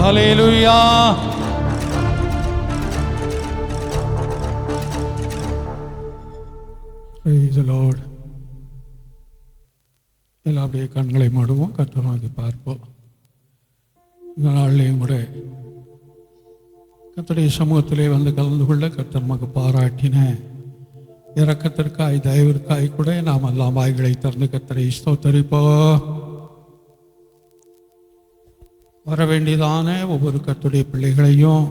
Hallelujah. Praise the Lord. எல்லாம் அப்படியே கண்களை மூடுவோம், கர்த்தரை நோக்கி பார்ப்போம். இந்த நாளிலேயும் கூட கர்த்தருடைய சமூகத்திலே வந்து கலந்து கொள்ள கர்த்தர் நமக்கு பாராட்டின இரக்கத்திற்காய் தயவிற்காய் கூட நாம் எல்லாம் வாய்களை திறந்து கர்த்தரை ஸ்தோத்தரிப்போம். வர வேண்டியதான ஒவ்வொரு கர்த்தருடைய பிள்ளைகளையும்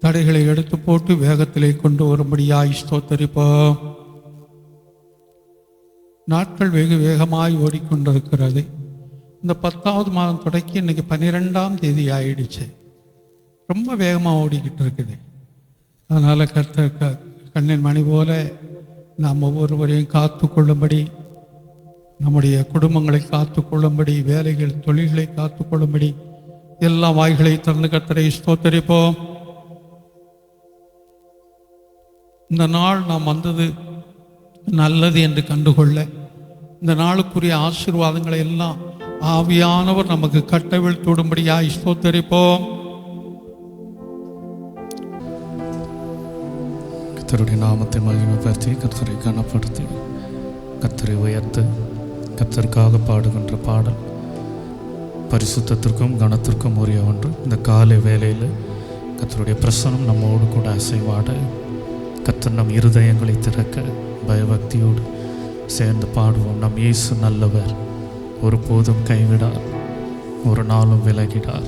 தடைகளை எடுத்து போட்டு வேகத்திலே கொண்டு வரும்படியாய் ஸ்தோத்தரிப்போம். நாட்கள் வெகு வேகமாய் ஓடிக்கொண்டிருக்கிறது. இந்த 10வது மாதம் தொடக்கி இன்னைக்கு 12ஆம் தேதி ஆயிடுச்சு. ரொம்ப வேகமாக ஓடிக்கிட்டு இருக்குது. அதனால் கர்த்தர் கண்ணின் மணி போல நாம் ஒவ்வொருவரையும் காத்து கொள்ளும்படி, நம்முடைய குடும்பங்களை காத்து கொள்ளும்படி, வேலைகள் தொழில்களை காத்து கொள்ளும்படி எல்லா வாய்களை திறந்து கர்த்தரை ஸ்தோத்தரிப்போம். இந்த நாள் நாம் வந்தது நல்லது என்று கண்டுகொள்ள, இந்த நாளுக்குரிய ஆசீர்வாதங்களை எல்லாம் ஆவியானவர் நமக்கு கட்டவிழ்த்துடும்படியாய் ஸ்தோத்தரிப்போம். கர்த்தருடைய நாமத்தை மகிமைப்படுத்தி, கர்த்தரை கனப்படுத்தி, கர்த்தரை உயர்த்து, கர்த்தருக்காக பாடுகின்ற பாடல் பரிசுத்தத்திற்கும் கனத்திற்கும் உரிய ஒன்று. இந்த காலை வேளையில் கர்த்தருடைய பிரசனம் நம்மோடு கூட அசைவாட, கர்த்தர் நம் இருதயங்களை திறக்க பயபக்தியோடு சேர்ந்து பாடுவோம். நம் இயேசு நல்லவர், ஒருபோதும் கைவிடார், ஒரு நாளும் விலகிடார்.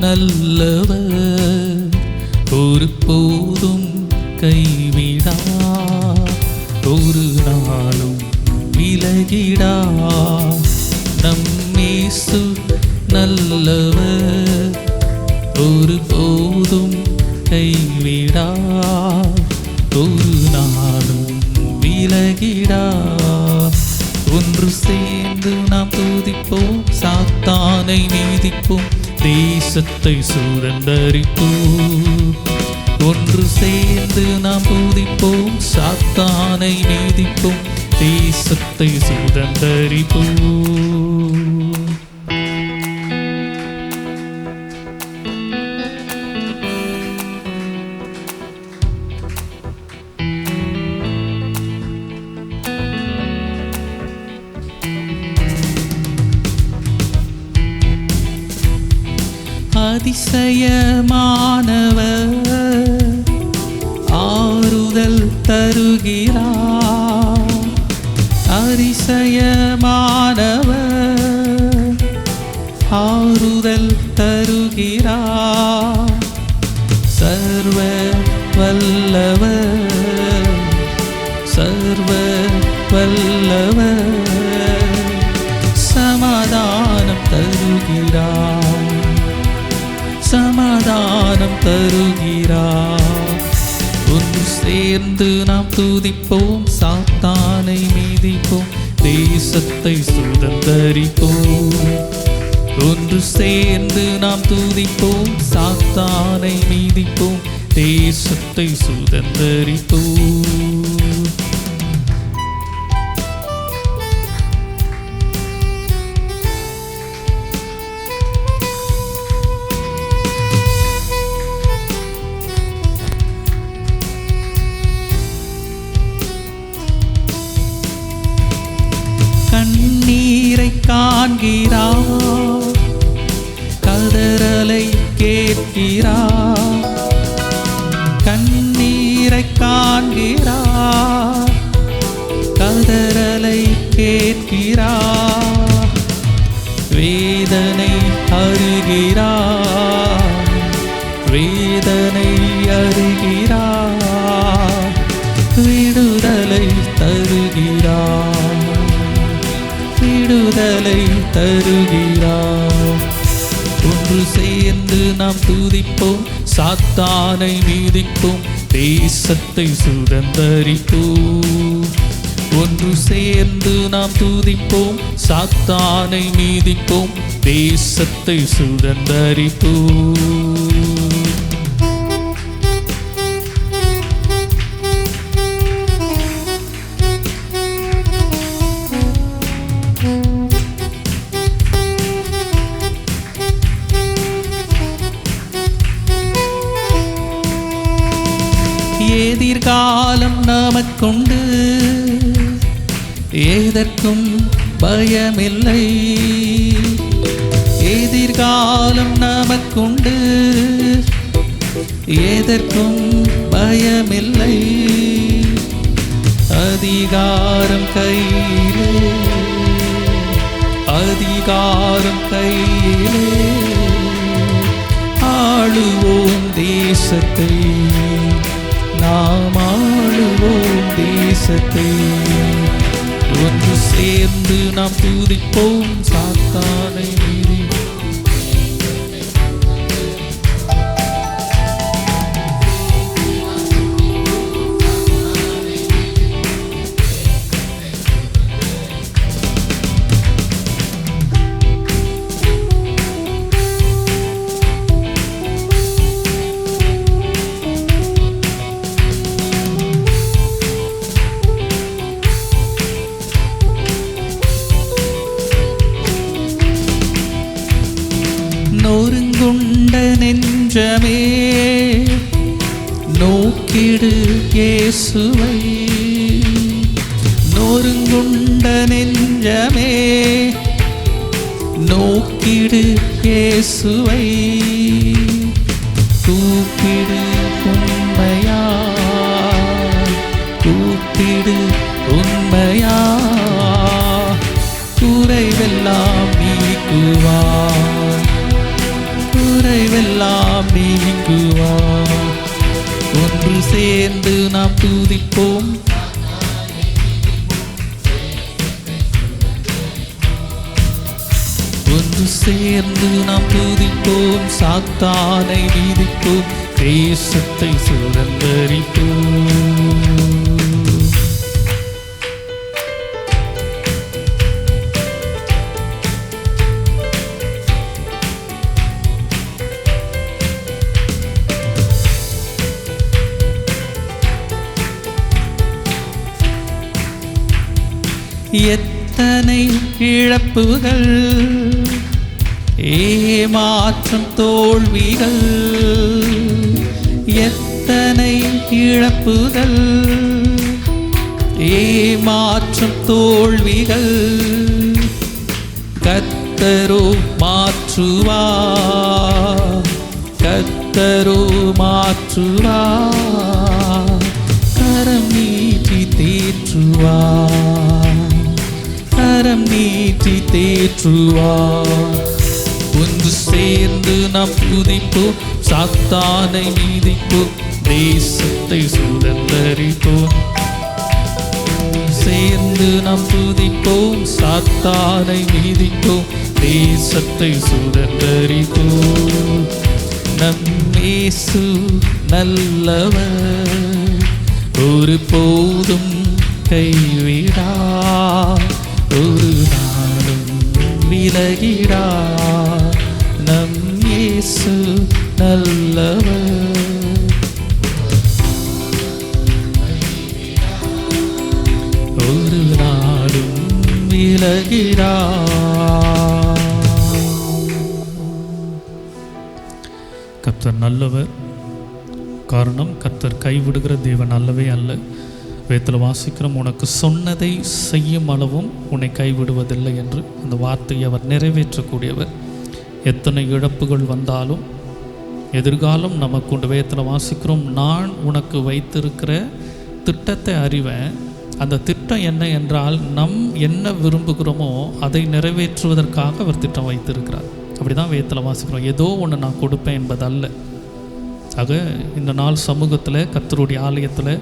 நல்லவர், ஒருபோதும் கைவிடார், ஒரு நாளும் விலகிடார். நம் இயேசு நல்லவர், ஒருபோதும் கைவிடார், ஒரு நாளும் விலகிடார். ஒன்று சேர்ந்து நாம் துதிப்போம், சாத்தானை மீதிப்போம், தேசத்தை சுதந்தரிப்போம். ஒன்று சேர்ந்து நாம் துதிப்போம், சாத்தானை மீதிப்போம், தேசத்தை சுதந்தரிப்போம். அதிசயமானவர், ஆறுதல் தருகிறார். அதிசயமானவர், ஆறுதல் தருகிறார். சர்வ வல்லவர், சர்வ வல்லவர், சமாதானம் தருகிறார், சமாதானம் தருகிறார். ஒன்று சேர்ந்து நாம் துதிப்போம், சாத்தானை மீதிப்போம், தேசத்தை சுதந்தரிப்போம். ஒன்று சேர்ந்து நாம் துதிப்போம், சாத்தானை மீதிப்போம், தேசத்தை சுதந்தரிப்போம். கண்ணீரை காண்கிறார், கதறலை கேட்கிறார். கண்ணீரை காண்கிறார், கதறலை கேட்கிறார். அறிகிறார், வேதனை அறிகிறார், விடுதலை தருகிறார், விடுதலை தருகிறார். ஒன்று சேர்ந்து நாம் துதிப்போம், சாத்தானை மீதிப்போம், தேசத்தை சுதந்தரிப்போம். ஒன்று சேர்ந்து நாம் துதிப்போம், சாத்தானை மீதிப்போம், தேசத்தை சுதந்தரிப்போம். எதிர்காலம் நமக்குண்டு, எதற்கும் பயமில்லை. எதிர்காலம் நமக்குண்டு, எதற்கும் பயமில்லை. அதிகாரம் கையிலே, அதிகாரம் கையிலே, ஆளுவோம் தேசத்தை, நாம் ஆளுவோம் தேசத்தை. ஒன்று சேர்ந்து நாம் துதிப்போம், சாத்தானை மீறி. நொறுங்குண்ட நெஞ்சமே நோக்கிடு இயேசுவை, நொறுங்குண்ட நெஞ்சமே நோக்கிடு இயேசுவை. கூப்பிடு உண்மையா, கூப்பிடு உண்மையா, குறைவெல்லாம் நீக்குவார், குறைவெல்லாம் நீக்குவார். ஒன்று சேர்ந்து நாம் துதிப்போம், ஒன்று சேர்ந்து நாம் துதிப்போம், சாத்தானை மீதிப்போம், தேசத்தை சுதந்தரிப்போம். எத்தனை இழப்புகள், ஏமாற்றம் தோல்விகள், எத்தனை இழப்புகள், ஏமாற்றம் தோல்விகள். கர்த்தரோ மாற்றுவார், கர்த்தரோ மாற்றுவார், கரம் நீட்டி தேற்றுவார், கரம் நீட்டி தேற்றுவார். ஒன்று சேர்ந்து நாம் துதிப்போம், சாத்தானை மீதிப்போம், தேசத்தை சுதந்தரிப்போம். சேர்ந்து நாம் துதிப்போம், சாத்தானை மீதிப்போம், தேசத்தை சுதந்தரிப்போம். நம் இயேசு நல்லவர், ஒரு போதும் கைவிடா, ஒரு நாளும் விலகிடா. நம் இயேசு நல்லவர், ஒரு நாளும் விலகிடா. கர்த்தர் நல்லவர். காரணம், கர்த்தர் கைவிடுகிற தேவன் அல்லவே அல்ல. வேதத்தில் வாசிக்கிறோம், உனக்கு சொன்னதை செய்யும் அளவும் உன்னை கைவிடுவதில்லை என்று. அந்த வார்த்தையை அவர் நிறைவேற்றக்கூடியவர். எத்தனை இழப்புகள் வந்தாலும் எதிர்காலம் நமக்கு உண்டு. வேதத்தில் வாசிக்கிறோம், நான் உனக்கு வைத்திருக்கிற திட்டத்தை அறிவேன். அந்த திட்டம் என்ன என்றால், நம் என்ன விரும்புகிறோமோ அதை நிறைவேற்றுவதற்காக அவர் திட்டம் வைத்திருக்கிறார். அப்படி தான் வேதத்தில் வாசிக்கிறோம். ஏதோ ஒன்று நான் கொடுப்பேன் என்பதல்ல. ஆக இந்த நாள் சமூகத்தில் கர்த்தருடைய ஆலயத்தில்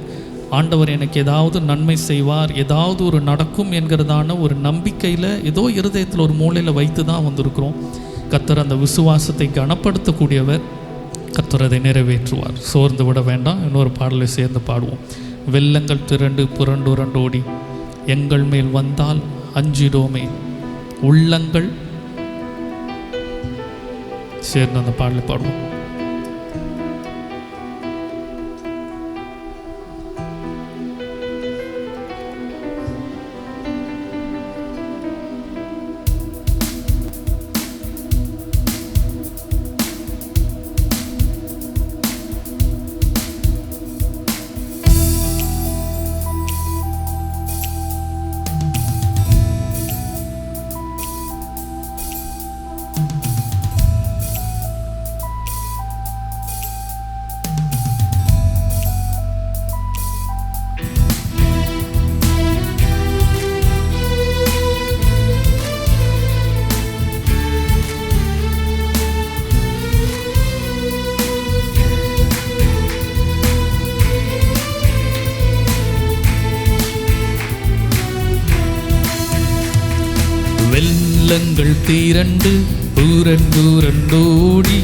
ஆண்டவர் எனக்கு ஏதாவது நன்மை செய்வார், ஏதாவது ஒரு நடக்கும் என்கிறதான ஒரு நம்பிக்கையில் ஏதோ இருதயத்தில் ஒரு மூலையில் வைத்து தான் வந்திருக்கிறோம். கர்த்தர் அந்த விசுவாசத்தை கனப்படுத்தக்கூடியவர். கர்த்தர் அதை நிறைவேற்றுவார். சோர்ந்து விட வேண்டாம். இன்னொரு பாடலை சேர்ந்து பாடுவோம். வெள்ளங்கள் திரண்டு புரண்டுரண்டோடி எங்கள் மேல் வந்தால் அஞ்சிடோமே. உள்ளங்கள் சேர்ந்து அந்த பாடலை பாடுவோம். வெள்ளங்கள் திரண்டு புரண்டோடி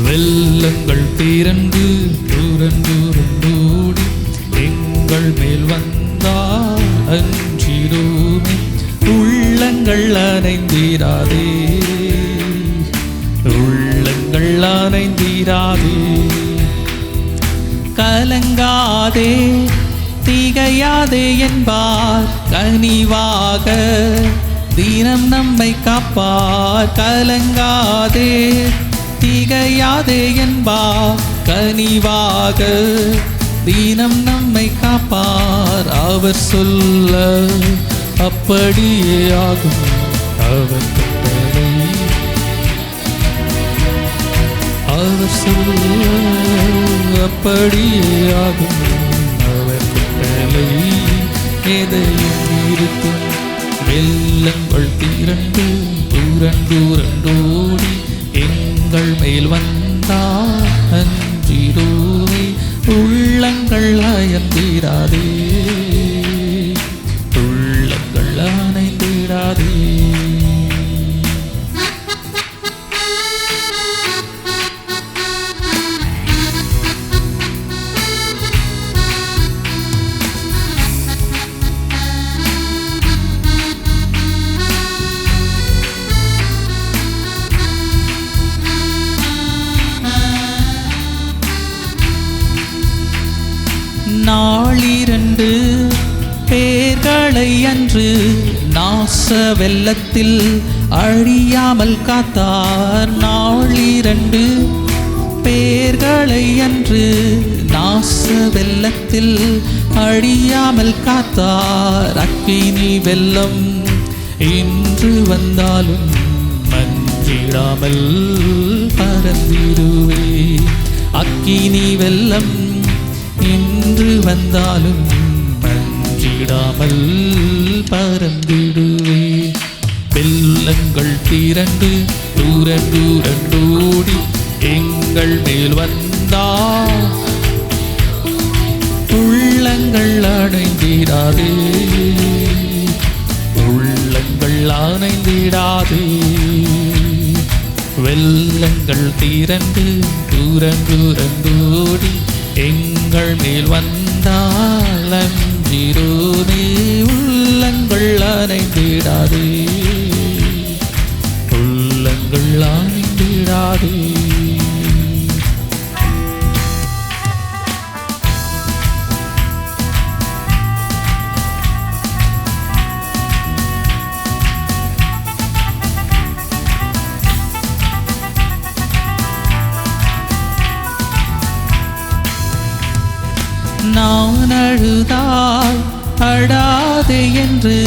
வெள்ளங்கள் திரண்டு புரண்டோடி எங்கள் மேல் வந்தால் அஞ்சிரோமே. உள்ளங்கள் அணைந்திராதே, உள்ளங்கள் அணைந்திராதே. கலங்காதே திகையாதே என்பார் கனிவாக தினம் நம்மை காப்பார். கலங்காதே திகையாதே என்பார் கனிவாக தினம் நம்மை காப்பார். அவர் சொல்ல அப்படியே ஆகும். அவர் கட்டளை அவர் சொல்ல அப்படியே ஆகும். அவர் கட்டளை எதையும் இருக்கும். வெள்ளங்கள் திரண்டு புரண்டோடி எங்கள் மேல் வந்தால் அஞ்சிரோமே. உள்ளங்கள் அயர்ந்திராதே, உள்ளங்கள் அணைந்திராதே. நாளிரண்டு பேர்களை அன்று நாச வெள்ளத்தில் அழியாமல் காத்தார். நாளிரண்டு பேர்களை அன்று நாச வெள்ளத்தில் அழியாமல் காத்தார். அக்கினி வெள்ளம் இன்று வந்தாலும் மஞ்சிடாமல் பறந்திடுவே. அக்கினி வெள்ளம் இன்று வந்தாலும் மஞ்சிடாமல் பறந்திடுவே. வெள்ளங்கள் திரண்டு புரண்டோடி எங்கள் மேல் வந்தால் உள்ளங்கள் அணைந்திடாதே, உள்ளங்கள் அணைந்திடாதே. வெள்ளங்கள் திரண்டு புரண்டோடி எங்கள் மேல் வந்தால் அஞ்சிரோமே. உள்ளங்கள் அணைந்திடாதே, உள்ளங்கள் அணைந்திடாதே. நான் அழுதால் அழாதே என்று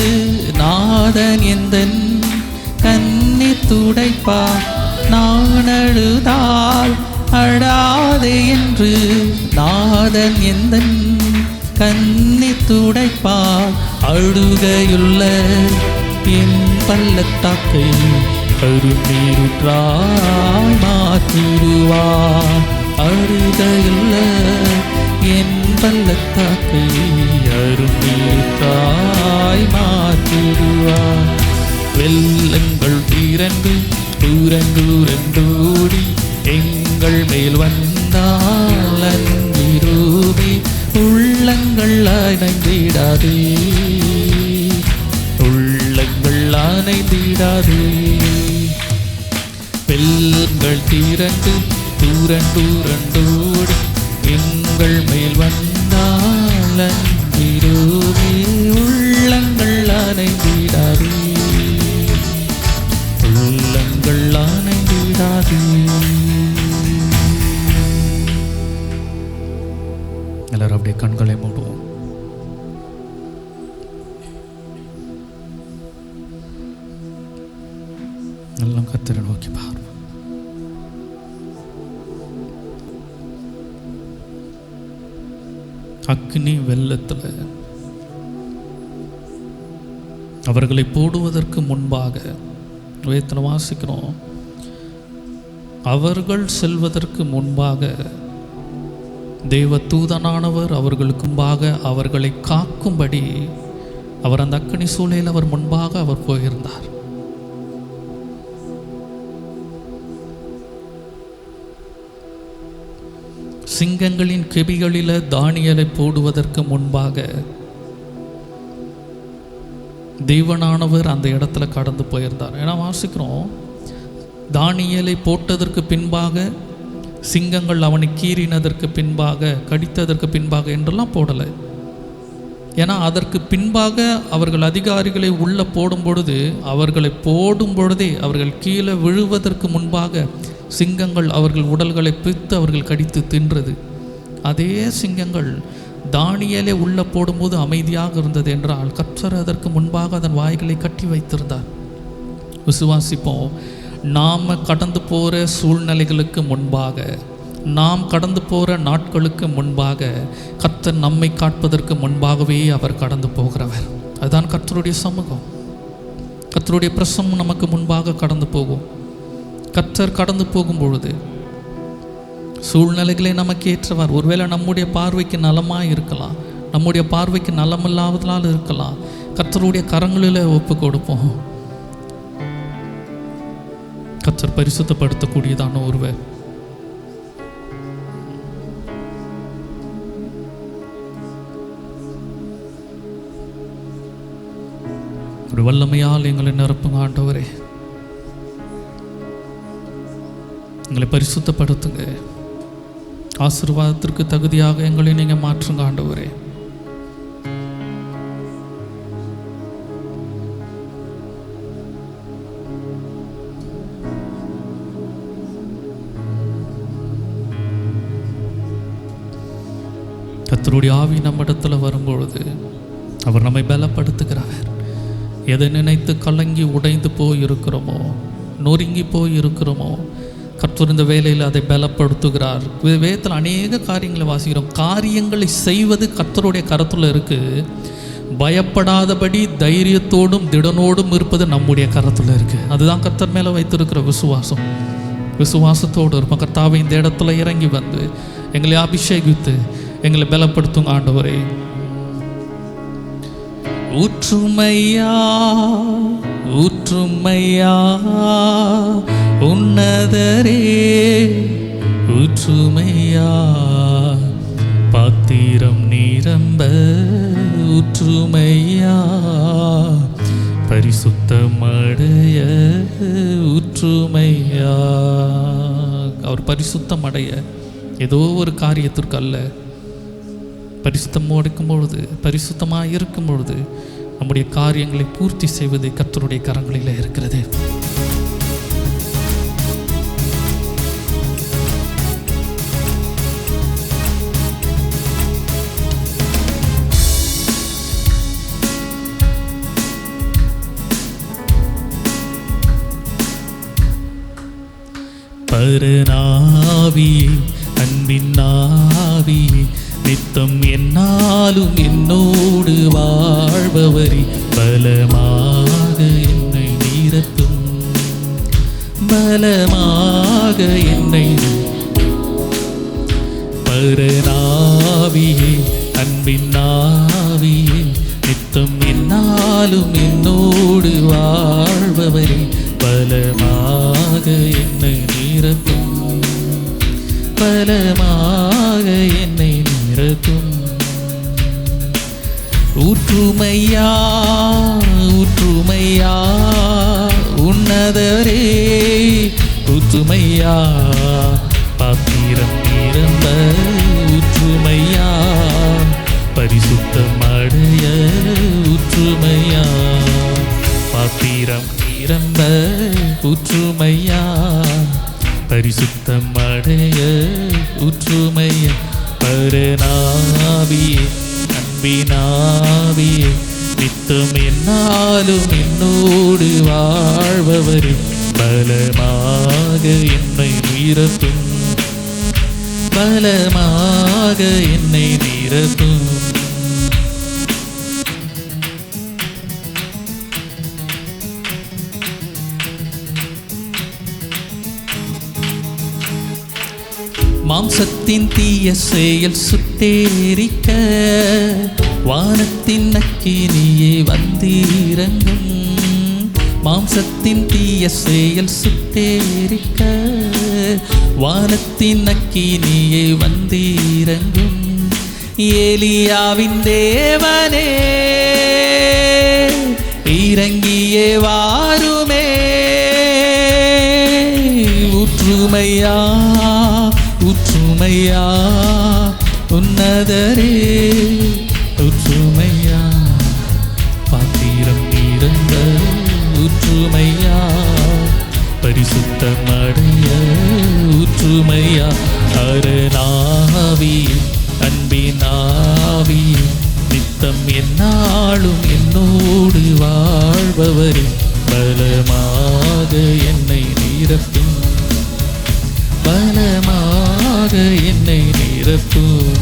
நாதன் எந்தன் கண்ணீர் துடைப்பார். நான் அழுதால் அழாதே என்று நாதன் எந்தன் கண்ணி துடைப்பார். அழுகையுள்ள என் பள்ளத்தாக்கை கருநீருற்றாய் மாற்றிடுவார். அழுகையுள்ள என் பள்ளத்தாக்கை அருநீருற்றாய் மாற்றிடுவார். வெள்ளங்கள் திரண்டு தூரண்டூரண்டோடி எங்கள் மேல் வந்தால் அன்பிருமே உள்ளங்கள் அணைந்திடாதே, உள்ளங்கள் அணைந்திடாதே. வெள்ளங்கள் திரண்டு தூரண்டூரண்டோடி எங்கள் மேல் வந்தால் அன்பிருமே உள்ளங்கள் அணைந்திடாதே, உள்ளங்கள் அணைந்திடாதே. எல்லாரும் அப்படியே கண்களை மூடுவோம். எல்லாம் கர்த்தரை நோக்கி பார்ப்போம். அக்னி வெள்ளத்தில் அவர்களை போடுவதற்கு முன்பாக வேதத்தில் வாசிக்கிறோம், அவர்கள் செல்வதற்கு முன்பாக தேவ தூதனானவர் அவர்களுக்கு முன்பாக அவர்களை காக்கும்படி அவர் அந்த அக்னி சூளையில் அவர் முன்பாக அவர் போயிருந்தார். சிங்கங்களின் கெபிகளில் தானியலை போடுவதற்கு முன்பாக தேவனானவர் அந்த இடத்துல கடந்து போயிருந்தார். ஏன்னா வாசிக்கிறோம், தானியலை போட்டதற்கு பின்பாக சிங்கங்கள் அவனை கீறினதற்கு பின்பாக கடித்ததற்கு பின்பாக என்றெல்லாம் போடலை. ஏன்னா அதற்கு பின்பாக அவர்கள் அதிகாரிகளை உள்ளே போடும் பொழுது அவர்களை போடும் பொழுதே அவர்கள் கீழே விழுவதற்கு முன்பாக சிங்கங்கள் அவர்கள் உடல்களை பித்து அவர்கள் கடித்து தின்றது. அதே சிங்கங்கள் தானியேலை உள்ளே போடும்போது அமைதியாக இருந்தது என்றால் கர்த்தர் அதற்கு முன்பாக அதன் வாய்களை கட்டி வைத்திருந்தார். விசுவாசிப்போம், நாம் கடந்து போகிற சூழ்நிலைகளுக்கு முன்பாக, நாம் கடந்து போகிற நாட்களுக்கு முன்பாக கர்த்தர் நம்மை காட்பதற்கு முன்பாகவே அவர் கடந்து போகிறவர். அதுதான் கர்த்தருடைய சமூகம். கர்த்தருடைய பிரசன்னம் நமக்கு முன்பாக கடந்து போகும். கர்த்தர் கடந்து போகும் பொழுது சூழ்நிலைகளை நமக்கு ஏற்றவார். ஒருவேளை நம்முடைய பார்வைக்கு நலமாக இருக்கலாம், நம்முடைய பார்வைக்கு நலமில்லாததால் இருக்கலாம். கர்த்தருடைய கரங்களில் ஒப்பு கொடுப்போம். கர்த்தர் பரிசுத்தப்படுத்தக்கூடியதான ஒருவர். ஒரு வல்லமையால் எங்களை நிரப்புங்க ஆண்டவரே. எங்களை பரிசுத்தப்படுத்துங்க. ஆசீர்வாதத்திற்கு தகுதியாக எங்களை நீங்கள் மாற்றுங்க ஆண்டவரே. கர்த்தருடைய ஆவி நம்மிடத்தில் வரும்பொழுது அவர் நம்மை பலப்படுத்துகிறவர். எதை நினைத்து கலங்கி உடைந்து போயிருக்கிறோமோ, நொறுங்கி போயிருக்கிறோமோ, கர்த்தர் இந்த வேலையில் அதை பலப்படுத்துகிறார். வேதத்தில் அநேக காரியங்களை வாசிக்கிறோம். காரியங்களை செய்வது கர்த்தருடைய கரத்தில் இருக்குது. பயப்படாதபடி தைரியத்தோடும் திடனோடும் இருப்பது நம்முடைய கரத்தில் இருக்குது. அதுதான் கர்த்தர் மேலே வைத்திருக்கிற விசுவாசம். விசுவாசத்தோடு இருப்போம். கர்த்தாவை இந்த இடத்துல இறங்கி வந்து எங்களை அபிஷேகித்து எங்களை பலப்படுத்துங்க ஆண்டவரே. ஊற்றுமையா ஊற்றுமையா உன்னதரே ஊற்றுமையா, பாத்திரம் நிரம்ப ஊற்றுமையா, பரிசுத்தமடைய ஊற்றுமையா. அவர் பரிசுத்தம் அடைய ஏதோ ஒரு காரியத்திற்கு அல்ல, பரிசுத்தமாக இருக்கும் பொழுது, பரிசுத்தமாக இருக்கும் பொழுது நம்முடைய காரியங்களை பூர்த்தி செய்வது கர்த்தருடைய கரங்களில் இருக்கிறது. பரநாவியே அன்பின் ஆவியே நித்தம் என்னாலும் என்னோடு வாழ்பவரே பலமாக என்னை நிரப்பும் பலமாக என்னை பரநாவியே அன்பின் ஆவியே நித்தம் என்னாலும் என்னோடு வாழ்பவரே பலமாக என்னை நிரப்பும் பலமாக என்னை நிரப்பும் ஊற்றுமையா ஊற்றுமையா உன்னதரே ஊற்றுமையா பாத்திரம் நிரம்ப ஊற்றுமையா பரிசுத்தம் அடைய ஊற்றுமையா பாத்திரம் நிரம்ப ஊற்றுமையா பரிசுத்தம் அடைய ஊற்றுமையா பரநாவியே அன்பினாவியே நித்தம் என்னாலும் என்னோடு வாழ்பவரே பலமாக என்னை நிரப்பும் பலமாக என்னை நிரப்பும் மாம்சத்தின் தீய செயல் சுட்டேரிக்க வானத்தின் அக்கினியே வந்திறங்கும் மாம்சத்தின் தீய செயல் சுட்டேரிக்க வானத்தின் அக்கினியே வந்திறங்கும் ஏலியாவின் தேவனே இறங்கியே வாருமே ஊற்றுமையா ஊற்றுமையா உன்னதரே ஊற்றுமையா பாத்திரம் நிரம்ப ஊற்றுமையா பரிசுத்தம் அடைய ஊற்றுமையா அரணாவியே அன்பினாவியே நித்தம் என்னாலும் என்னோடு வாழ்பவரே பலமாக என்னை நிரப்பும் பலமாக என்னை நிரப்பும்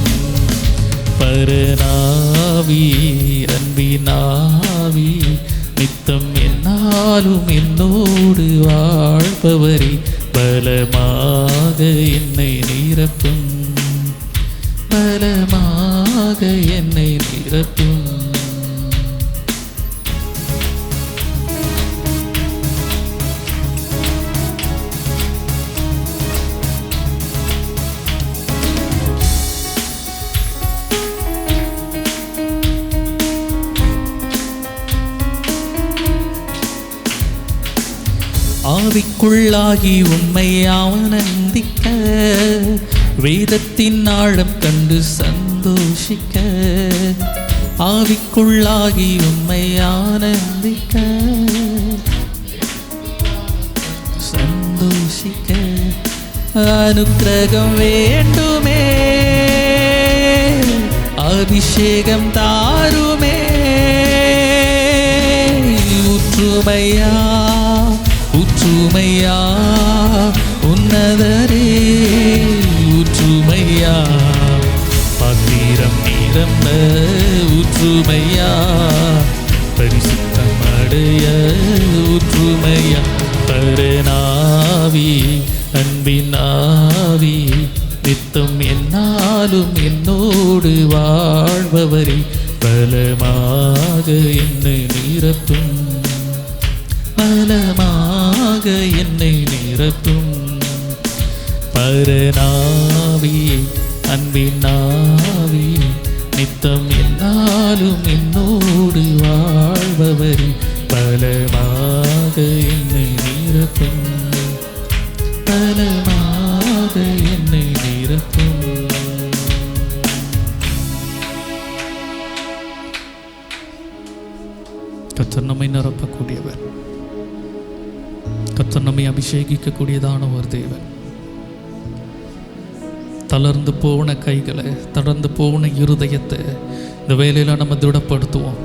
பரநாவியே அன்பினாவியே நித்தம் என்னாலும் என்னோடு வாழ்பவரே பலமாக என்னை நிரப்பும் பலமாக என்னை நிரப்பும் ஆவிக்குள்ளாகி உம்மை ஆனந்திக்க வேதத்தின் ஆழம் கண்டு சந்தோஷிக்க ஆவிக்குள்ளாகி உம்மை ஆனந்திக்க சந்தோஷிக்க அனுக்கிரகம் வேண்டுமே அபிஷேகம் தாருமே ஊற்றுமையா ஊற்றுமையா உன்னதரே ஊற்றுமையா பாத்திரம் நிரம்ப ஊற்றுமையா பரிசுத்தம் அடைய ஊற்றுமையா பரநாவியே அன்பினாவியே நித்தம் என்னாலும் என்னோடு வாழ்பவரே பலமாக என்னை நிரப்பும் பலமாக என்னை நிரப்பும் பரநாவியே அன்பினாவியே நித்தம் என்னாலும் என்னோடு வாழ்பவரே பலமாக என்னை நிரப்பும் பலமாக என்னை நிரப்பும் கர்த்தர் நம்மை நிரப்பக்கூடியவர் கர்த்தர் நம்மை அபிஷேகிக்கக்கூடியதான ஒரு தேவன் தளர்ந்து போன கைகளை தளர்ந்து போன இருதயத்தை இந்த வேலையில் நம்ம திடப்படுத்துவோம்.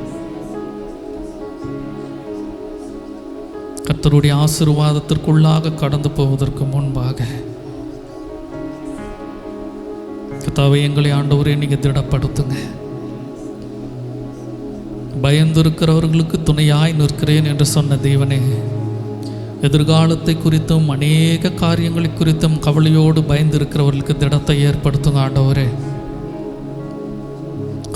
கர்த்தருடைய ஆசீர்வாதத்திற்குள்ளாக கடந்து போவதற்கு முன்பாக கர்த்தாவே, எங்களை ஆண்டவரே நீங்கள் திடப்படுத்துங்க. பயந்திருக்கிறவர்களுக்கு துணையாய் நிற்கிறேன் என்று சொன்ன தேவனே, எதிர்காலத்தை குறித்தும் அநேக காரியங்களை குறித்தும் கவலையோடு பயந்திருக்கிறவர்களுக்கு திடத்தை ஏற்படுத்துங்க ஆண்டவரே.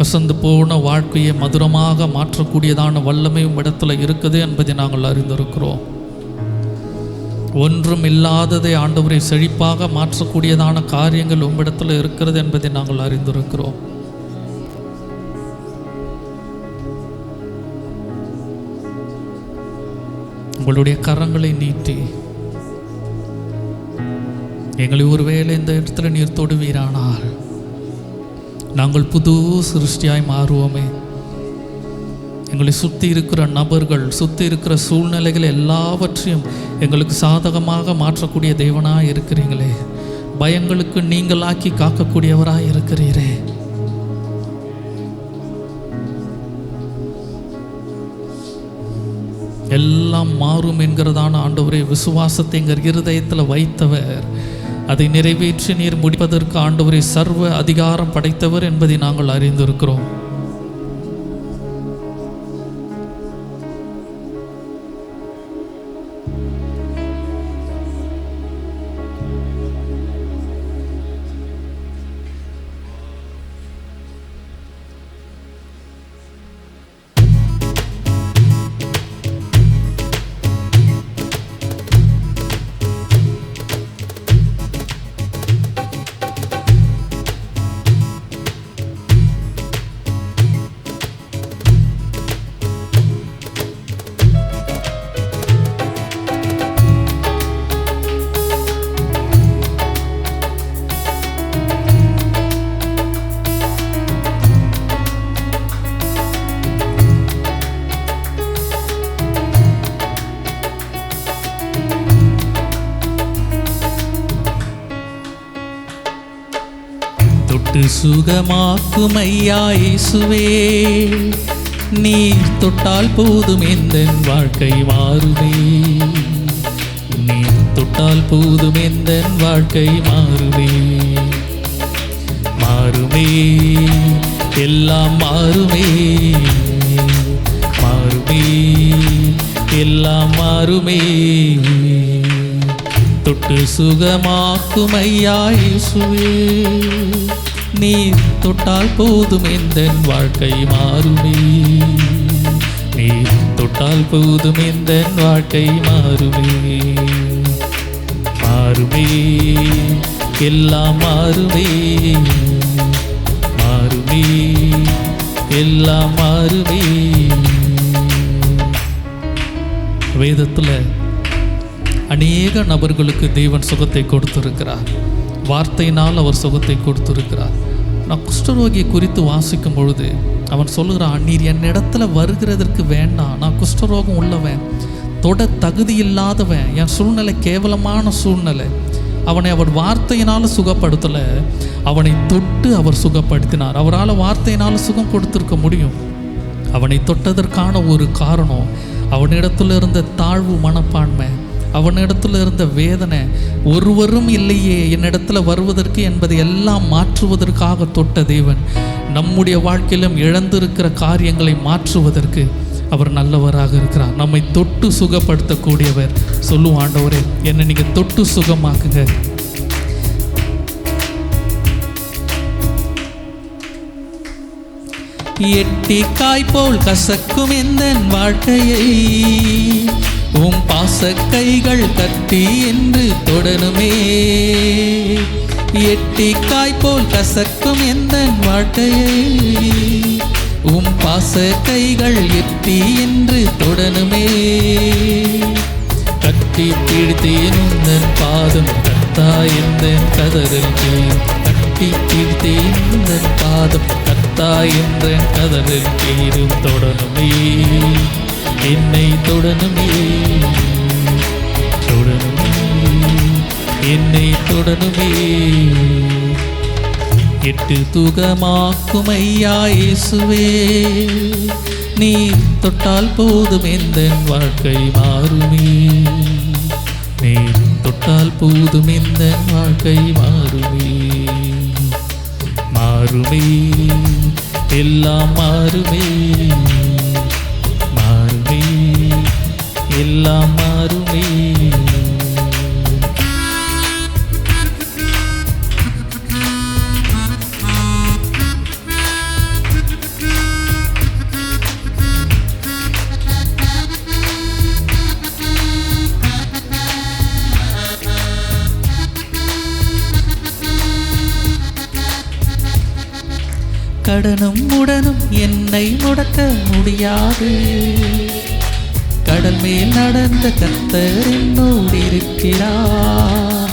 கசந்து போன வாழ்க்கையை மதுரமாக மாற்றக்கூடியதான வல்லமையும் இடத்துல இருக்குது என்பதை நாங்கள் அறிந்திருக்கிறோம். ஒன்றும் இல்லாததை ஆண்டவரை செழிப்பாக மாற்றக்கூடியதான காரியங்கள் உம்மிடத்தில் இருக்கிறது என்பதை நாங்கள் அறிந்திருக்கிறோம். உங்களுடைய கரங்களை நீட்டி எங்களை ஒருவேளை இந்த இடத்துல நீர் தொடுவீரானால் நாங்கள் புது சிருஷ்டியாய் மாறுவோமே. எங்களை சுற்றி இருக்கிற நபர்கள், சுற்றி இருக்கிற சூழ்நிலைகள் எல்லாவற்றையும் எங்களுக்கு சாதகமாக மாற்றக்கூடிய தேவனாக இருக்கிறீங்களே. பயங்களுக்கு நீங்களாக்கி காக்கக்கூடியவராக இருக்கிறீரே. எல்லாம் மாறும் என்கிறதான ஆண்டவரே விசுவாசத்தை எங்கள் இருதயத்தில் வைத்தவர், அதை நிறைவேற்றி நீர் முடிப்பதற்கு ஆண்டவரே சர்வ அதிகாரம் படைத்தவர் என்பதை நாங்கள் அறிந்திருக்கிறோம். தொட்டு சுகமாக்கும் ஐயா இயேசுவே, நீர் தொட்டால் போதும் எந்தன் வாழ்க்கை மாறுமே. நீர் தொட்டால் போதும் எந்தன் வாழ்க்கை மாறுமே. மாறுமே, எல்லாம் மாறுமே. மாறுமே, எல்லாம் மாறுமே. தொட்டு சுகமாக்கும் ஐயா இயேசுவே, நீர் தொட்டால் போதும் எந்தன் வாழ்க்கை மாறுமே. நீர் தொட்டால் போதும் எந்தன் வாழ்க்கை மாறுமே. மாறுமே, எல்லாம் மாறுமே. மாறுமே, எல்லாம் மாறுமே. வேதத்தில் அநேக நபர்களுக்கு தேவன் சுகத்தை கொடுத்திருக்கிறார். வார்த்தையினால் அவர் சுகத்தை கொடுத்திருக்கிறார். நான் குஷ்டரோகியை குறித்து வாசிக்கும் பொழுது அவன் சொல்லுகிறான், நீர் என்னிடத்துல வருகிறதற்கு வேண்டாம், நான் குஷ்டரோகம் உள்ளவன், தொட தகுதி இல்லாதவன், என் சூழ்நிலை கேவலமான சூழ்நிலை. அவனை அவர் வார்த்தையினால் சுகப்படுத்தலை, அவனை தொட்டு அவர் சுகப்படுத்தினார். அவரால் வார்த்தையினால் சுகம் கொடுத்திருக்க முடியும். அவனை தொட்டதற்கான ஒரு காரணம் அவனிடத்துல இருந்த தாழ்வு மனப்பான்மை, அவனிடத்துல இருந்த வேதனை. ஒருவரும் இல்லையே என்னிடத்துல வருவதற்கு என்பதை எல்லாம் மாற்றுவதற்காக தொட்ட தேவன் நம்முடைய வாழ்க்கையிலும் இழந்திருக்கிற காரியங்களை மாற்றுவதற்கு அவர் நல்லவராக இருக்கிறார். நம்மை தொட்டு சுகப்படுத்தக்கூடியவர். சொல்லுவோம், ஆண்டவரே என்னை நீங்கள் தொட்டு சுகமாக்குங்க. எட்டிக்காய் போல் கசக்கும் எந்தன் வாழ்க்கையை உம் பாச கைகள் கட்டி என்று தொடருமே. எட்டிக்காய் போல் கசக்கும் எந்தன் வாழ்க்கையை உம் பாச கைகள் எட்டி என்று தொடருமே. கட்டி பிடித்தேன் உந்தன் பாதம் கத்தா எந்தன் கதறல் கேள். கட்டி பிடித்தேன் உந்தன் பாதம் கத்தா எந்தன் கதறல் கேளும். தொடருமே, என்னை தொடருமே. தொடருமே, என்னை தொடருமே. எட்டு துகமாக்கும் ஐயா இயேசுவே, நீர் தொட்டால் போதும் எந்த வாழ்க்கை மாறுமே. நீர் தொட்டால் போதும் எந்த வாழ்க்கை மாறுமே. மாறுமே, எல்லாம் மாறுமே. மாறுமே, எல்லாம் மாறுமே. கடனும் உடனும் என்னை முடக்க முடியாது. கடல் மேல் நடந்த கர்த்தர் என்னோடு இருக்கிறார்.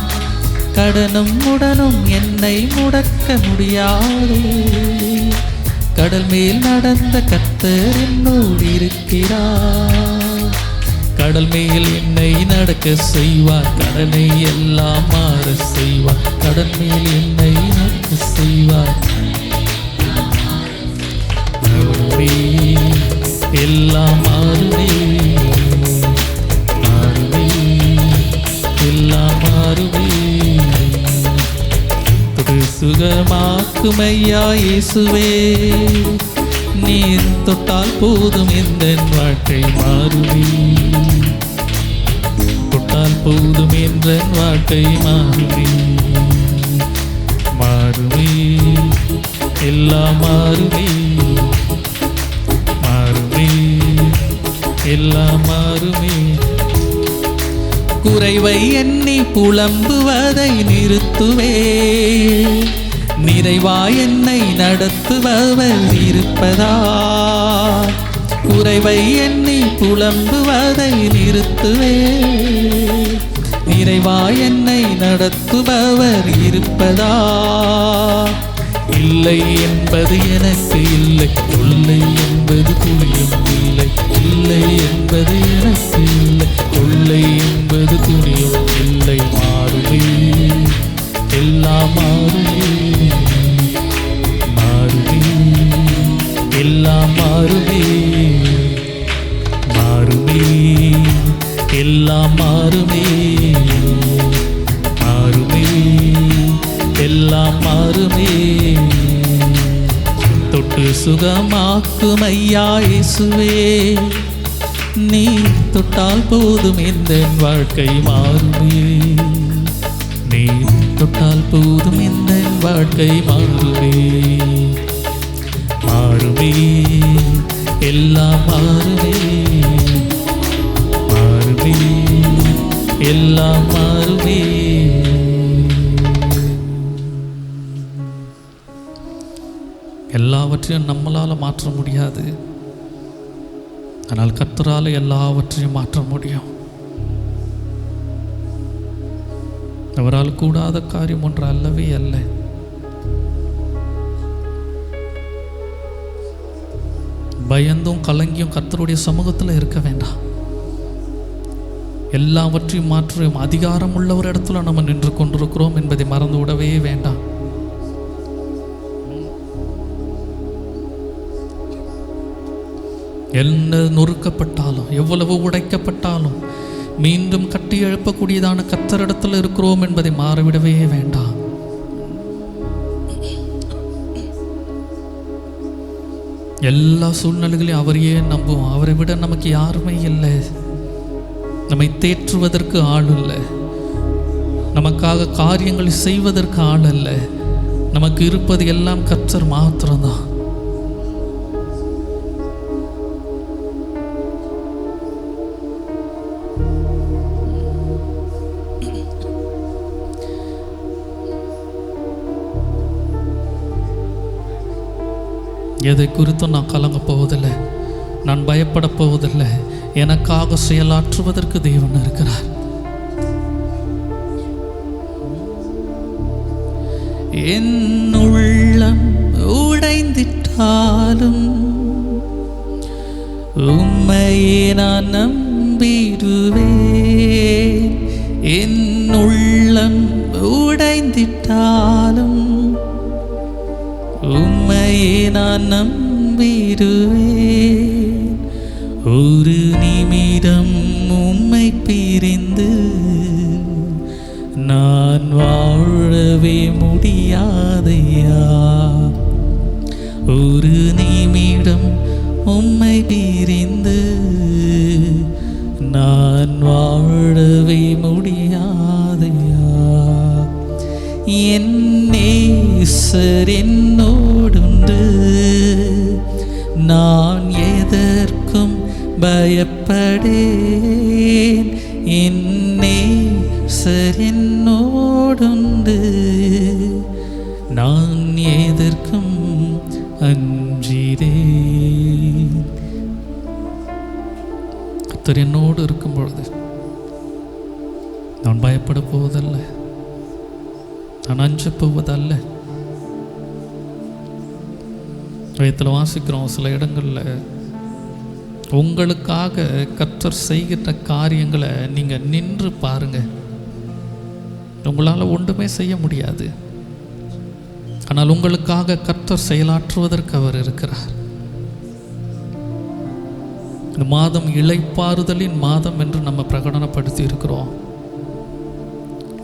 கடனும் உடனும் என்னை முடக்க முடியாது. கடல் மேல் நடந்த கர்த்தர் என்னோடு இருக்கிறார். கடல் மேல் என்னை நடக்க செய்வார். கடலை எல்லாம் மாற செய்வார். கடல் மேல் என்னை நடக்க செய்வார். எல்லாம் மாறுமே. மாறுமே, எல்லாம் மாறுமே. தொடு சுகமாக்கும் ஐயா இயேசுவே. நீர் தொட்டால் போதும் எந்த வாழ்க்கை மாறுமே. தொட்டால் போதும் என்ற வாழ்க்கை மாறுமே. மாறுமே, எல்லாம் மாறுமே. மாறுமே, எல்லாம் மாறுமே. குறைவை எண்ணி புலம்புவதை நிறுத்துவே. நிறைவாய் என்னை நடத்துபவர் இருப்பதா. குறைவை எண்ணி புலம்புவதை நிறுத்துவே. நிறைவாய் என்னை நடத்துபவர் இருப்பதா. இல்லை என்பது எனக்கு இல்லை. கொள்ளை என்பது துணியும் இல்லை. இல்லை என்பது எனக்கு இல்லை. கொள்ளை என்பது துணியும் இல்லை. மாறுமே, எல்லாம் மாறுமே. மாறுமே, எல்லாம் மாறுமே. மாறுமே, எல்லாம் மாறுமே. மாறுமே, எல்லாம் மாறுமே. தொட்டு சுகமாக்கும் ஐயா இயேசுவே. நீ தொட்டால் போதும் எந்த வாழ்க்கை மாறுமே. நீ தொட்டால் போதும் எந்த வாழ்க்கை மாறுமே. மாறுமே, எல்லாம் மாறுமே. மாறுமே, எல்லாம் மாறுமே. எல்லாவற்றையும் நம்மளால் மாற்ற முடியாது. ஆனால் கர்த்தரால் எல்லாவற்றையும் மாற்ற முடியும். அவரால் கூடாத காரியம் ஒன்று அல்லவே அல்ல. பயந்தும் கலங்கியும் கர்த்தருடைய சமூகத்தில் இருக்க வேண்டாம். எல்லாவற்றையும் மாற்றும் அதிகாரம் உள்ள ஒரு இடத்துல நம்ம நின்று கொண்டிருக்கிறோம் என்பதை மறந்து விடவே வேண்டாம். என்ன நொறுக்கப்பட்டாலும் எவ்வளவு உடைக்கப்பட்டாலும் மீண்டும் கட்டி எழுப்பக்கூடியதான கர்த்தரிடத்தில் இருக்கிறோம் என்பதை மாறிவிடவே வேண்டாம். எல்லா சூழ்நிலைகளையும் அவரையே நம்புவோம். அவரை விட நமக்கு யாருமே இல்லை. நம்மை தேற்றுவதற்கு ஆள் இல்லை. நமக்காக காரியங்களை செய்வதற்கு ஆள் இல்லை. நமக்கு இருப்பது எல்லாம் கர்த்தர் மாத்திரம்தான். எதை குறித்தும் நான் கலங்க போவதில்லை. நான் பயப்பட போவதில்லை. எனக்காக செயலாற்றுவதற்கு தேவன் இருக்கிறார். என் உள்ளம் உடைந்திட்டாலும் உம்மையே நான் நம்பிடுவேன். என் உள்ளம் உடைந்திட்டாலும் உம்மையே நான் நம்பிடுவேன். ஒரு நிமிடம் உம்மை பிரிந்து நான் வாழவே முடியாதையா. ஒரு நிமிடம் உம்மை பிரிந்து நான் வாழவே முடியாதையா. என் நேசர் என்னோடுண்டு, நான் எதற்கும் பயப்படேன். என் நேசர் என்னோடுண்டு, நான் எதற்கும் அஞ்சிரேன். கர்த்தர் என்னோடு இருக்கும் பொழுது நான் பயப்பட போவதல்ல, நான் அஞ்ச போவதல்ல. வேதத்தில் வாசிக்கிறோம் சில இடங்களில், உங்களுக்காக கர்த்தர் செய்கிற காரியங்களை நீங்கள் நின்று பாருங்க. உங்களால் ஒன்றுமே செய்ய முடியாது, ஆனால் உங்களுக்காக கர்த்தர் செயலாற்றுவதற்கு அவர் இருக்கிறார். இந்த மாதம் இளைப்பாறுதலின் மாதம் என்று நம்ம பிரகடனப்படுத்தி இருக்கிறோம்.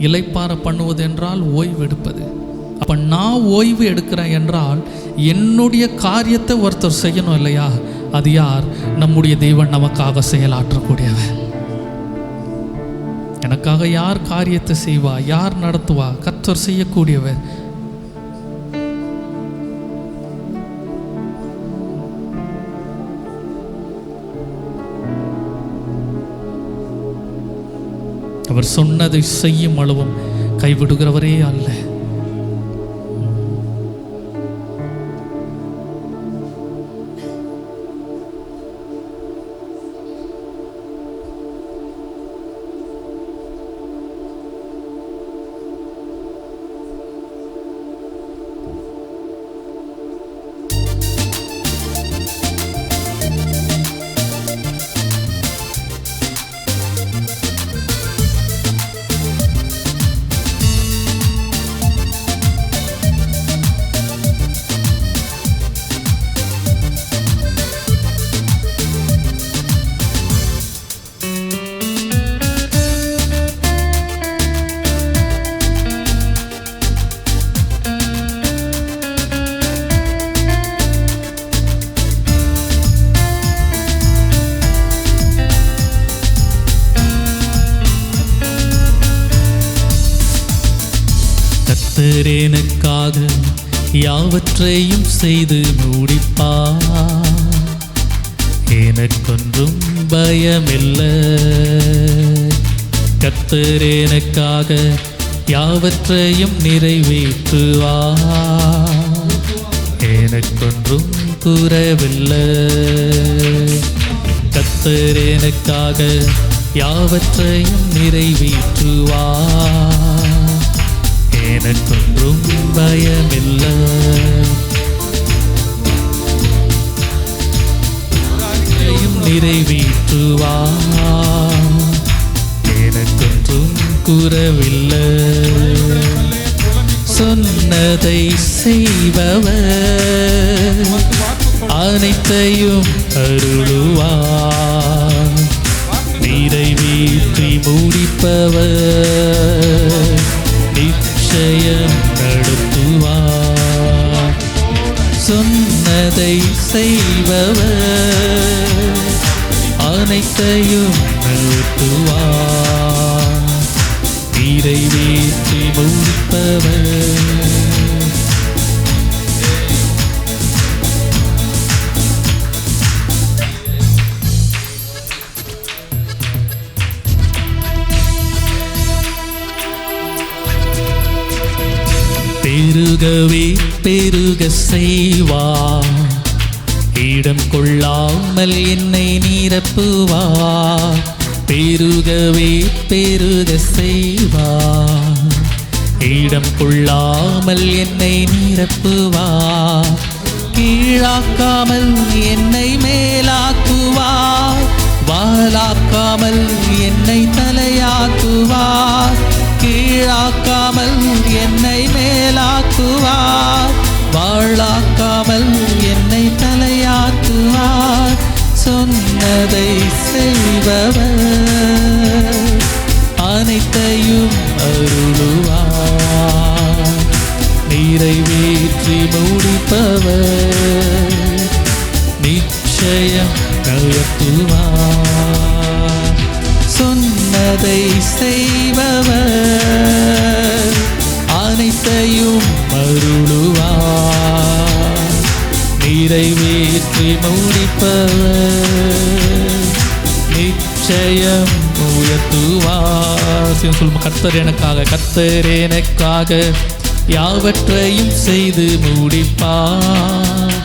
இளைப்பாற பண்ணுவது என்றால் ஓய்வு எடுப்பது. அப்போ நான் ஓய்வு எடுக்கிறேன் என்றால் என்னுடைய காரியத்தை ஒருத்தர் செய்யணும் இல்லையா? அது யார்? நம்முடைய தேவன் நமக்காக செயலாற்றக்கூடியவன். எனக்காக யார் காரியத்தை செய்வா, யார் நடத்துவா? கர்த்தர் செய்யக்கூடியவர். அவர் சொன்னதை செய்யும் அளவும் கைவிடுகிறவரே அல்ல. எனக்காக யாவற்றையும் செய்து முடிப்பார். எனக்கொன்றும் பயமில்லை. கர்த்தர் எனக்காக யாவற்றையும் நிறைவேற்றுவார். எனக்கொன்றும் குறைவில்லை. கர்த்தர் எனக்காக யாவற்றையும் நிறைவேற்றுவார். எனக்கொன்றும் பயமில்லை. நிறைவேற்றுவார். எனக்கொன்றும் குறைவில்லை. சொன்னதை செய்பவர் அனைத்தையும் அருளுவார். நிறைவேற்றி முடிப்பவர் நிச்சயம் நடத்துவார். சொன்னதை செய்பவர் அனைத்தையும் நடத்துவார். நிறைவேற்றி முடிப்பவர் பெருகவே பெருக செய்வார். இடம் கொள்ளாமல் என்னை நிரப்புவார். பெருகவே பெருக செய்வார். இடம் கொள்ளாமல் என்னை நிரப்புவார். கீழாக்காமல் என்னை மேலாக்குவார். வாலாக்காமல் என்னை தலையாக்குவார். கீழாக்காமல் என்னை மேலாக்குவார். வாழாக்காமல் என்னை தலையாக்குவார். சொன்னதை செய்பவர், அனைத்தையும் அருளுவார். நிறைவேற்றி முடிப்பவர், நிச்சயம் உயர்த்துவார். சொன்னதை செய்பவர், அனைத்தையும் அருளுவார். நிறைவேற்றி முடிப்பவர், நிச்சயம் உயர்த்துவார். சொல்லும் கர்த்தர் எனக்காக யாவற்றையும் செய்து முடிப்பார்.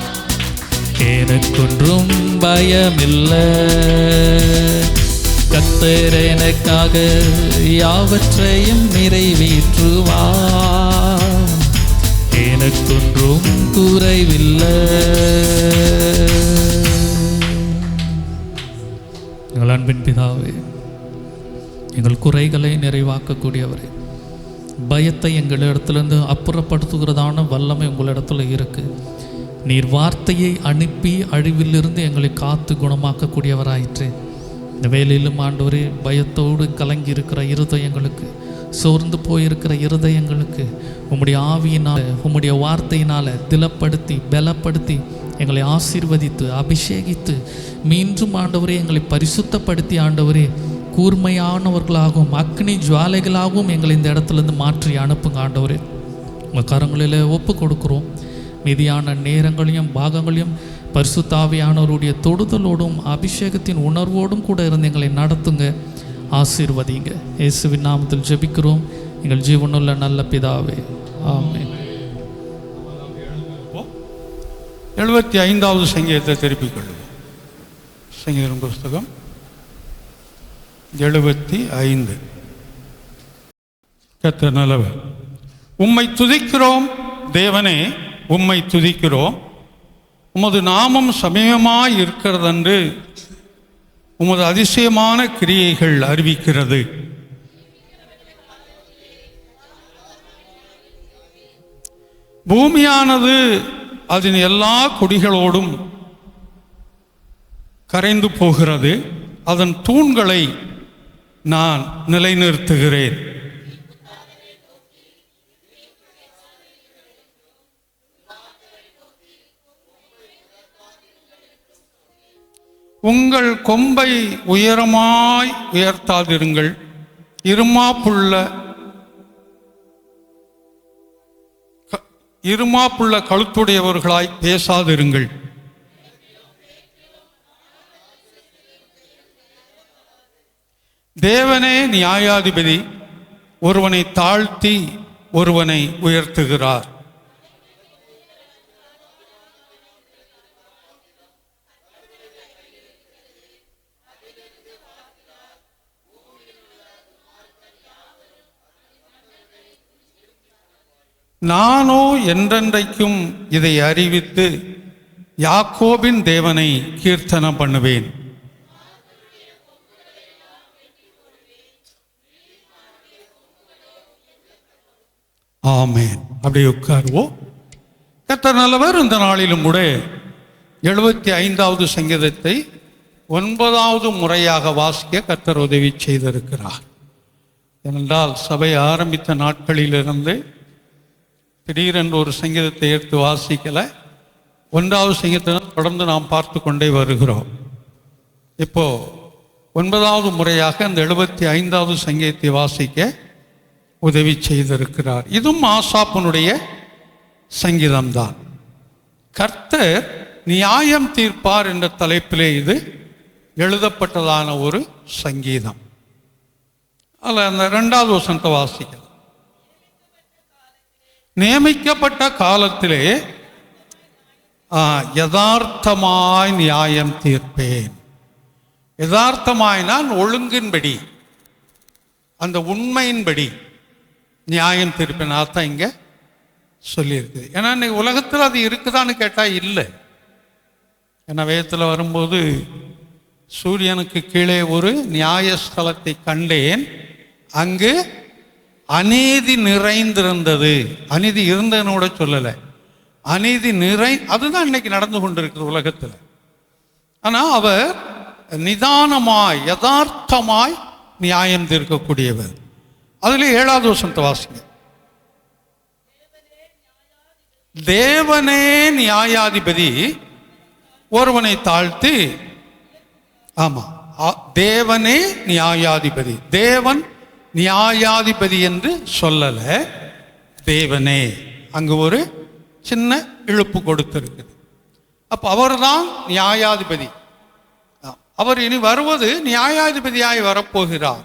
எனக்கொன்றும் பயமில்லை. கர்த்தர் எனக்காக யாவற்றையும் நிறைவேற்றுவார். எனக்கொன்றும் குறைவில்லை. எங்கள் அன்பின் பிதாவே, எங்கள் குறைகளை நிறைவாக்கக்கூடியவரே, பயத்தை எங்களிடத்திலிருந்து அப்புறப்படுத்துகிறதான வல்லமை உங்களிடத்துல இருக்கு. நீர் வார்த்தையை அனுப்பி அழிவிலிருந்து எங்களை காத்து குணமாக்கக்கூடியவராயிற்று. இந்த வேலையிலும் ஆண்டவரே, பயத்தோடு கலங்கி இருக்கிற இருதயங்களுக்கு, சோர்ந்து போயிருக்கிற இருதயங்களுக்கு உம்முடைய ஆவியினால், உம்முடைய வார்த்தையினால் திலப்படுத்தி பலப்படுத்தி எங்களை ஆசீர்வதித்து அபிஷேகித்து மீண்டும் ஆண்டவரே எங்களை பரிசுத்தப்படுத்தி ஆண்டவரே கூர்மையானவர்களாகவும் அக்னி ஜுவாலைகளாகவும் எங்களை இந்த இடத்துலேருந்து மாற்றி அனுப்புங்க ஆண்டவரே. உங்கள் கரங்களில் ஒப்பு கொடுக்குறோம். மீதியான நேரங்களையும் பாகங்களையும் பரிசுத்த ஆவியானவருடைய தொடுதலோடும் அபிஷேகத்தின் உணர்வோடும் கூட இருந்து எங்களை நடத்துங்க, ஆசீர்வதிங்க. இயேசுவின் நாமத்தில் ஜெபிக்கிறோம் எங்கள் ஜீவனுள்ள நல்ல பிதாவே, ஆமென். 75வது சங்கீதத்தை திருப்பிக் கொள்ளுவோம். சங்கீதம் புஸ்தகம் 75. கர்த்தர் நல்லவர். உம்மை துதிக்கிறோம் தேவனே, உம்மை துதிக்கிறோம். உமது நாமம் சமீபமாய் இருக்கிறதென்று உமது அதிசயமான கிரியைகள் அறிவிக்கிறது. பூமியானது அதன் எல்லா குடிகளோடும் கரைந்து போகிறது. அதன் தூண்களை நான் நிலைநிறுத்துகிறேன். உங்கள் கொம்பை உயரமாய் உயர்த்தாதிருங்கள். இருமாப்புள்ள கழுத்துடையவர்களாய் பேசாதிருங்கள். தேவனே நியாயாதிபதி, ஒருவனை தாழ்த்தி ஒருவனை உயர்த்துகிறார். நானோ என்றென்றைக்கும் இதை அறிவித்து யாக்கோபின் தேவனை கீர்த்தனம் பண்ணுவேன். ஆமென். அப்படியே உட்காருவோம். கர்த்தர் நல்லவர். இந்த நாளிலும் கூட 75வது சங்கீதத்தை 9வது முறையாக வாசிக்க கர்த்தர் உதவி செய்திருக்கிறார். ஏனென்றால் சபை ஆரம்பித்த நாட்களிலிருந்து திடீரென்று ஒரு சங்கீதத்தை எடுத்து வாசிக்கலை. 1வது சங்கீதத்தை தொடர்ந்து நாம் பார்த்து கொண்டே வருகிறோம். இப்போ 9வது முறையாக அந்த 75வது சங்கீதத்தை வாசிக்க உதவி செய்திருக்கிறார். இதுவும் ஆசாப்பனுடைய சங்கீதம்தான். கர்த்தர் நியாயம் தீர்ப்பார் என்ற தலைப்பிலே இது எழுதப்பட்டதான ஒரு சங்கீதம். அதில் அந்த 2வது வசனத்தை வாசிக்கலாம். நியமிக்கப்பட்ட காலத்திலே யதார்த்தமாய் நியாயம் தீர்ப்பேன். யதார்த்தமாயினால் ஒழுங்கின்படி, அந்த உண்மையின்படி நியாயம் தீர்ப்பேன். அதான் இங்கே சொல்லியிருக்குது. ஏன்னா இன்னைக்கு உலகத்தில் அது இருக்குதான்னு கேட்டால் இல்லை. ஏன்னா வேதத்தில் வரும்போது சூரியனுக்கு கீழே ஒரு நியாயஸ்தலத்தை கண்டேன், அங்கு அநீதி நிறைந்திருந்தது. அநீதி இருந்ததுன்னு கூட சொல்லலை, அநீதி அதுதான் இன்னைக்கு நடந்து கொண்டிருக்குது உலகத்தில். ஆனால் அவர் நிதானமாய் யதார்த்தமாய் நியாயம் தீர்க்கக்கூடியவர். அதில் 7வது வசனத்தை வாசிங்க. தேவனே நியாயாதிபதி ஒருவனை தாழ்த்தி, ஆமா, தேவனே நியாயாதிபதி. தேவன் நியாயாதிபதி என்று சொல்லல, தேவனே. அங்கு ஒரு சின்ன இழுப்பு கொடுத்திருக்குது. அப்ப அவர்தான் நியாயாதிபதி. அவர் இனி வருவது நியாயாதிபதியாய் வரப்போகிறார்,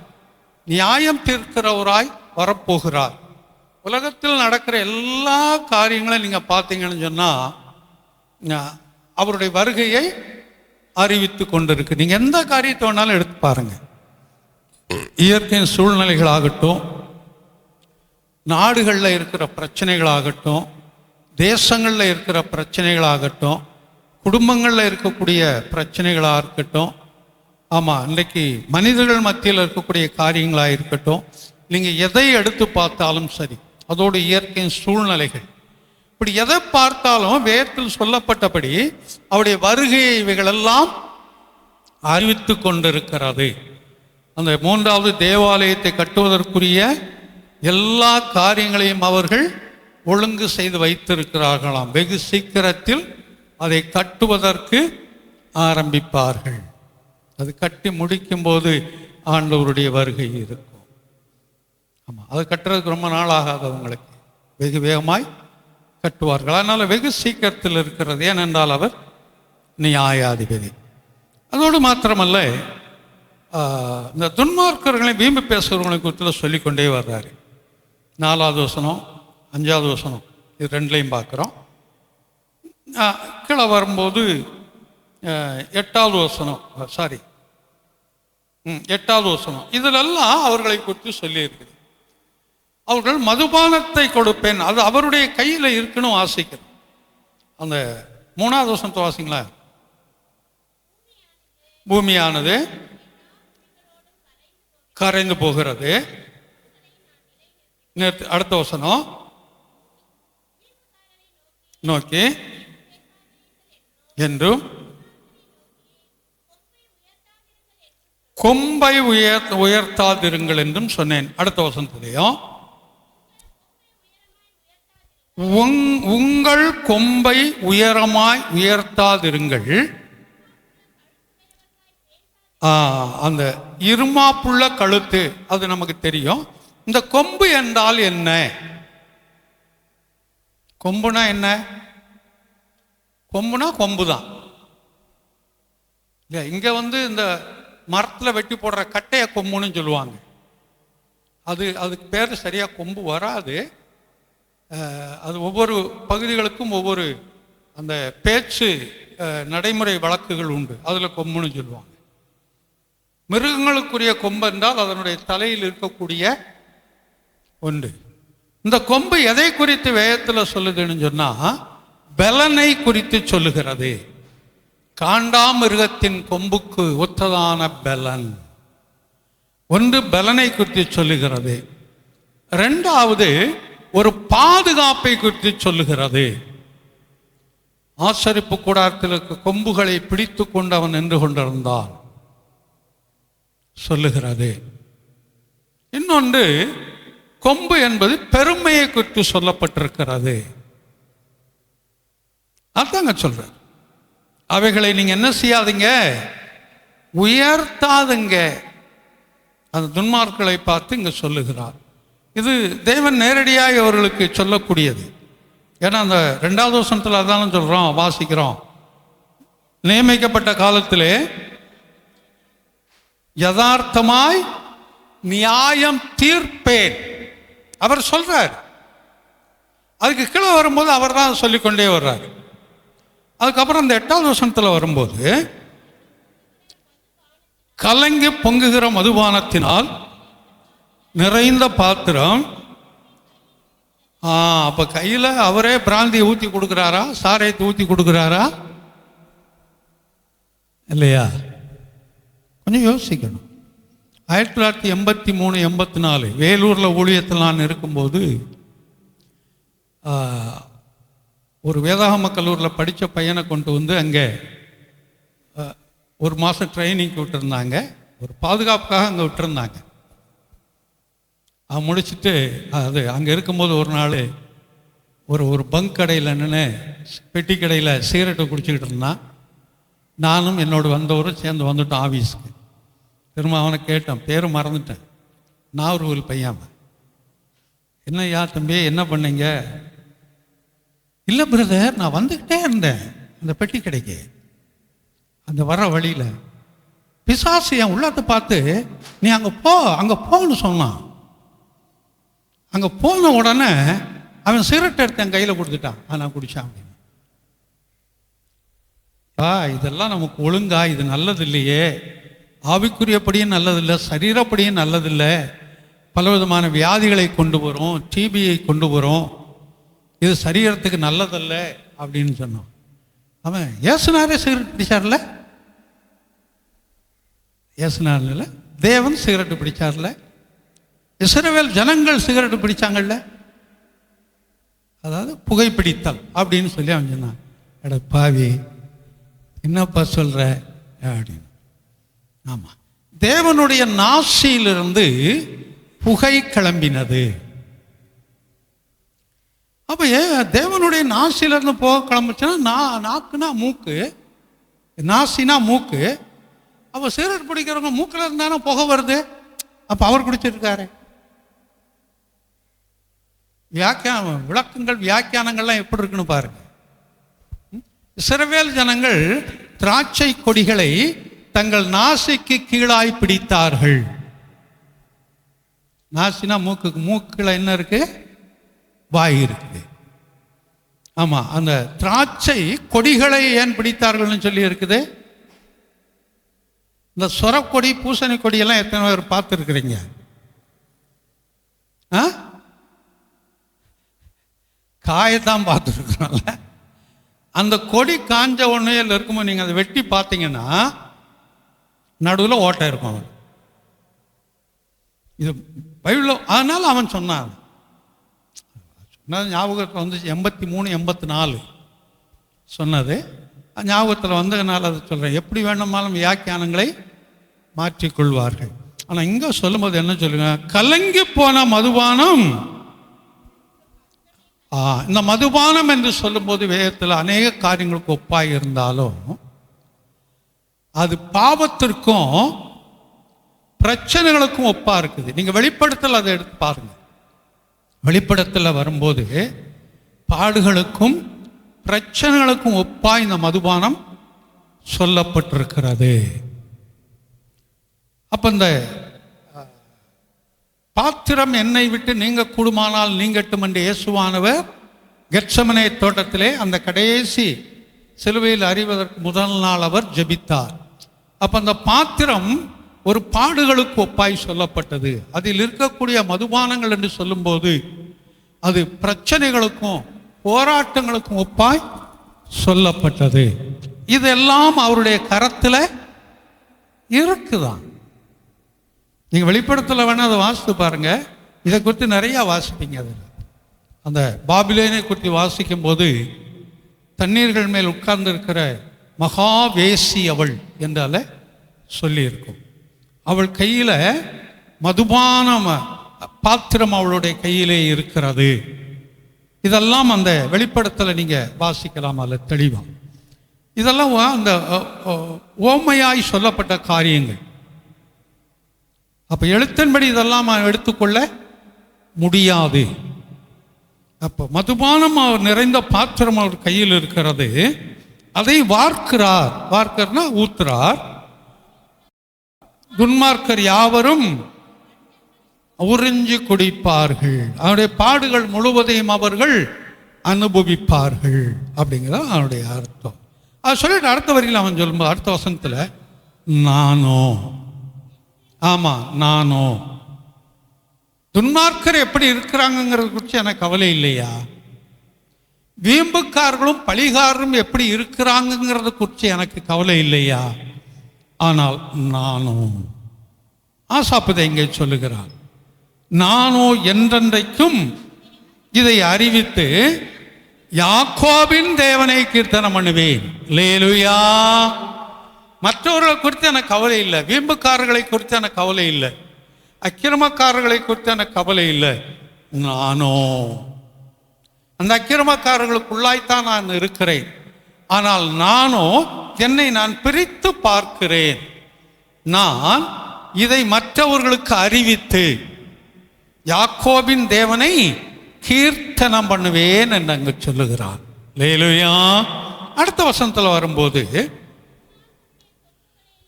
நியாயம் தீர்க்கிறவராய் வரப்போகிறார். உலகத்தில் நடக்கிற எல்லா காரியங்களும் நீங்க பார்த்தீங்கன்னு சொன்னா அவருடைய வருகையை அறிவித்து கொண்டிருக்கு. நீங்க எந்த காரியத்தை வேணாலும் எடுத்து பாருங்க. இயற்கையின் சூழ்நிலைகளாகட்டும், நாடுகளில் இருக்கிற பிரச்சனைகளாகட்டும், தேசங்களில் இருக்கிற பிரச்சனைகளாகட்டும், குடும்பங்களில் இருக்கக்கூடிய பிரச்சனைகளாக இருக்கட்டும், ஆமாம், இன்றைக்கு மனிதர்கள் மத்தியில் இருக்கக்கூடிய காரியங்களாக இருக்கட்டும், நீங்கள் எதை எடுத்து பார்த்தாலும் சரி, அதோடு இயற்கையின் சூழ்நிலைகள், இப்படி எதை பார்த்தாலும் வேதத்தில் சொல்லப்பட்டபடி அவருடைய வருகையை இவைகளெல்லாம் அறிவித்து கொண்டிருக்கிறது. அந்த 3வது தேவாலயத்தை கட்டுவதற்குரிய எல்லா காரியங்களையும் அவர்கள் ஒழுங்கு செய்து வைத்திருக்கிறார்களாம். வெகு சீக்கிரத்தில் அதை கட்டுவதற்கு ஆரம்பிப்பார்கள். அது கட்டி முடிக்கும் போது ஆண்டவருடைய வருகை இருக்கும். ஆமாம், அது கட்டுறதுக்கு ரொம்ப நாள் ஆகாது, அவங்களுக்கு வெகு வேகமாய் கட்டுவார்கள். அதனால் வெகு சீக்கிரத்தில் இருக்கிறது. ஏனென்றால் அவர் நியாயாதிபதி. அதோடு மாத்திரமல்ல, இந்த துன்மார்க்கர்களை வீம்பு பேசுகிறவங்களை குறித்து சொல்லிக்கொண்டே வர்றாரு. 4வது வசனம் 5வது வசனம் இது 2லையும் பார்க்குறோம். கீழே வரும்போது 8வது வசனம், 8வது வசனம் இதிலெல்லாம் அவர்களை குறித்து சொல்லியிருக்குது. அவர்கள் மதுபானத்தை கொடுப்பேன், அது அவருடைய கையில் இருக்கணும் ஆசைக்கிறேன். அந்த 3வது வசனத்தை வாசிங்களா. பூமியானது கரைந்து போகிறது. அடுத்த வசனம் நோக்கி என்றும் கொம்பை உயர்த்தாதிருங்கள் என்றும் சொன்னேன். அடுத்த வசனத்திலையும் உங்கள் கொம்பை உயரமாய் உயர்த்தாதிருங்கள். அந்த இருமாப்புள்ள கழுத்து அது நமக்கு தெரியும். இந்த கொம்பு என்றால் என்ன? கொம்புனா என்ன? கொம்புனா கொம்பு தான். இங்க இந்த மரத்தில் வெட்டி போடுற கட்டைய கொம்புன்னு சொல்லுவாங்க. அதுக்கு பேர் சரியா கொம்பு வராது. அது ஒவ்வொரு பகுதிகளுக்கும் ஒவ்வொரு அந்த பேச்சு நடைமுறை வழக்குகள் உண்டு. அதில் கொம்புன்னு சொல்லுவாங்க. மிருகங்களுக்குரிய கொம்பு என்றால் அதனுடைய தலையில் இருக்கக்கூடிய ஒன்று. இந்த கொம்பு எதை குறித்து வேதத்தில் சொல்லுதுன்னு சொன்னா பலனை குறித்து சொல்லுகிறது. காண்டாமிருகத்தின் கொம்புக்கு ஒத்ததான பலன். ஒன்று பலனை குறித்து சொல்லுகிறது, 2வது ஒரு பாதுகாப்பை குறித்து சொல்லுகிறது. ஆசரிப்பு கூடாரத்தில் இருக்க கொம்புகளை பிடித்து கொண்டு அவன் நின்று கொண்டிருந்தான் சொல்லுகிறது. இன்னொன்று, கொம்பு என்பது பெருமையை குறித்து சொல்லப்பட்டிருக்கிறது. அதாங்க சொல்றேன். அவைகளை நீங்க என்ன செய்யாதீங்க, உயர்த்தாதுங்க. அந்த துன்மார்க்களை பார்த்து இங்க சொல்லுகிறார். இது தேவன் நேரடியாக அவர்களுக்கு சொல்லக்கூடியது. ஏன்னா அந்த 2வது வசனத்தில் அதான் சொல்றோம், வாசிக்கிறோம். நியமிக்கப்பட்ட காலத்திலே யதார்த்தமாய் நியாயம் தீர்ப்பேன் அவர் சொல்றார். அதுக்கு கீழே வரும்போது அவர் தான் சொல்லிக்கொண்டே வர்றார். அதுக்கப்புறம் இந்த 8வது வசனத்தில் வரும்போது கலங்கி பொங்குகிற மதுபானத்தினால் நிறைந்த பாத்திரம். அப்ப கையில் அவரே பிராந்தியை ஊற்றி கொடுக்குறாரா, சாராயத்தை ஊற்றி கொடுக்குறாரா இல்லையா? கொஞ்சம் யோசிக்கணும். 1983 84 வேலூரில் ஊழியத்தில் நான் இருக்கும்போது ஒரு வேதாகம கல்லூரியில் படித்த பையனை கொண்டு வந்து அங்கே 1 மாதம் ட்ரைனிங்க்கு விட்டுருந்தாங்க, ஒரு பாதுகாப்புக்காக அங்கே விட்டுருந்தாங்க. அவன் முடிச்சுட்டு அது அங்கே இருக்கும்போது ஒரு நாள் ஒரு பங்க் கடையில் நின்று பெட்டி கடையில் சிகரெட்டை குடிச்சிக்கிட்டு இருந்தான். நானும் என்னோட வந்தவரும் சேர்ந்து வந்துட்டோம் ஆஃபீஸுக்கு. திரும்ப அவனை கேட்டேன், பேரும் மறந்துட்டேன், நாகர்கோவில் பையன். என்னய்யா தம்பி என்ன பண்ணீங்க? இல்லை பிரதர், நான் வந்துக்கிட்டே இருந்தேன் அந்த பெட்டி கடைக்கு, அந்த வர வழியில் பிசாசு என் உள்ளத்தை பார்த்து நீ அங்கே போன்னு சொன்னான். அங்கே போன உடனே அவன் சிகரெட் எடுத்து என் கையில் கொடுத்துட்டான். நான் குடித்தான் அப்படின்னு. இதெல்லாம் நமக்கு ஒழுங்கா? இது நல்லது இல்லையே. ஆவிக்குரியப்படியும் நல்லதில்லை, சரீரப்படியும் நல்லதில்லை. பலவிதமான வியாதிகளை கொண்டு வரும், டிபியை கொண்டு வரும். இது சரீரத்துக்கு நல்லதல்ல அப்படின்னு சொன்னான். அவன் ஏசுனாரே சிகரெட் பிடிச்சார்ல, ஏசுனார்ல, தேவன் சிகரெட்டு பிடிச்சார்ல, இஸ்ரவேல் ஜனங்கள் சிகரெட்டு பிடிச்சாங்கல்ல, அதாவது புகைப்பிடித்தல் அப்படின்னு சொல்லி அவன் சொன்னான். எட பாவி, என்னப்பா சொல்ற அப்படின்னு. ஆமாம், தேவனுடைய நாசியிலிருந்து புகை கிளம்பினது. அப்போ தேவனுடைய நாசியிலிருந்து புகை கிளம்பிச்சுன்னா நாக்குனா மூக்கு, நாசினா மூக்கு. அப்போ சிகரெட் பிடிக்கிறவங்க மூக்கில் இருந்தானே புகை வருது. அப்போ அவர் குடிச்சிருக்காரு. விளக்கங்கள் வியாக்கியானங்கள்லாம் எப்படி இருக்குன்னு பாருங்க. இஸ்ரவேல் ஜனங்கள் திராட்சை கொடிகளை தங்கள் நாசிக்கு கீழாய் பிடித்தார்கள். நாசினா மூக்குக்கு, மூக்குல என்ன இருக்கு? வாய் இருக்கு. ஆமா, அந்த திராட்சை கொடிகளை ஏன் பிடித்தார்கள்னு சொல்லி இருக்குது. இந்த சொரக்கொடி, பூசணி கொடியெல்லாம் எத்தனை பேர் பார்த்துருக்குறீங்க? காயத்தான் பார்த்துருக்குறோம்ல. அந்த கொடி காஞ்ச ஒன்றையில் இருக்கும்போது நீங்கள் அதை வெட்டி பார்த்தீங்கன்னா நடுவில் ஓட்டை இருக்கும். இது பைபிளில். அதனால் அவன் சொன்னான், ஞாபகத்தில் வந்துச்சு. 83, 84 சொன்னது ஞாபகத்தில் வந்ததுனால அதை சொல்கிறேன். எப்படி வேணுமாலும் வியாக்கியானங்களை மாற்றிக்கொள்வார்கள். ஆனால் இங்கே சொல்லும்போது என்ன சொல்லுங்க? கலங்கி போன மதுபானம். இந்த மதுபானம் என்று சொல்லும்போது வேதத்தில் அநேக காரியங்களுக்கு ஒப்பாய் இருந்தாலும் அது பாவத்திற்கும் பிரச்சனைகளுக்கும் ஒப்பா இருக்குது. நீங்கள் வெளிப்படுத்தல் அதை எடுத்து பாருங்க. வெளிப்படத்தில் வரும்போது பாடுகளுக்கும் பிரச்சனைகளுக்கும் ஒப்பா இந்த மதுபானம் சொல்லப்பட்டிருக்கிறது. அப்ப இந்த பாத்திரம் என்னை விட்டு நீங்க கூடுமானால் நீங்கட்டும் என்று இயேசுவானவர் கெத்செமனே தோட்டத்திலே அந்த கடைசி சிலுவையில் அறிவதற்கு முதல் நாள் அவர் ஜெபித்தார். அப்ப அந்த பாத்திரம் ஒரு பாடுகளுக்கு ஒப்பாய் சொல்லப்பட்டது. அதில் இருக்கக்கூடிய மதுபானங்கள் என்று சொல்லும்போது அது பிரச்சனைகளுக்கும் போராட்டங்களுக்கும் ஒப்பாய் சொல்லப்பட்டது. இதெல்லாம் அவருடைய கரத்தில் இருக்குதான். நீங்கள் வெளிப்படத்தில் வேணால் அதை வாசித்து பாருங்க. இதை குறித்து நிறையா வாசிப்பீங்க. அதில் அந்த பாபிலோனை குறித்து வாசிக்கும் போது தண்ணீர்கள் மேல் உட்கார்ந்து இருக்கிற மகாவேசி அவள் என்றால சொல்லியிருக்கும். அவள் கையில் மதுபான பாத்திரம் அவளுடைய கையிலே இருக்கிறது. இதெல்லாம் அந்த வெளிப்படத்தில் நீங்கள் வாசிக்கலாம். அதில் தெளிவாக இதெல்லாம் அந்த ஓமையாய் சொல்லப்பட்ட காரியங்கள். அப்போ எழுத்தின்படி இதெல்லாம் எடுத்துக்கொள்ள முடியாது. அப்போ மதுபானம் அவர் நிறைந்த பாத்திரம் அவர் கையில் இருக்கிறது. அதை வார்க்கிறார். வார்க்கர்னா ஊத்துறார். துன்மார்க்கர் யாவரும் உறிஞ்சி குடிப்பார்கள். அவருடைய பாடுகள் முழுவதையும் அவர்கள் அனுபவிப்பார்கள் அப்படிங்கிறது அவனுடைய அர்த்தம். அது சொல்லிட்டு அடுத்த வரியில் அவன் சொல்லும்போது அடுத்த வசனத்தில் நானோ, ஆமா நானோ, துன்மார்க்கர் எப்படி இருக்கிறாங்கிறத குறித்து எனக்கு கவலை இல்லையா? வீம்புக்காரர்களும் பழிகாரரும் எப்படி இருக்கிறாங்கிறத குறித்து எனக்கு கவலை இல்லையா? ஆனால் நானோ, ஆசாப்பதை இங்கே சொல்லுகிறார், நானோ என்றென்றைக்கும் இதை அறிவித்து யாக்கோபின் தேவனை கீர்த்தனம் பண்ணுவேன். அல்லேலூயா. மற்றவர்களை குறித்து எனக்கு கவலை இல்லை, வீம்புக்காரர்களை குறித்து எனக்கு கவலை இல்லை, அக்கிரமக்காரர்களை குறித்து எனக்கு கவலை இல்லை. நானோ அந்த அக்கிரமக்காரர்களுக்குள்ளாய்த்தான் நான் இருக்கிறேன். ஆனால் நானோ என்னை நான் பிரித்து பார்க்கிறேன். நான் இதை மற்றவர்களுக்கு அறிவித்து யாக்கோபின் தேவனை கீர்த்தனம் பண்ணுவேன் என்று அங்கு சொல்லுகிறார். அல்லேலூயா. அடுத்த வசனத்தில் வரும்போது,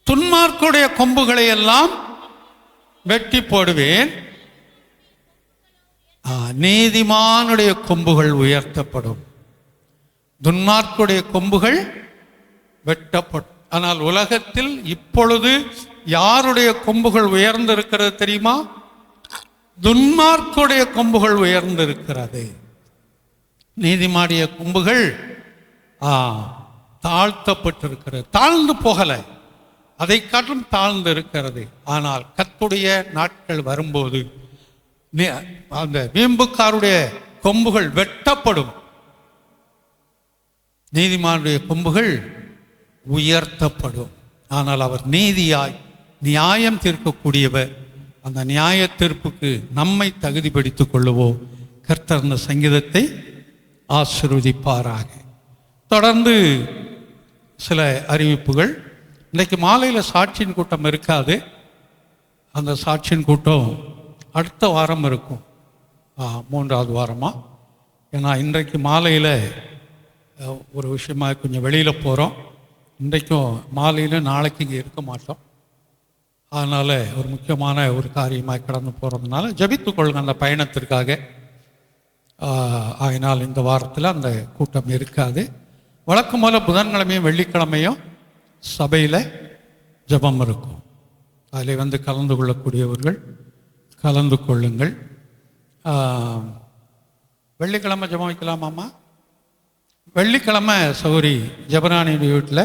துன்மார்க்குடைய கொம்புகளை எல்லாம் வெட்டி போடுவேன், நீதிமானுடைய கொம்புகள் உயர்த்தப்படும். துன்மார்க்குடைய கொம்புகள் வெட்டப்படும். ஆனால் உலகத்தில் இப்பொழுது யாருடைய கொம்புகள் உயர்ந்திருக்கிறது தெரியுமா? துன்மார்க்குடைய கொம்புகள் உயர்ந்திருக்கிறது. நீதிமானுடைய கொம்புகள் தாழ்த்தப்பட்டிருக்கிறது. தாழ்ந்து போகலை, அதை காட்டிலும் தாழ்ந்து இருக்கிறது. ஆனால் கர்த்தருடைய நாட்கள் வரும்போது அந்த வீம்புக்காருடைய கொம்புகள் வெட்டப்படும், நீதிமானுடைய கொம்புகள் உயர்த்தப்படும். ஆனால் அவர் நீதியாய் நியாயம் தீர்க்கக்கூடியவர். அந்த நியாய தீர்ப்புக்கு நம்மை தகுதிப்படுத்திக் கொள்ளுவோம். கர்த்தர் அந்த சங்கீதத்தை ஆசீர்வதிப்பாராக. தொடர்ந்து சில அறிவிப்புகள். இன்றைக்கு மாலையில் சாட்சியின் கூட்டம் இருக்காது. அந்த சாட்சியின் கூட்டம் அடுத்த வாரம் இருக்கும், 3வது வாரமாக. ஏன்னா இன்றைக்கு மாலையில் ஒரு விஷயமாக கொஞ்சம் வெளியில் போகிறோம். இன்றைக்கும் மாலையில் நாளைக்கு இங்கே இருக்க மாட்டோம். அதனால் ஒரு முக்கியமான ஒரு காரியமாக கடந்து போகிறதுனால ஜெபித்துக் கொள்ளுங்க அந்த பயணத்திற்காக. அதனால் இந்த வாரத்தில் அந்த கூட்டம் இருக்காது. வழக்கம் போல புதன்கிழமையும் வெள்ளிக்கிழமையும் சபையில் ஜெபம் இருக்கும். அதில் வந்து கலந்து கொள்ளக்கூடியவர்கள் கலந்து கொள்ளுங்கள். வெள்ளிக்கிழமை ஜெபம் வைக்கலாமாம்மா? வெள்ளிக்கிழமை சௌரி ஜெபராணியுடைய வீட்டில்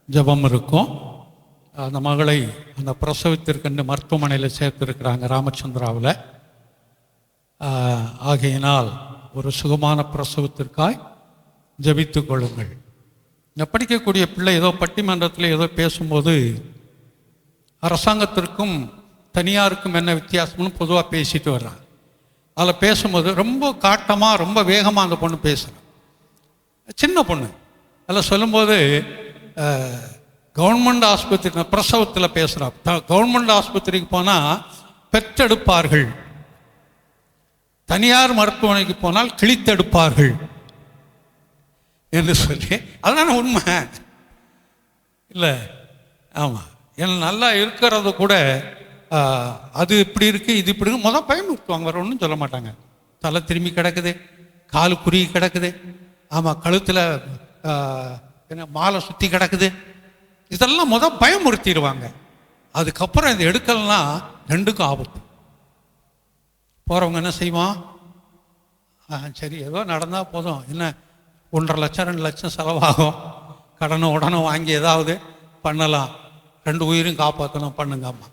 ஜெபம் இருக்கும். அந்த மகளை அந்த பிரசவத்திற்கென்று மருத்துவமனையில் சேர்த்துருக்கிறாங்க ராமச்சந்திராவில். ஆகையினால் ஒரு சுகமான பிரசவத்திற்காய் ஜெபித்து கொள்ளுங்கள். இந்த படிக்கக்கூடிய பிள்ளை ஏதோ பட்டிமன்றத்தில் ஏதோ பேசும்போது அரசாங்கத்திற்கும் தனியாருக்கும் என்ன வித்தியாசம்னு பொதுவாக பேசிட்டு வர்றாங்க. அதில் பேசும்போது ரொம்ப காட்டமாக ரொம்ப வேகமாக அந்த பொண்ணு பேசுகிறான். சின்ன பொண்ணு. அதில் சொல்லும்போது கவர்மெண்ட் ஆஸ்பத்திரி பிரசவத்தில் பேசுகிறான். கவர்மெண்ட் ஆஸ்பத்திரிக்கு போனால் பெற்றெடுப்பார்கள், தனியார் மருத்துவமனைக்கு போனால் கிழித்தெடுப்பார்கள் என்று சொல்லி. அதுதானே உண்மை இல்லை? ஆமாம். ஏன்னா நல்லா இருக்கிறது கூட அது இப்படி இருக்குது இது இப்படி முதல் பயமுறுத்துவாங்க, வேறு ஒன்றும் சொல்ல மாட்டாங்க. தலை திரும்பி கிடக்குது, காலு குறுகி கிடக்குது, ஆமாம் கழுத்தில் என்ன மாலை சுற்றி கிடக்குது, இதெல்லாம் முதல் பயமுறுத்திடுவாங்க. அதுக்கப்புறம் இது எடுக்கலன்னா ரெண்டுக்கும் ஆபத்து. போகிறவங்க என்ன செய்வான்? சரி ஏதோ நடந்தால் போதும், என்ன 1.5 லட்சம் 2 லட்சம் செலவாகும், கடனை உடனே வாங்கி ஏதாவது பண்ணலாம், 2 உயிரும் காப்பாற்றணும், பண்ணுங்கம்மா.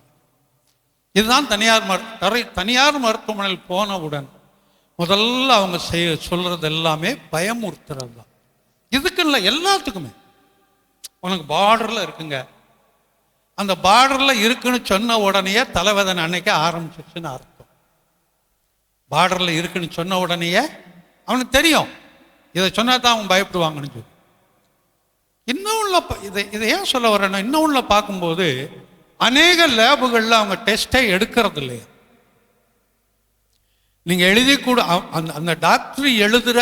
இதுதான் தனியார் மருத்துவமனையில் போனவுடன் முதல்ல அவங்க சொல்கிறது எல்லாமே பயமுறுத்துறது தான். இதுக்கு இல்லை, எல்லாத்துக்குமே. உனக்கு பார்டரில் இருக்குங்க, அந்த பார்டரில் இருக்குன்னு சொன்ன உடனேயே தலைவேதனை அன்னைக்கு ஆரம்பிச்சிருச்சுன்னு அர்த்தம். பார்டரில் இருக்குன்னு சொன்ன உடனேயே அவனுக்கு தெரியும், இதை சொன்னா தான் அவன் பயப்படுவாங்கன்னு சொல்லி. இன்னும் உள்ள இதை ஏன் சொல்ல வரேன்னா, இன்னும் உள்ள பார்க்கும்போது அநேக லேபுகளில் அவங்க டெஸ்ட்டை எடுக்கிறது இல்லையா. நீங்கள் எழுதி கூட அந்த டாக்டர் எழுதுகிற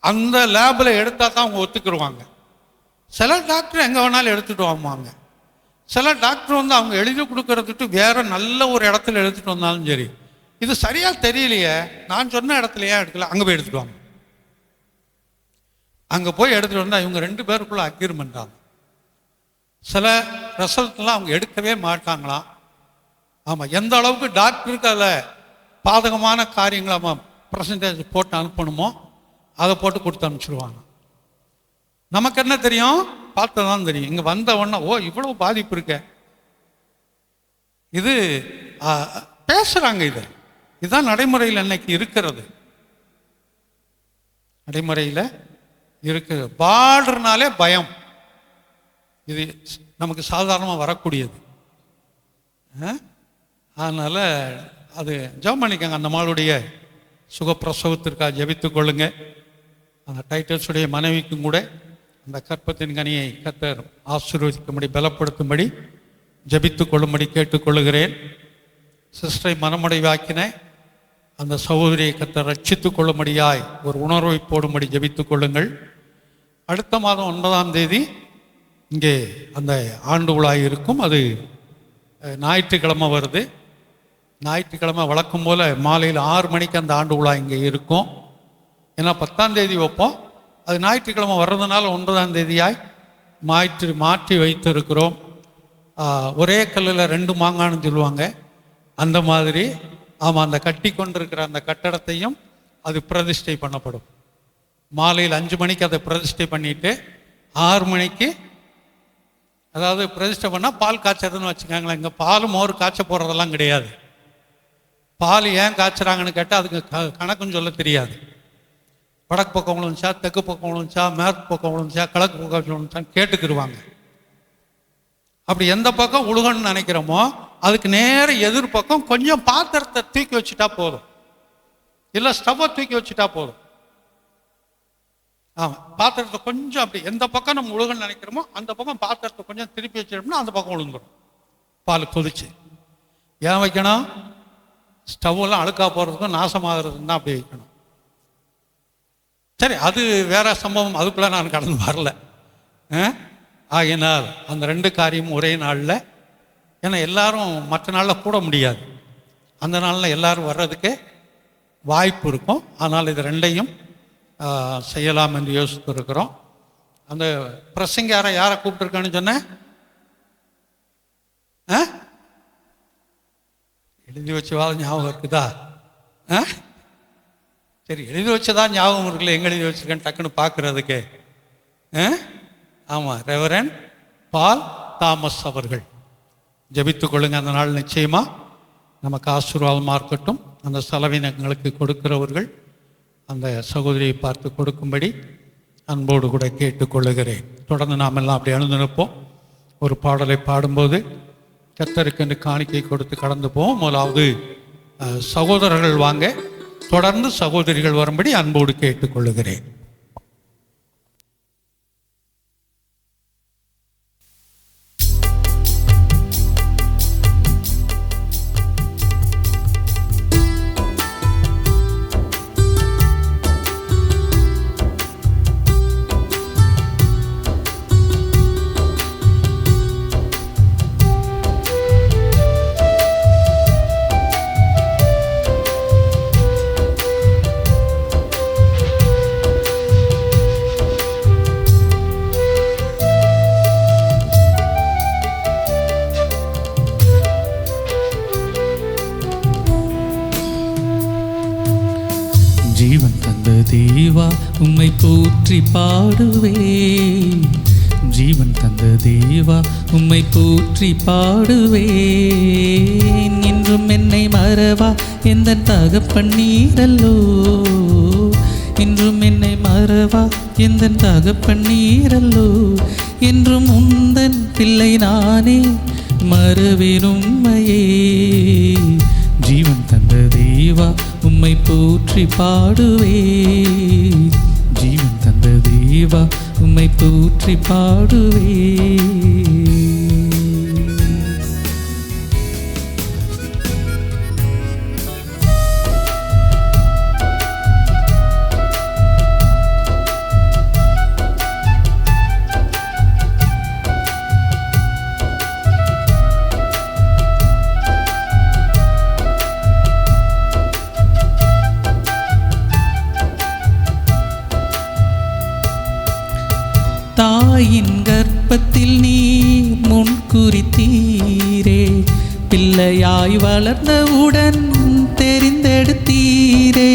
அந்த லேபில் எடுத்தால் தான் அவங்க ஒத்துக்குருவாங்க. சில டாக்டர் எங்கே வேணாலும் எடுத்துகிட்டு வாங்குவாங்க. சில டாக்டர் வந்து அவங்க எழுதி கொடுக்கறதுட்டு வேற நல்ல ஒரு இடத்துல எடுத்துகிட்டு வந்தாலும் சரி, இது சரியாக தெரியலையே, நான் சொன்ன இடத்துல ஏன் எடுக்கல, அங்கே போய் எடுத்துட்டு வாங்க. அங்கே போய் எடுத்துகிட்டு வந்தால் இவங்க 2 பேருக்குள்ள அக்யூர்மெண்ட் ஆகும். சில ரிசல்ட்லாம் அவங்க எடுக்கவே மாட்டாங்களாம். ஆமாம், எந்த அளவுக்கு டாக்டருக்கு அதில் பாதகமான காரியங்களை அவன் பர்சன்டேஜ் போட்டு அனுப்பணுமோ அதை போட்டு கொடுத்து அனுப்பிச்சிடுவாங்க. நமக்கு என்ன தெரியும்? பார்த்து தான் தெரியும். இங்கே வந்த உடனே ஓ இவ்வளோ பாதிப்பு இருக்க, இது பேசுகிறாங்க. இதுதான் நடைமுறையில் இன்னைக்கு இருக்கிறது. நடைமுறையில் இருக்குது. பார்டர்னாலே பயம். இது நமக்கு சாதாரணமாக வரக்கூடியது. அதனால் அது ஜெபம் பண்ணிக்கோங்க. அந்த மாளுடைய சுகப்பிரசவத்திற்காக ஜெபித்து கொள்ளுங்க. அந்த டைட்டஸுடைய மனைவிக்கும் கூட அந்த கற்பத்தின் கனியை கர்த்தர் ஆசீர்வதிக்கும்படி பலப்படுத்தும்படி ஜெபித்து கொள்ளும்படி கேட்டுக்கொள்ளுகிறேன். சிஸ்டரை மனமுடைவாக்கின அந்த சகோதரியை கர்த்தர் ரட்சித்து கொள்ளும்படியாய் ஒரு உணர்வை போடும்படி ஜெபித்து கொள்ளுங்கள். அடுத்த மாதம் 9ஆம் தேதி இங்கே அந்த ஆண்டு விழா இருக்கும். அது ஞாயிற்றுக்கிழமை வருது. ஞாயிற்றுக்கிழமை வழக்கம் போல் மாலையில் 6 மணிக்கு அந்த ஆண்டு விழா இங்கே இருக்கும். ஏன்னா 10ஆம் தேதி வைப்போம். அது ஞாயிற்றுக்கிழமை வர்றதுனால 9ஆம் தேதியாய் மாற்றி வைத்திருக்கிறோம். ஒரே கல்லில் 2 மாங்கான்னு சொல்லுவாங்க. அந்த மாதிரி ஆமாம், அந்த கட்டி கொண்டிருக்கிற அந்த கட்டடத்தையும் அது பிரதிஷ்டை பண்ணப்படும். மாலையில் 5 மணிக்கு அதை பிரதிஷ்டை பண்ணிட்டு 6 மணிக்கு, அதாவது பிரதிஷ்டை பண்ணால் பால் காய்ச்சதுன்னு வச்சுக்காங்களேன். இங்கே பால் மோர் காய்ச்ச போகிறதெல்லாம் கிடையாது. பால் ஏன் காய்ச்சுறாங்கன்னு கேட்டால் அதுக்கு கணக்குன்னு சொல்ல தெரியாது. வடக்கு பக்கம் விழுந்துச்சா, தெற்கு பக்கம் விழுந்துச்சா, மேற்கு பக்கம் விழுந்துச்சா, கிழக்கு பக்கம் விழுந்துச்சான்னு கேட்டுக்கிடுவாங்க. அப்படி எந்த பக்கம் உழுகணும்னு நினைக்கிறோமோ அதுக்கு நேர எதிர்பக்கம் கொஞ்சம் பாத்திரத்தை தூக்கி வச்சுட்டா போதும், இல்லை ஸ்டவ்வை தூக்கி வச்சுட்டா போதும். ஆமாம், பாத்திரத்தை கொஞ்சம் அப்படி எந்த பக்கம் நம்ம உழுகணும்னு நினைக்கிறோமோ அந்த பக்கம் பாத்திரத்தை கொஞ்சம் திருப்பி வச்சிட்டோம்னா அந்த பக்கம் விழுந்துடும். பால் கொதிச்சு. ஏன் வைக்கணும்? ஸ்டவ்வெல்லாம் அழுக்கா போகிறதுக்கும் நாசமாகிறதுக்கும் தான் அப்படி வைக்கணும். சரி, அது வேற சம்பவம், அதுக்குள்ளே நான் கடந்து வரல. ஆகினால் அந்த 2 காரியமும் ஒரே நாளில், ஏன்னா எல்லாரும் மற்ற நாளில் கூட முடியாது, அந்த நாளில் எல்லாரும் வர்றதுக்கு வாய்ப்பு இருக்கும். அதனால் இது 2ஐயும் செய்யலாம் என்று யோசித்து இருக்கிறோம். அந்த பிரசங்க யாரை கூப்பிட்டுருக்கான்னு சொன்னேன்? எழுதி வச்சவாத ஞாபகம் இருக்குதா? சரி, எழுதி வச்சதா ஞாபகம் இருக்குல்ல, எங்கே எழுதி வச்சிருக்கேன்னு டக்குன்னு பார்க்குறதுக்கு. ஆமாம், ரெவரண்ட் பால் தாமஸ் அவர்கள். ஜெபித்து கொள்ளுங்க. அந்த நாள் நிச்சயமாக நமக்கு ஆசீர்வாதமாக இருக்கட்டும். அந்த செலவினங்களுக்கு கொடுக்கிறவர்கள் அந்த சகோதரியை பார்த்து கொடுக்கும்படி அன்போடு கூட கேட்டுக்கொள்ளுகிறேன். தொடர்ந்து நாம் எல்லாம் அப்படி எழுந்து நிற்போம். ஒரு பாடலை பாடும்போது கர்த்தருக்கு என்று காணிக்கை கொடுத்து கடந்து போவோம். முதலாவது சகோதரர்கள் வாங்க, தொடர்ந்து சகோதரிகள் வரும்படி அன்போடு கேட்டுக்கொள்ளுகிறேன். ஜீவன் தந்த தேவா உம்மை போற்றி பாடுவே, ஜீவன் தந்த தேவா உம்மை போற்றி பாடுவேன். என்றும் என்னை மறவா எந்த தகப்பன் நீரல்லோ, என்றும் என்னை மறவா எந்த தகப்பன் நீரல்லோ. என்றும் உந்தன் பிள்ளை நானே மறவேன் உம்மையே. ஜீவன் தந்த தேவா உம்மை போற்றி பாடுவே, ஜீவன் தந்த தேவா உம்மை போற்றி பாடுவே. தாயின் கர்ப்பத்தில் நீ முன்குறித்தீரே, பிள்ளையாய் வளர்ந்தவுடன் தெரிந்தெடுத்தீரே.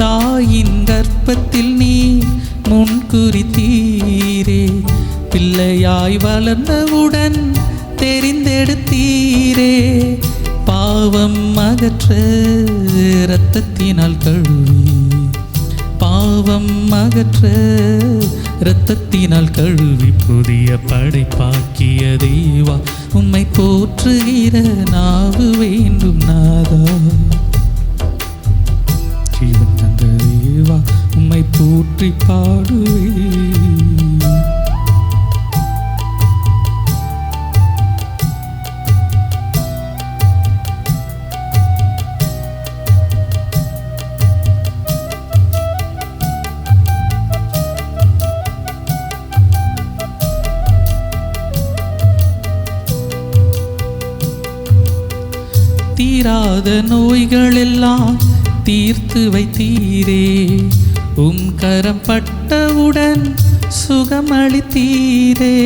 தாயின் கர்ப்பத்தில் நீ முன்குறித்தீரே, பிள்ளையாய் வளர்ந்தவுடன் தெரிந்தெடுத்தீரே. பாவம் அகற்ற இரத்தத்தினால் கழுவி பாவம் அகற்ற இரத்தத்தினால் கழுவி புதிய படைப்பாக்கிய தேவா உம்மை போற்றுகிற நாவு வேண்டும் நாதா. ஜீவன் தந்த தேவா உம்மை போற்றி பாடுவே. தீராத நோய்களெல்லாம் தீர்த்து வைத்தீரே, உம் கரம் பட்டவுடன் சுகமளித்தீரே.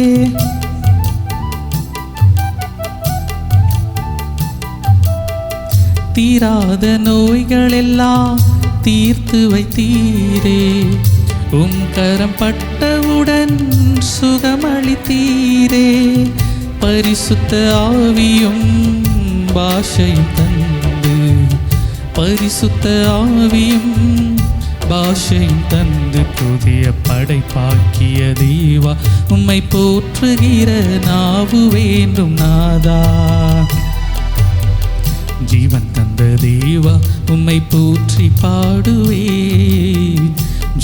தீராத நோய்களெல்லாம் தீர்த்து வைத்தீரே, உம் கரம் பட்டவுடன் சுகமளித்தீரே. பரிசுத்த ஆவியும் பாஷையும் தந்து, பரிசுத்த ஆவியும் பாஷையும் தந்து புதிய படைப்பாக்கிய தேவா உம்மை போற்றுகிற நாவு வேண்டும் நாதா. ஜீவன் தந்த தேவா உம்மை போற்றி பாடுவே.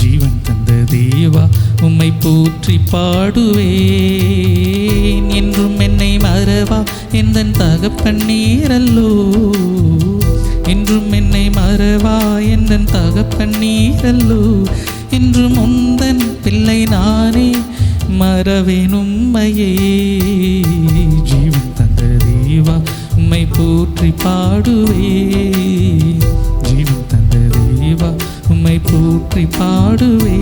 ஜீவன் தந்த தேவா உம்மை போற்றி பாடுவேன். என்றும் என்னை மறவா எந்தன் தகப்பன் நீரல்லோ, என்றும் என்னை மறவா எந்தன் தகப்பன் நீரல்லோ. என்றும் உந்தன் பிள்ளை நானே மறவேன் உம்மையே. ஜீவன் தந்த தேவா உம்மை போற்றி பாடுவே. ஜீவன் தந்த தேவா உம்மை போற்றி பாடுவே.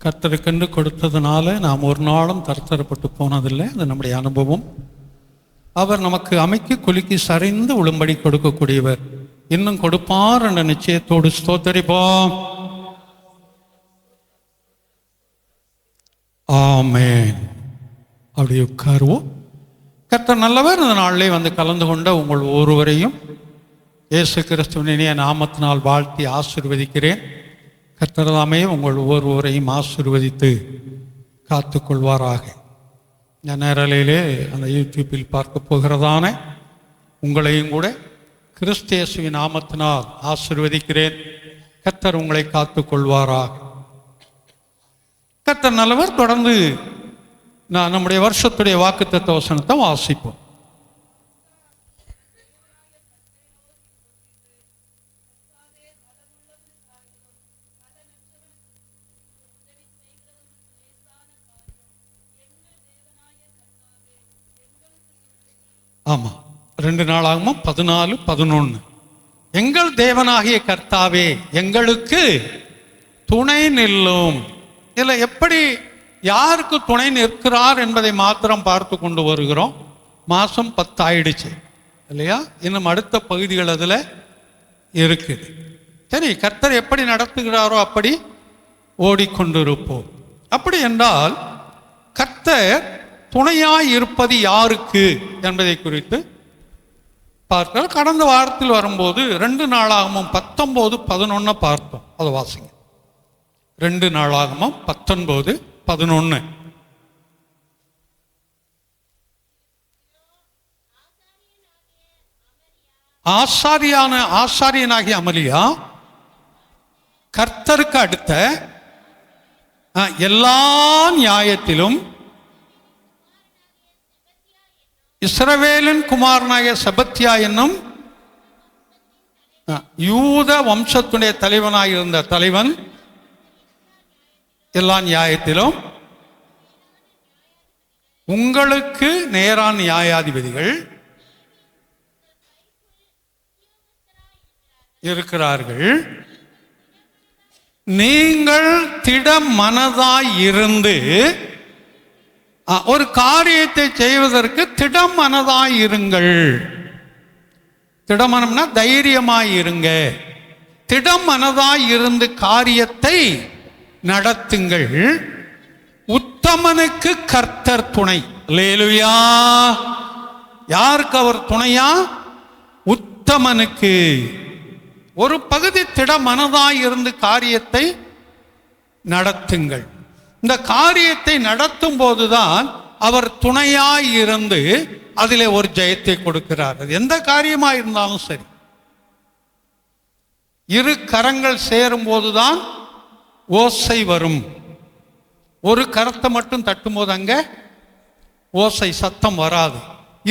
கர்த்தருக்கென்று கொடுத்ததுனால நாம் ஒரு நாளும் தரத்தரப்பட்டு போனதில்லை. அது நம்முடைய அனுபவம். அவர் நமக்கு அமைக்கு குலுக்கி சரிந்து உளும்படி கொடுக்கக்கூடியவர். இன்னும் கொடுப்பார் என்ற நிச்சயத்தோடு ஸ்தோத்தரிப்போம். ஆமென். அப்படி உட்காருவோம். கர்த்தர் நல்லவர். இந்த நாளிலே வந்து கலந்து கொண்ட உங்கள் ஒருவரையும் இயேசு கிறிஸ்துவின் இனிய நாமத்தினால் வாழ்த்தி ஆசீர்வதிக்கிறேன். கர்த்தர் தாமே உங்கள் ஒவ்வொருவரையும் ஆசீர்வதித்து காத்துக்கொள்வாராக. இந்த நேரலையிலே அந்த யூடியூப்பில் பார்க்க போகிறதான உங்களையும் கூட கிறிஸ்து இயேசுவின் நாமத்தினால் ஆசீர்வதிக்கிறேன். கர்த்தர் உங்களை காத்துக்கொள்வாராக. கர்த்தர் நல்லவர். தொடர்ந்து நான் நம்முடைய வருஷத்துடைய வாக்குத்தத்த வசனத்தை வாசிப்போம். ஆமாம், 2 நாளாகவும் 14:11. எங்கள் தேவனாகிய கர்த்தாவே எங்களுக்கு துணை நில்லும். இதில் எப்படி யாருக்கு துணை நிற்கிறார் என்பதை மாத்திரம் பார்த்து கொண்டு வருகிறோம். மாதம் 10 ஆயிடுச்சு இல்லையா? இன்னும் அடுத்த பகுதிகள் அதில் இருக்குது. சரி, கர்த்தர் எப்படி நடத்துகிறாரோ அப்படி ஓடிக்கொண்டிருப்போம். அப்படி என்றால் கர்த்தர் துணையாய் இருப்பது யாருக்கு என்பதை குறித்து பார்க்க கடந்த வாரத்தில் வரும்போது 2 நாளாகமும் 19:11 பார்த்தோம். அதை வாசிங்க. 2 நாளாகமும் 19:11. ஆசாரியனாகிய அமலியா கர்த்தருக்கு அடுத்த எல்லா நியாயத்திலும் இஸ்ரவேலின் குமாரனாகிய செபத்தியா என்னும் யூத வம்சத்துடைய தலைவனாயிருந்த தலைவன் எல்லா நியாயத்திலும் உங்களுக்கு நேரான நியாயாதிபதிகள் இருக்கிறார்கள். நீங்கள் திடமனதாய் இருந்து ஒரு காரியத்தை செய்வதற்கு திடமனதாய் இருங்கள். திடமனம்னா தைரியமாய் இருங்க. திடமனதாய் இருந்து காரியத்தை நடத்துங்கள். உத்தம உத்தமனுக்கு கர்த்தர் துணை. அல்லேலூயா. யாருக்கு அவர் துணையா? உத்தமனுக்கு. ஒரு பகுதி திட மனதாய் இருந்து காரியத்தை நடத்துங்கள். இந்த காரியத்தை நடத்தும் போதுதான் அவர் துணையாய் இருந்து அதிலே ஒரு ஜெயத்தை கொடுக்கிறார். அது எந்த காரியமாக இருந்தாலும் சரி, இரு கரங்கள் சேரும் போதுதான் ஓசை வரும். ஒரு கரத்தை மட்டும் தட்டும் போது அங்க ஓசை சத்தம் வராது.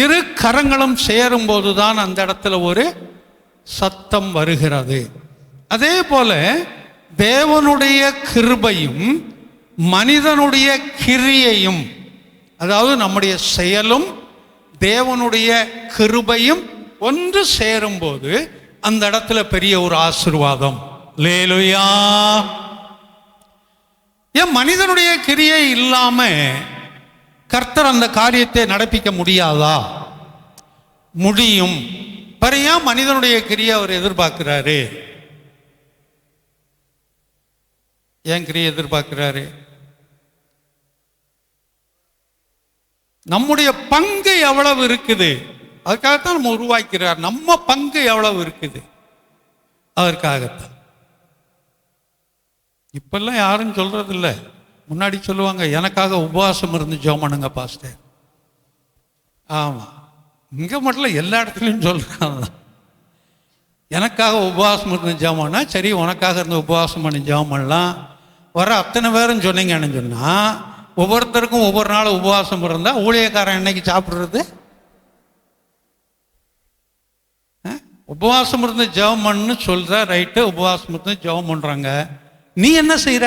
இரு கரங்களும் சேரும் போதுதான் அந்த இடத்துல ஒரு சத்தம் வருகிறது. அதே போல தேவனுடைய கிருபையும் மனிதனுடைய கிரியையும், அதாவது நம்முடைய செயலும் தேவனுடைய கிருபையும் ஒன்று சேரும் போது அந்த இடத்துல பெரிய ஒரு ஆசீர்வாதம். அல்லேலூயா. ஏன் மனிதனுடைய கிரியை இல்லாம கர்த்தர் அந்த காரியத்தை நடப்பிக்க முடியாதா? முடியும். பரியா மனிதனுடைய கிரியை அவர் எதிர்பார்க்கிறாரு. ஏன் கிரியை எதிர்பார்க்கிறாரு? நம்முடைய பங்கு எவ்வளவு இருக்குது அதற்காகத்தான் நம்ம உருவாக்கிறார். நம்ம பங்கு எவ்வளவு இருக்குது அதற்காகத்தான். இப்பெல்லாம் யாரும் சொல்றது இல்லை. முன்னாடி சொல்லுவாங்க, எனக்காக உபவாசம் இருந்து ஜெபம் பண்ணுங்க பாஸ்டர். ஆமா, இங்க மட்டும் எல்லா இடத்துலையும் சொல்றாங்க, எனக்காக உபவாசம் இருந்து ஜெபம் பண்ணா சரி, உனக்காக இருந்து உபவாசம் பண்ணி ஜெபம் பண்ணலாம். வர அத்தனை பேரும் சொன்னீங்கன்னு சொன்னா ஒவ்வொருத்தருக்கும் ஒவ்வொரு நாள் உபவாசம் இருந்தா ஊழியக்காரன் என்னைக்கு சாப்பிடுறது? உபவாசம் இருந்து ஜெபம் பண்ணு சொல்ற, ரைட்டு, உபவாசம் இருந்து ஜெபம் பண்றாங்க. நீ என்ன செய்யற?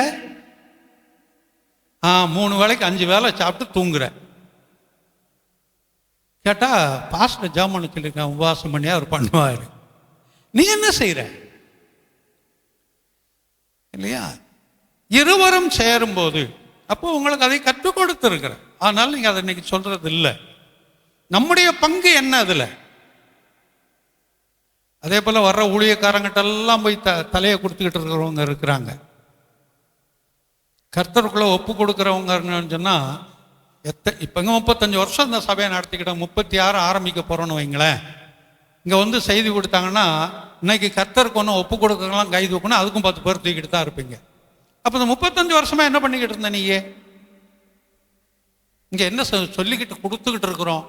3 வேளைக்கு 5 வேளை சாப்பிட்டு தூங்குற. கேட்டா பாஸ்டர் ஜெபம் பண்ண சொல்லியிருக்கேன், உபவாசம் பண்ணி அவர் பண்ணுவாரு. நீ என்ன செய்யற? இல்லையா? இருவரும் சேரும் போது அப்போ உங்களுக்கு அதை கற்றுக் கொடுத்துருக்கிற. ஆனால் நீங்க அதை இன்னைக்கு சொல்றது இல்லை. நம்முடைய பங்கு என்ன அதுல? அதே போல வர்ற ஊழியக்காரங்கிட்ட எல்லாம் போய் தலையை கொடுத்துக்கிட்டு இருக்கிறவங்க இருக்கிறாங்க. கர்த்தருக்குள்ள ஒப்பு கொடுக்குறவங்கன்னு சொன்னா இப்ப 35 வருஷம் இந்த சபையை நடத்திக்கிட்டோம், 36 ஆரம்பிக்க போறோம்னு வைங்களேன். இங்க வந்து செய்தி கொடுத்தாங்கன்னா இன்னைக்கு கர்த்தருக்கு ஒன்று ஒப்பு கொடுக்கலாம் கை தூக்கணும், அதுக்கும் 10 பேர் தூக்கிட்டு தான் இருப்பீங்க. அப்போ இந்த 35 வருஷமா என்ன பண்ணிக்கிட்டு இருந்த நீயே? இங்க என்ன சொல்லிக்கிட்டு கொடுத்துக்கிட்டு இருக்கிறோம்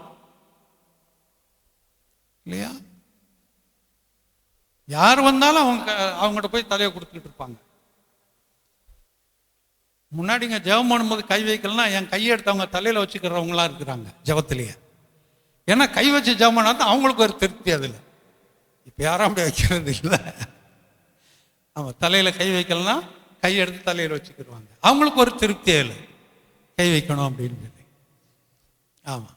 இல்லையா? யார் வந்தாலும் அவங்ககிட்ட போய் தலையை கொடுத்துக்கிட்டு இருப்பாங்க. முன்னாடி இங்க ஜெபம் பண்ணும்போது கை வைக்கலாம், என் கையை எடுத்து அவங்க தலையில வச்சுக்கிறவங்களா இருக்கிறாங்க ஜெபத்திலேயே. ஏன்னா கை வச்சு ஜெபம் பண்ணா தான் அவங்களுக்கு ஒரு திருப்தி. அதில் இப்ப யாரும் அப்படி வைக்கிறது இல்லை. அவன் தலையில கை வைக்கலாம், கை எடுத்து தலையில் வச்சுக்கிடுவாங்க. அவங்களுக்கு ஒரு திருப்தி இல்லை கை வைக்கணும் அப்படின்னு சொல்லி. ஆமா,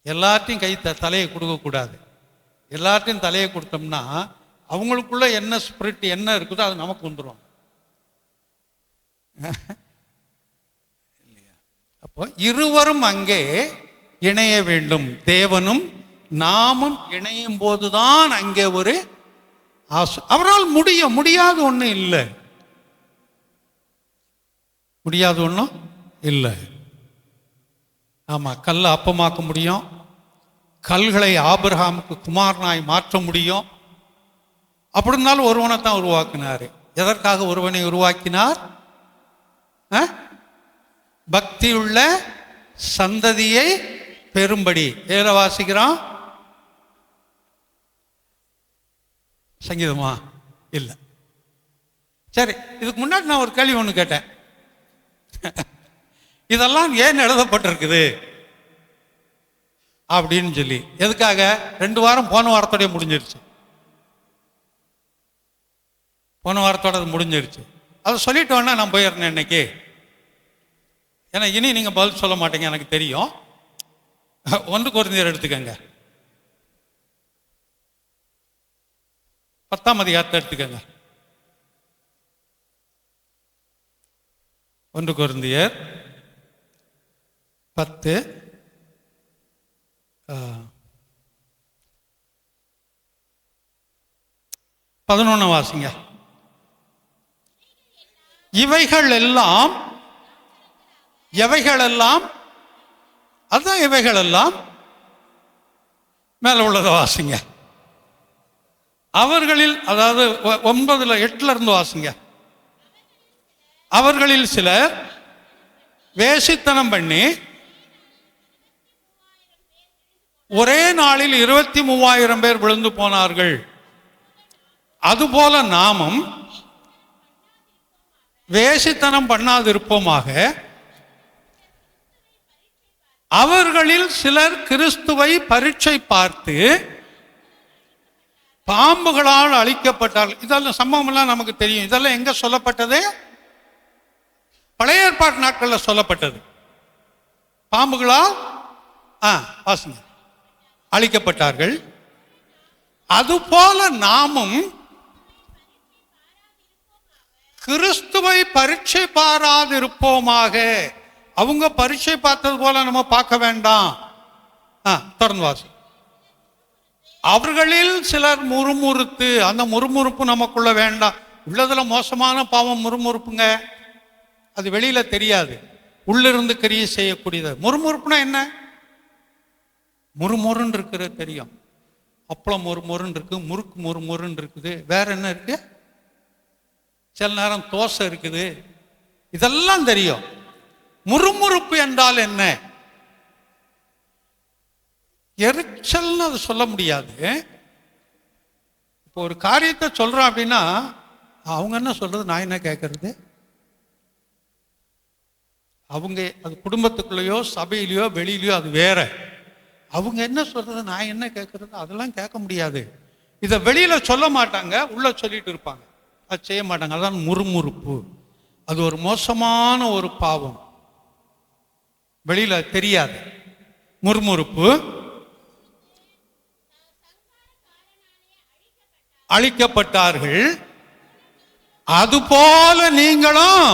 எல்லாத்தையும் தலையை கொடுக்கக்கூடாது. எல்லாத்தையும் தலையை கொடுத்தோம்னா அவங்களுக்குள்ள என்ன ஸ்பிரிட் என்ன இருக்குதோ அது நமக்கு வந்துடும். அப்போ இருவரும் அங்கே இணைய வேண்டும். தேவனும் நாமும் இணையும் போதுதான் அங்கே ஒரு அவரால் முடியாது ஒன்றும் இல்லை. முடியாது ஒன்றும் இல்லை. ஆமா, கல்லை அப்பமாக்க முடியும், கல்களை ஆபிரகாமுக்கு குமாரனாய் மாற்ற முடியும். அப்படி இருந்தாலும் ஒருவனை தான் உருவாக்கினார். எதற்காக ஒருவனை உருவாக்கினார்? பக்தியுள்ள சந்ததியை பெரும்படி. ஏற வாசிக்கிறோம் சங்கீதமா? இல்லை. சரி, இதுக்கு முன்னாடி நான் ஒரு கேள்வி ஒன்று கேட்டேன். இதெல்லாம் ஏன் எழுதப்பட்டிருக்குது அப்படின்னு சொல்லி. எதுக்காக? 2 வாரம் போன வாரத்தோடய முடிஞ்சிருச்சு. போன வாரத்தோட முடிஞ்சிருச்சு. அதை சொல்லிட்டு வேணா நான் போயிடுறேன் இன்னைக்கு. ஏன்னா இனி நீங்க பதில் சொல்ல மாட்டீங்க எனக்கு தெரியும். 1 கொரிந்தியர் எடுத்துக்கங்க, 10ஆம் அதிகாரத்தை எடுத்துக்கங்க. 1 கொரிந்தியர் 10 11 வாசிங்க. இவைகள் எல்லாம் எவைகளெல்லாம், அதுதான் எவைகளெல்லாம். மேல உள்ளதை வாசிங்க. அவர்களில், அதாவது 9:8 இருந்து வாசிங்க. அவர்களில் சிலர் வேசித்தனம் பண்ணி ஒரே நாளில் 23,000 பேர் விழுந்து போனார்கள். அதுபோல நாமும் வேசித்தனம் பண்ணாதிருப்போமாக. அவர்களில் சிலர் கிறிஸ்துவை பரீட்சை பார்த்து பாம்புகளால் அழிக்கப்பட்டார்கள். இதெல்லாம் சம்பவம்லாம் நமக்கு தெரியும். இதெல்லாம் எங்க சொல்லப்பட்டது? பழைய ஏற்பாட்டு நாட்களில் சொல்லப்பட்டது. பாம்புகளால் வாசிங்க, அழிக்கப்பட்டார்கள். அதுபோல நாமும் கிறிஸ்துவை பரீட்சை பாராதிருப்போமாக. அவங்க பரீட்சை பார்த்தது போல நம்ம பார்க்க வேண்டாம். தொடர்ந்து வாசி. அவர்களில் சிலர் முறுமுறுத்து, அந்த முறுமுறுப்பு நமக்குள்ள வேண்டாம். உள்ளதுல மோசமான பாவம் முறுமுறுப்புங்க. அது வெளியில தெரியாது, உள்ளிருந்து கிரியை செய்யக்கூடியது. முறுமுறுப்புனா என்ன? முறுமுறுன்னு இருக்கிறது தெரியும். அப்பளம் முறுமுறுன்னு இருக்கு, முறுக்கு முறுமுறுன்னு இருக்குது. வேற என்ன இருக்கு? சில நேரம் தோசை இருக்குது. இதெல்லாம் தெரியும். முறுமுறுப்பு என்றால் என்ன? எரிச்சல்னு அது சொல்ல முடியாது. இப்போ ஒரு காரியத்தை சொல்றோம் அப்படின்னா அவங்க என்ன சொல்றது, நான் என்ன கேட்கறது? அவங்க அது குடும்பத்துக்குள்ளேயோ சபையிலையோ வெளியிலையோ அது வேற. அவங்க என்ன சொல்றது, நான் என்ன கேட்கறது? அதெல்லாம் கேட்க முடியாது. இதை வெளியில சொல்ல மாட்டாங்க, உள்ள சொல்லிட்டு இருப்பாங்க. அது செய்ய மாட்டாங்க. அதான் முறுமுறுப்பு. அது ஒரு மோசமான ஒரு பாவம், வெளியில தெரியாது. முறுமுறுப்பு. அழிக்கப்பட்டார்கள். அதுபோல நீங்களும்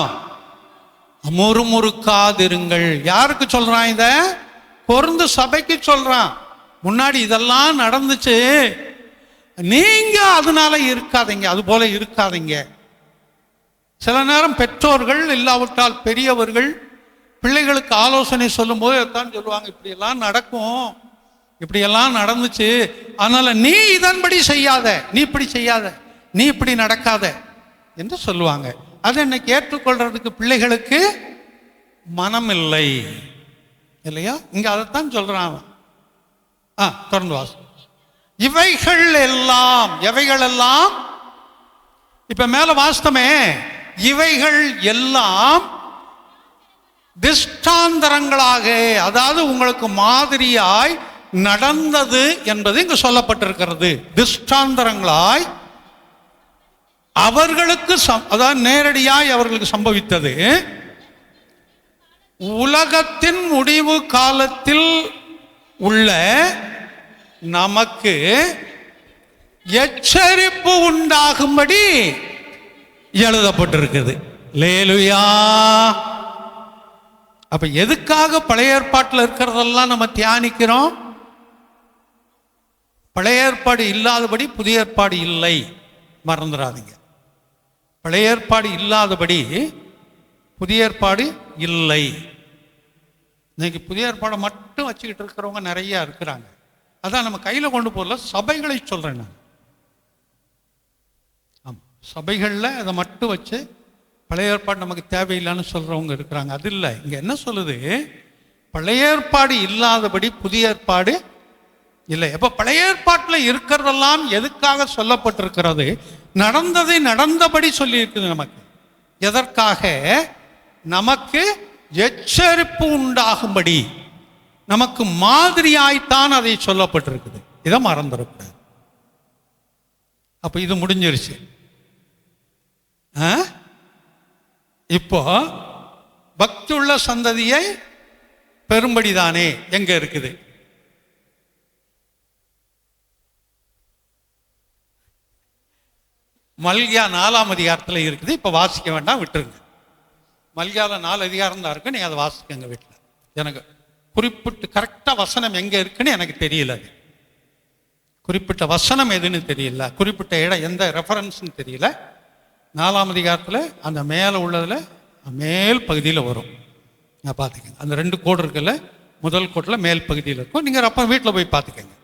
முறுமுறுக்காதிருங்கள். யாருக்கு சொல்றான் இத? கொரிந்து சபைக்கு சொல்றான். முன்னாடி இதெல்லாம் நடந்துச்சு, நீங்க அதனால இருக்காதீங்க, அது போல இருக்காதீங்க. சில நேரம் பெற்றோர்கள் இல்லாவிட்டால் பெரியவர்கள் பிள்ளைகளுக்கு ஆலோசனை சொல்லும் போது தான் சொல்லுவாங்க, இப்படியெல்லாம் நடக்கும், இப்படியெல்லாம் நடந்துச்சு, அதனால நீ இதன்படி செய்யாத, நீ இப்படி செய்யாத, நீ இப்படி நடக்காத என்று சொல்லுவாங்க. அதை இன்னைக்கு ஏற்றுக்கொள்றதுக்கு பிள்ளைகளுக்கு மனம் இல்லை, இல்லையா? இங்க அதைத்தான் சொல்றான். தொடர்ந்து வாசி. இவைகள் எல்லாம், எவைகள் எல்லாம், இப்ப மேல வாஸ்தமே, இவைகள் எல்லாம் திஷ்டாந்தரங்களாக, அதாவது உங்களுக்கு மாதிரியாய் நடந்தது என்பது இங்கு சொல்லப்பட்டிருக்கிறது. திஷ்டாந்தரங்களாய் அவர்களுக்கு, அதாவது நேரடியாய் அவர்களுக்கு சம்பவித்தது. உலகத்தின் முடிவு காலத்தில் உள்ள நமக்கு எச்சரிப்பு உண்டாகும்படி எழுதப்பட்டிருக்குது. லேலுயா. அப்ப எதுக்காக பழைய ஏற்பாட்டில் இருக்கிறதெல்லாம் நம்ம தியானிக்கிறோம்? பழைய ஏற்பாடு இல்லாதபடி புதிய ஏற்பாடு இல்லை, மறந்துடாதீங்க. பழைய ஏற்பாடு இல்லாதபடி புதிய ஏற்பாடு இல்லை. இன்னைக்கு புதிய ஏற்பாடை மட்டும் வச்சுக்கிட்டு இருக்கிறவங்க நிறைய இருக்கிறாங்க. அதான் நம்ம கையில கொண்டு போகல, சபைகளை சொல்றேன் நான். ஆமா, சபைகள்ல அதை மட்டும் வச்சு பழைய ஏற்பாடு நமக்கு தேவையில்லைன்னு சொல்றவங்க இருக்கிறாங்க. அது இல்லை. இங்க என்ன சொல்லுது? பழைய ஏற்பாடு இல்லாதபடி புதிய ஏற்பாடு இல்லை. அப்ப பழைய ஏற்பாட்டில் இருக்கிறதெல்லாம் எதுக்காக சொல்லப்பட்டிருக்கிறது? நடந்ததை நடந்தபடி சொல்லி இருக்குது நமக்கு. எதற்காக? நமக்கு எச்சரிப்பு உண்டாகும்படி, நமக்கு மாதிரியாய்த்தான் அதை சொல்லப்பட்டிருக்குது. இதை மறந்துடக்கூடாது. அப்ப இது முடிஞ்சிருச்சு. இப்போ பக்தியுள்ள சந்ததியை பெரும்படிதானே எங்க இருக்குது? மல்கியா 4ஆம் அதிகாரத்தில் இருக்குது. இப்ப வாசிக்க வேண்டாம், விட்டுருங்க. மல்கியால 4 அதிகாரம் தான் இருக்கு, நீங்க அதை வாசிக்கங்க வீட்டில். எனக்கு குறிப்பிட்டு கரெக்டா வசனம் எங்க இருக்குன்னு எனக்கு தெரியல. அது குறிப்பிட்ட வசனம் எதுன்னு தெரியல, குறிப்பிட்ட இடம் எந்த ரெஃபரன்ஸ்னு தெரியல. 4ஆம் அதிகாரத்தில் அந்த மேலே உள்ளதுல மேல் பகுதியில் வரும். பார்த்துக்கங்க. அந்த 2 கோடு இருக்குல்ல, முதல் கோட்டில் மேல் பகுதியில் இருக்கும். நீங்கள் அப்போ வீட்டில் போய் பார்த்துக்கங்க.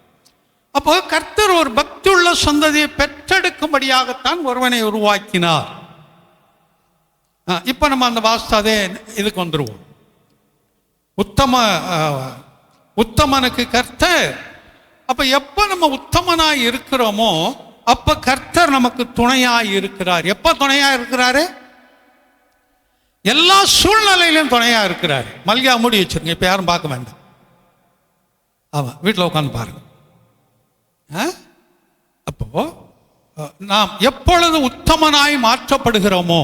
அப்போ கர்த்தர் ஒரு பக்தியுள்ள சந்ததியை பெற்றெடுக்கும்படியாகத்தான் ஒருவனை உருவாக்கினார். இப்போ நம்ம அந்த வாஸ்தாதே இதுக்கு வந்துடுவோம். உத்தமனுக்கு கர்த்தர். அப்போ எப்போ நம்ம உத்தமனாய் இருக்கிறோமோ அப்போ கர்த்தர் நமக்கு துணையாய் இருக்கிறார். எப்போ துணையாக இருக்கிறாரு? எல்லா சூழ்நிலையிலும் துணையாக இருக்கிறார். மல்லிகா மூடி வச்சிருங்க, இப்போ யாரும் பார்க்க வேண்டாம். ஆமாம், வீட்டில் உட்காந்து பாருங்க. அப்போ நாம் எப்பொழுது உத்தமனாய் மாற்றப்படுகிறோமோ,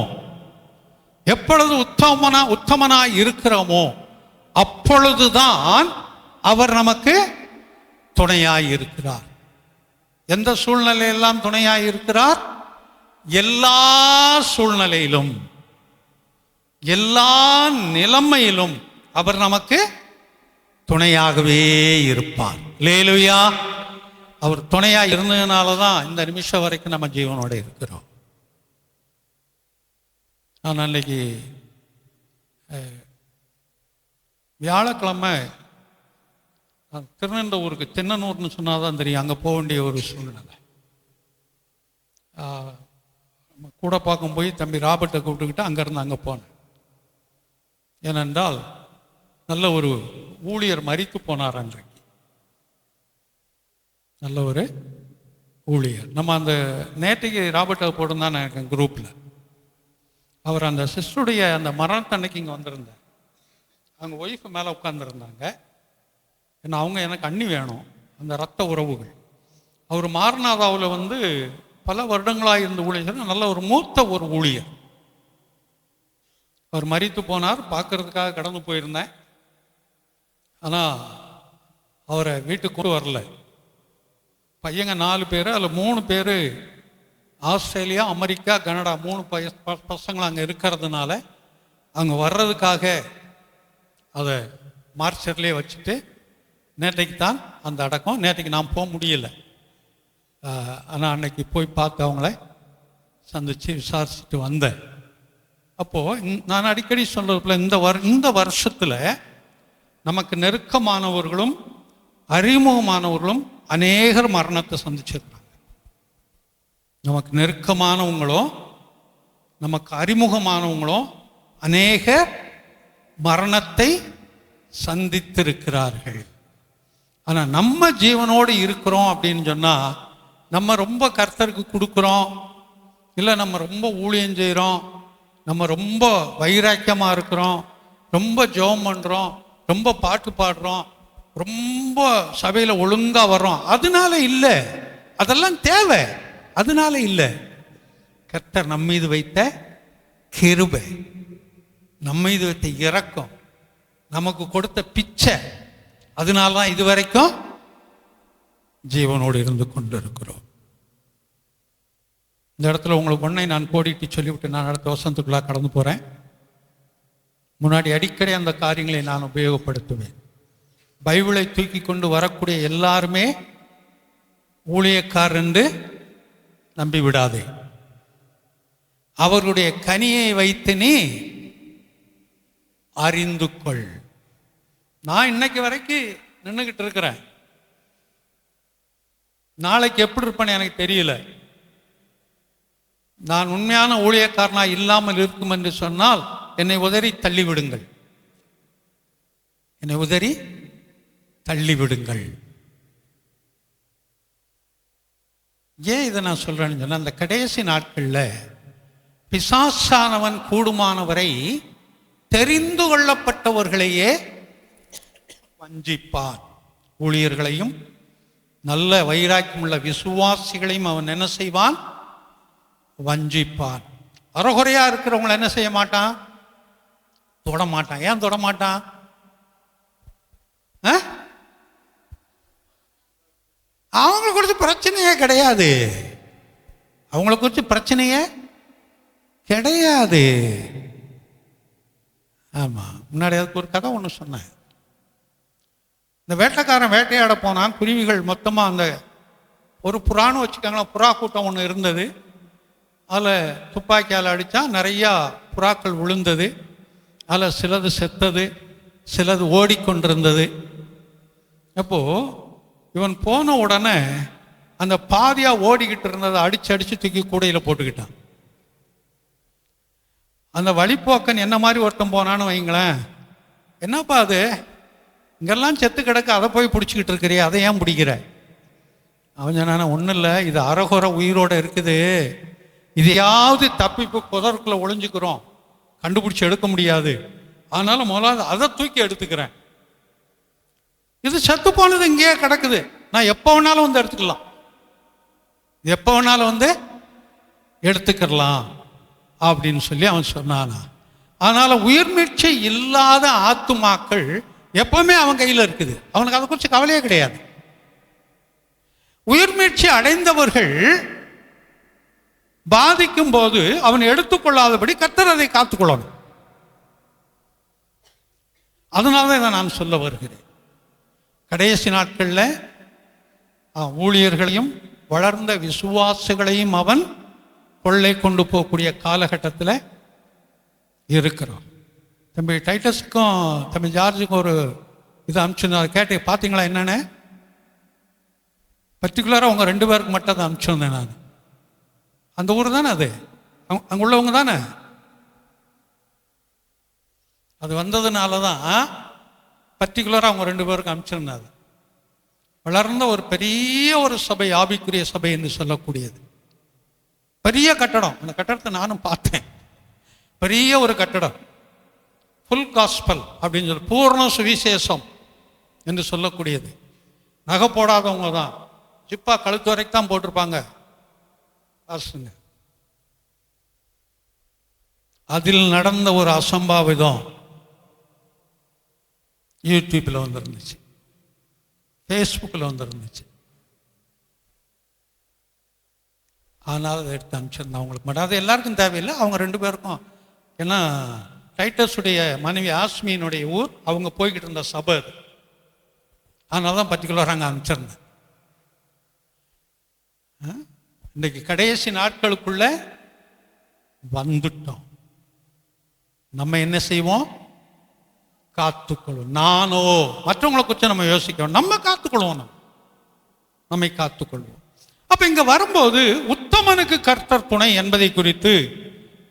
எப்பொழுது உத்தமனாய் இருக்கிறோமோ அப்பொழுதுதான் அவர் நமக்கு துணையாய் இருக்கிறார். எந்த சூழ்நிலையெல்லாம் துணையாய் இருக்கிறார்? எல்லா சூழ்நிலையிலும், எல்லா நிலைமையிலும் அவர் நமக்கு துணையாகவே இருப்பார். அல்லேலூயா. அவர் துணையாக இருந்ததுனால தான் இந்த நிமிஷம் வரைக்கும் நம்ம ஜீவனோட இருக்கிறோம். நான் அன்னைக்கு வியாழக்கிழமை திருநெல்வேலிக்கு தென்னனூர்னு சொன்னால் தான் தெரியும், அங்கே போக வேண்டிய ஒரு சூழ்நிலை. கூட பார்க்கும் போய் தம்பி ராபர்ட்டை கூப்பிட்டுக்கிட்டு அங்கேருந்து அங்கே போனேன். ஏனென்றால் நல்ல ஒரு ஊழியர் மரித்து போனார் அன்றைக்கு. நல்ல ஒரு ஊழியர். நம்ம அந்த நேற்றுக்கு ராபர்ட்டை போட்டிருந்தான்னு எனக்கு குரூப்பில். அவர் அந்த சிஸ்டருடைய அந்த மரணத்தன்னைக்கு இங்கே வந்திருந்தார். அவங்க ஒய்ஃபு மேலே உட்காந்துருந்தாங்க. ஏன்னா அவங்க எனக்கு அண்ணி வேணும், அந்த இரத்த உறவுகள். அவர் மாரநாதாவில் பல வருடங்களாக இருந்த ஊழியர், நல்ல ஒரு மூத்த ஒரு ஊழியர். அவர் மரித்து போனார். பார்க்கறதுக்காக கடந்து போயிருந்தேன். ஆனால் அவரை வீட்டுக்கு கொண்டு வரல. பையங்க 4 பேர், அதில் 3 பேர் ஆஸ்திரேலியா, அமெரிக்கா, கனடா 3 பசங்களும் அங்கே இருக்கிறதுனால அங்கே வர்றதுக்காக அதை மார்ச்சர்லேயே வச்சுட்டு நேற்றைக்கு தான் அந்த அடக்கம். நேற்றைக்கு நான் போக முடியலை. ஆனால் அன்னைக்கு போய் பார்த்து அவங்கள சந்தித்து விசாரிச்சுட்டு வந்தேன். அப்போது நான் அடிக்கடி சொல்கிறதுல இந்த வருஷத்தில் நமக்கு நெருக்கமானவர்களும் அறிமுகமானவர்களும் அநேகர் மரணத்தை சந்திச்சிருக்காங்க. நமக்கு நெருக்கமானவங்களோ நமக்கு அறிமுகமானவங்களோ அநேக மரணத்தை சந்தித்திருக்கிறார்கள். ஆனால் நம்ம ஜீவனோடு இருக்கிறோம் அப்படின்னு சொன்னால், நம்ம ரொம்ப கர்த்தருக்கு கொடுக்குறோம், இல்லை நம்ம ரொம்ப ஊழியம் செய்கிறோம், நம்ம ரொம்ப வைராக்கியமாக இருக்கிறோம், ரொம்ப ஜெபம் பண்ணுறோம், ரொம்ப பாட்டு பாடுறோம், ரொம்ப சபையில் ஒழுங்காக வர்றோம், அதனால இல்லை. அதெல்லாம் தேவை, அதனால இல்லை. கர்த்தர் நம்ம மீது வைத்த கிருபை, நம்ம மீது வைத்த இரக்கம், நமக்கு கொடுத்த பிச்சை, அதனால தான் இதுவரைக்கும் ஜீவனோடு இருந்து கொண்டு இருக்கிறோம். இந்த இடத்துல உங்களுக்கு ஒன்றை நான் கோடிட்டு சொல்லிவிட்டு நான் அடுத்த வசனத்துக்குள்ளாக கடந்து போகிறேன். முன்னாடி அடிக்கடி அந்த காரியங்களை நான் உபயோகப்படுத்துவேன். பைபிளை தூக்கி கொண்டு வரக்கூடிய எல்லாருமே ஊழியக்காரர் என்று நம்பி விடாதே. அவர்களுடைய கனியை வைத்து நீ அறிந்து கொள். நான் இன்னைக்கு வரைக்கும் நின்றுகிட்டு இருக்கிறேன். நாளைக்கு எப்படி இருப்பேன்னு எனக்கு தெரியல. நான் உண்மையான ஊழியக்காரனாக இல்லாமல் இருக்கும் என்று சொன்னால் என்னை உதறி தள்ளிவிடுங்கள், என்னை உதறி தள்ளிவிடுங்கள். ஏன் இதை நான் சொல்றேன்னு சொன்னால், அந்த கடைசி நாட்களில் பிசாசானவன் கூடுமானவரை தெரிந்து கொள்ளப்பட்டவர்களையே வஞ்சிப்பான். ஊழியர்களையும் நல்ல வைராக்கியம் உள்ள விசுவாசிகளையும் அவன் என்ன செய்வான்? வஞ்சிப்பான். அறகுறையா இருக்கிறவங்களை என்ன செய்ய மாட்டான்? தொட மாட்டான். ஏன் தொட மாட்டான்? அவங்களை குறித்து பிரச்சனையே கிடையாது. அவங்களை குறித்து பிரச்சனையே கிடையாது. ஆமா, முன்னாடி அதுக்கு ஒரு கதை ஒன்று சொன்னேன். இந்த வேட்டைக்காரன் வேட்டையாட போனான். குருவிகள் மொத்தமாக அந்த ஒரு புறான்னு வச்சுக்காங்களா, புறா கூட்டம் ஒன்று இருந்தது. அதில் துப்பாக்கியால் அடித்தா நிறையா புறாக்கள் விழுந்தது. அதில் சிலது செத்தது, சிலது ஓடிக்கொண்டிருந்தது. அப்போது இவன் போன உடனே அந்த பாதியாக ஓடிக்கிட்டு இருந்ததை அடித்து தூக்கி கூடையில் போட்டுக்கிட்டான். அந்த வழிப்போக்கன் என்ன மாதிரி ஒருத்தன் போனான்னு வைங்களேன், என்னப்பா அது இங்கெல்லாம் செத்து கிடக்கு, அதை போய் பிடிச்சிக்கிட்டு இருக்கிறிய, அதை ஏன் பிடிக்கிற? அவன் சொன்னான, ஒன்றும் இல்லை, இது அறகுறை உயிரோடு இருக்குது, இதையாவது தப்பி போய் புதருக்குள்ளே ஒளிஞ்சுக்கிறோம், கண்டுபிடிச்சி எடுக்க முடியாது, அதனால முதலாவது அதை தூக்கி எடுத்துக்கிறேன். இது செத்து போனது இங்கேயே கிடக்குது, நான் எப்போ வேணாலும் வந்து எடுத்துக்கலாம், எப்போ வேணாலும் வந்து எடுத்துக்கலாம் அப்படின்னு சொல்லி அவன் சொன்னானா. அதனால உயிர்மீட்சி இல்லாத ஆத்துமாக்கள் எப்பவுமே அவன் கையில் இருக்குது, அவனுக்கு அதை குறித்து கவலையே கிடையாது. உயிர்மீட்சி அடைந்தவர்கள் பாதிக்கும் போது அவன் எடுத்துக்கொள்ளாதபடி கர்த்தர் அதை காத்துக்கொள்ளணும். அதனால தான் நான் சொல்ல வருகிறேன், கடைசி நாட்களில் ஊழியர்களையும் வளர்ந்த விசுவாசிகளையும் அவன் கொள்ளை கொண்டு போகக்கூடிய காலகட்டத்தில் இருக்கிறோம். தம்பி டைட்டஸுக்கும் தம்பி ஜார்ஜுக்கும் ஒரு இது அனுப்பிச்சிருந்தேன், கேட்டு பார்த்தீங்களா? என்னென்ன பர்டிகுலராக அவங்க 2 பேருக்கு மட்டும் அதை அனுப்பிச்சிருந்தேன் நான். அந்த ஊர் தானே அது, அங்கே உள்ளவங்க தானே. அது வந்ததுனால தான் பர்டிகுலராக அவங்க 2 பேருக்கு அனுப்பிச்சிருந்தாங்க. வளர்ந்த ஒரு பெரிய ஒரு சபை, ஆவிக்குரிய சபை என்று சொல்லக்கூடியது, பெரிய கட்டடம். அந்த கட்டடத்தை நானும் பார்த்தேன், பெரிய ஒரு கட்டடம், ஃபுல் காஸ்பல் அப்படின்னு சொல்லி பூர்ண சுவிசேஷம் என்று சொல்லக்கூடியது. நகை போடாதவங்க தான், ஜிப்பா கழுத்து வரைக்கும் தான் போட்டிருப்பாங்க அரசுங்க. அதில் நடந்த ஒரு அசம்பாவிதம் யூடியூப்பில் வந்துருந்துச்சு, ஃபேஸ்புக்கில் வந்துருந்துச்சு. அதனால் அதை எடுத்து அனுப்பிச்சிருந்தேன் அவங்களுக்கு மட்டும். அது எல்லாருக்கும் தேவையில்லை, அவங்க 2 பேருக்கும். ஏன்னா டைட்டஸுடைய மனைவி ஆஸ்மியினுடைய ஊர், அவங்க போய்கிட்டு இருந்த சபை அது, அதனால தான் பர்டிகுலராக அங்கே அனுப்பிச்சிருந்தேன். இன்றைக்கு கடைசி நாட்களுக்குள்ள வந்துட்டோம். நம்ம என்ன செய்வோம்? காத்துக்கொள்வோம். நானோ மற்றவங்களை குறித்து நம்ம யோசிக்கணும், நம்ம காத்துக்கொள்வோம், நம்மை காத்துக்கொள்வோம். அப்ப இங்க வரும்போது உத்தமனுக்கு கர்த்தர் துணை என்பதை குறித்து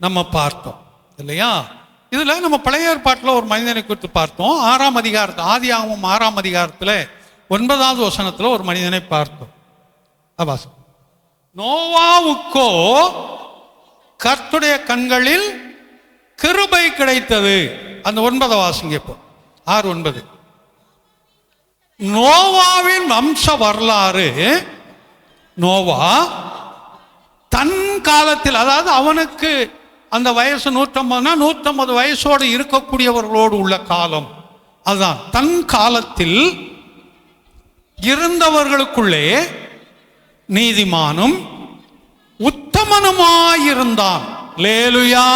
நம்ம பார்த்தோம் இல்லையா? இதுல நம்ம பழைய ஏற்பாட்டில் ஒரு மனிதனை குறித்து பார்த்தோம். 6ஆம் அதிகாரத்தில், ஆதியாகமம் 6ஆம் அதிகாரத்தில் 9வது வசனத்தில் ஒரு மனிதனை பார்த்தோம். அபாஸ், நோவாவுக்கோ கர்த்தருடைய கண்களில் கிருபை கிடைத்தது. அந்த 9 வாசிங்க இப்போ, 6:9. நோவாவின் வம்ச வரலாறு. நோவா தன் காலத்தில், அதாவது அவனுக்கு அந்த வயசு 150னா 150 வயசோடு இருக்கக்கூடியவர்களோடு உள்ள காலம், அதுதான் தன் காலத்தில் இருந்தவர்களுக்குள்ளே நீதிமானும் உத்தமனுமாயிருந்தான். லேலுயா!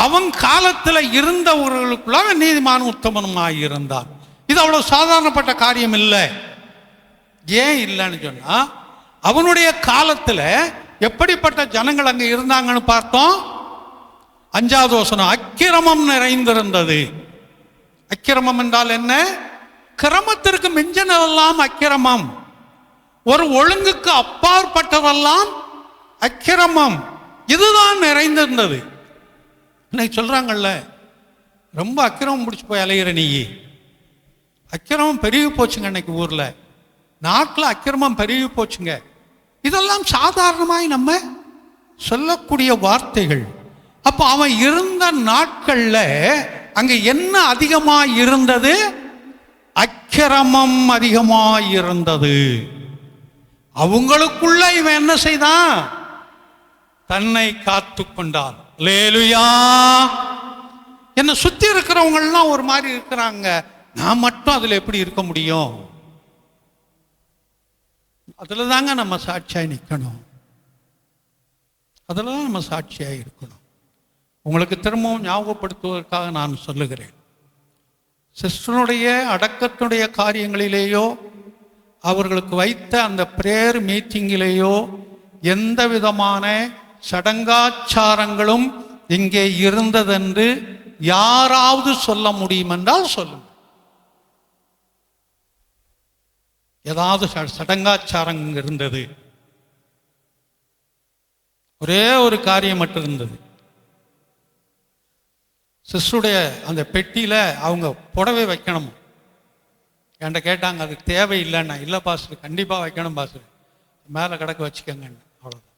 அவன் காலத்தில் இருந்தவர்களுக்குள்ளாக நீதிமானும் உத்தமனுமாயிருந்தான். இது அவ்வளவு சாதாரணப்பட்ட காரியம் இல்லை. ஏன் இல்லைன்னு சொன்னா, அவனுடைய காலத்துல எப்படிப்பட்ட ஜனங்கள் அங்க இருந்தாங்கன்னு பார்த்தோம். 5வது வசனம், அக்கிரமம் நிறைந்திருந்தது. அக்கிரமம் என்றால் என்ன? கிரமத்திற்கு மிஞ்சினதெல்லாம் அக்கிரமம், ஒரு ஒழுங்குக்கு அப்பாற்பட்டதெல்லாம் அக்கிரமம், இதுதான் நிறைந்திருந்தது. இன்னைக்கு சொல்றாங்கல்ல, ரொம்ப அக்கிரமம் பிடிச்சி போய் அலைகிற நீ, அக்கிரமம் பெருகி போச்சுங்க. இன்னைக்கு ஊர்ல, நாட்டில் அக்கிரமம் பெருகி போச்சுங்க. இதெல்லாம் சாதாரணமாய் நம்ம சொல்லக்கூடிய வார்த்தைகள். அப்போ அவன் இருந்த நாட்கள்ல அங்க என்ன அதிகமாய் இருந்தது? அக்கிரமம் அதிகமாய் இருந்தது. அவங்களுக்குள்ள இவன் என்ன செய்தான்? தன்னை காத்து கொண்டான். லேலுயா! என்ன சுத்தி இருக்கிறவங்கலாம் ஒரு மாதிரி இருக்கிறாங்க, நான் மட்டும் அதுல எப்படி இருக்க முடியும்? அதுல தாங்க நம்ம சாட்சியாய் நிற்கணும், அதுல தான் நம்ம சாட்சியாய் இருக்கணும். உங்களுக்கு திரும்பவும் ஞாபகப்படுத்துவதற்காக நான் சொல்லுகிறேன், சிஸ்டனுடைய அடக்கத்தினுடைய காரியங்களிலேயோ அவர்களுக்கு வைத்த அந்த பிரேயர் மீட்டிங்கிலேயோ எந்த விதமான சடங்காச்சாரங்களும் இங்கே இருந்ததென்று யாராவது சொல்ல முடியும் என்றால் சொல்லுங்க. ஏதாவது சடங்காச்சாரம் இருந்தது, ஒரே ஒரு காரியம் மட்டும் இருந்தது. சிஸ்டருடைய அந்த பெட்டியில் அவங்க புடவை வைக்கணும். என்கிட்ட கேட்டாங்க, அது தேவையில்லைன்னா. இல்லை பாஸ்டர், கண்டிப்பாக வைக்கணும் பாஸ்டர், மேலே கிடக்க வச்சுக்கோங்க. அவ்வளோதான்.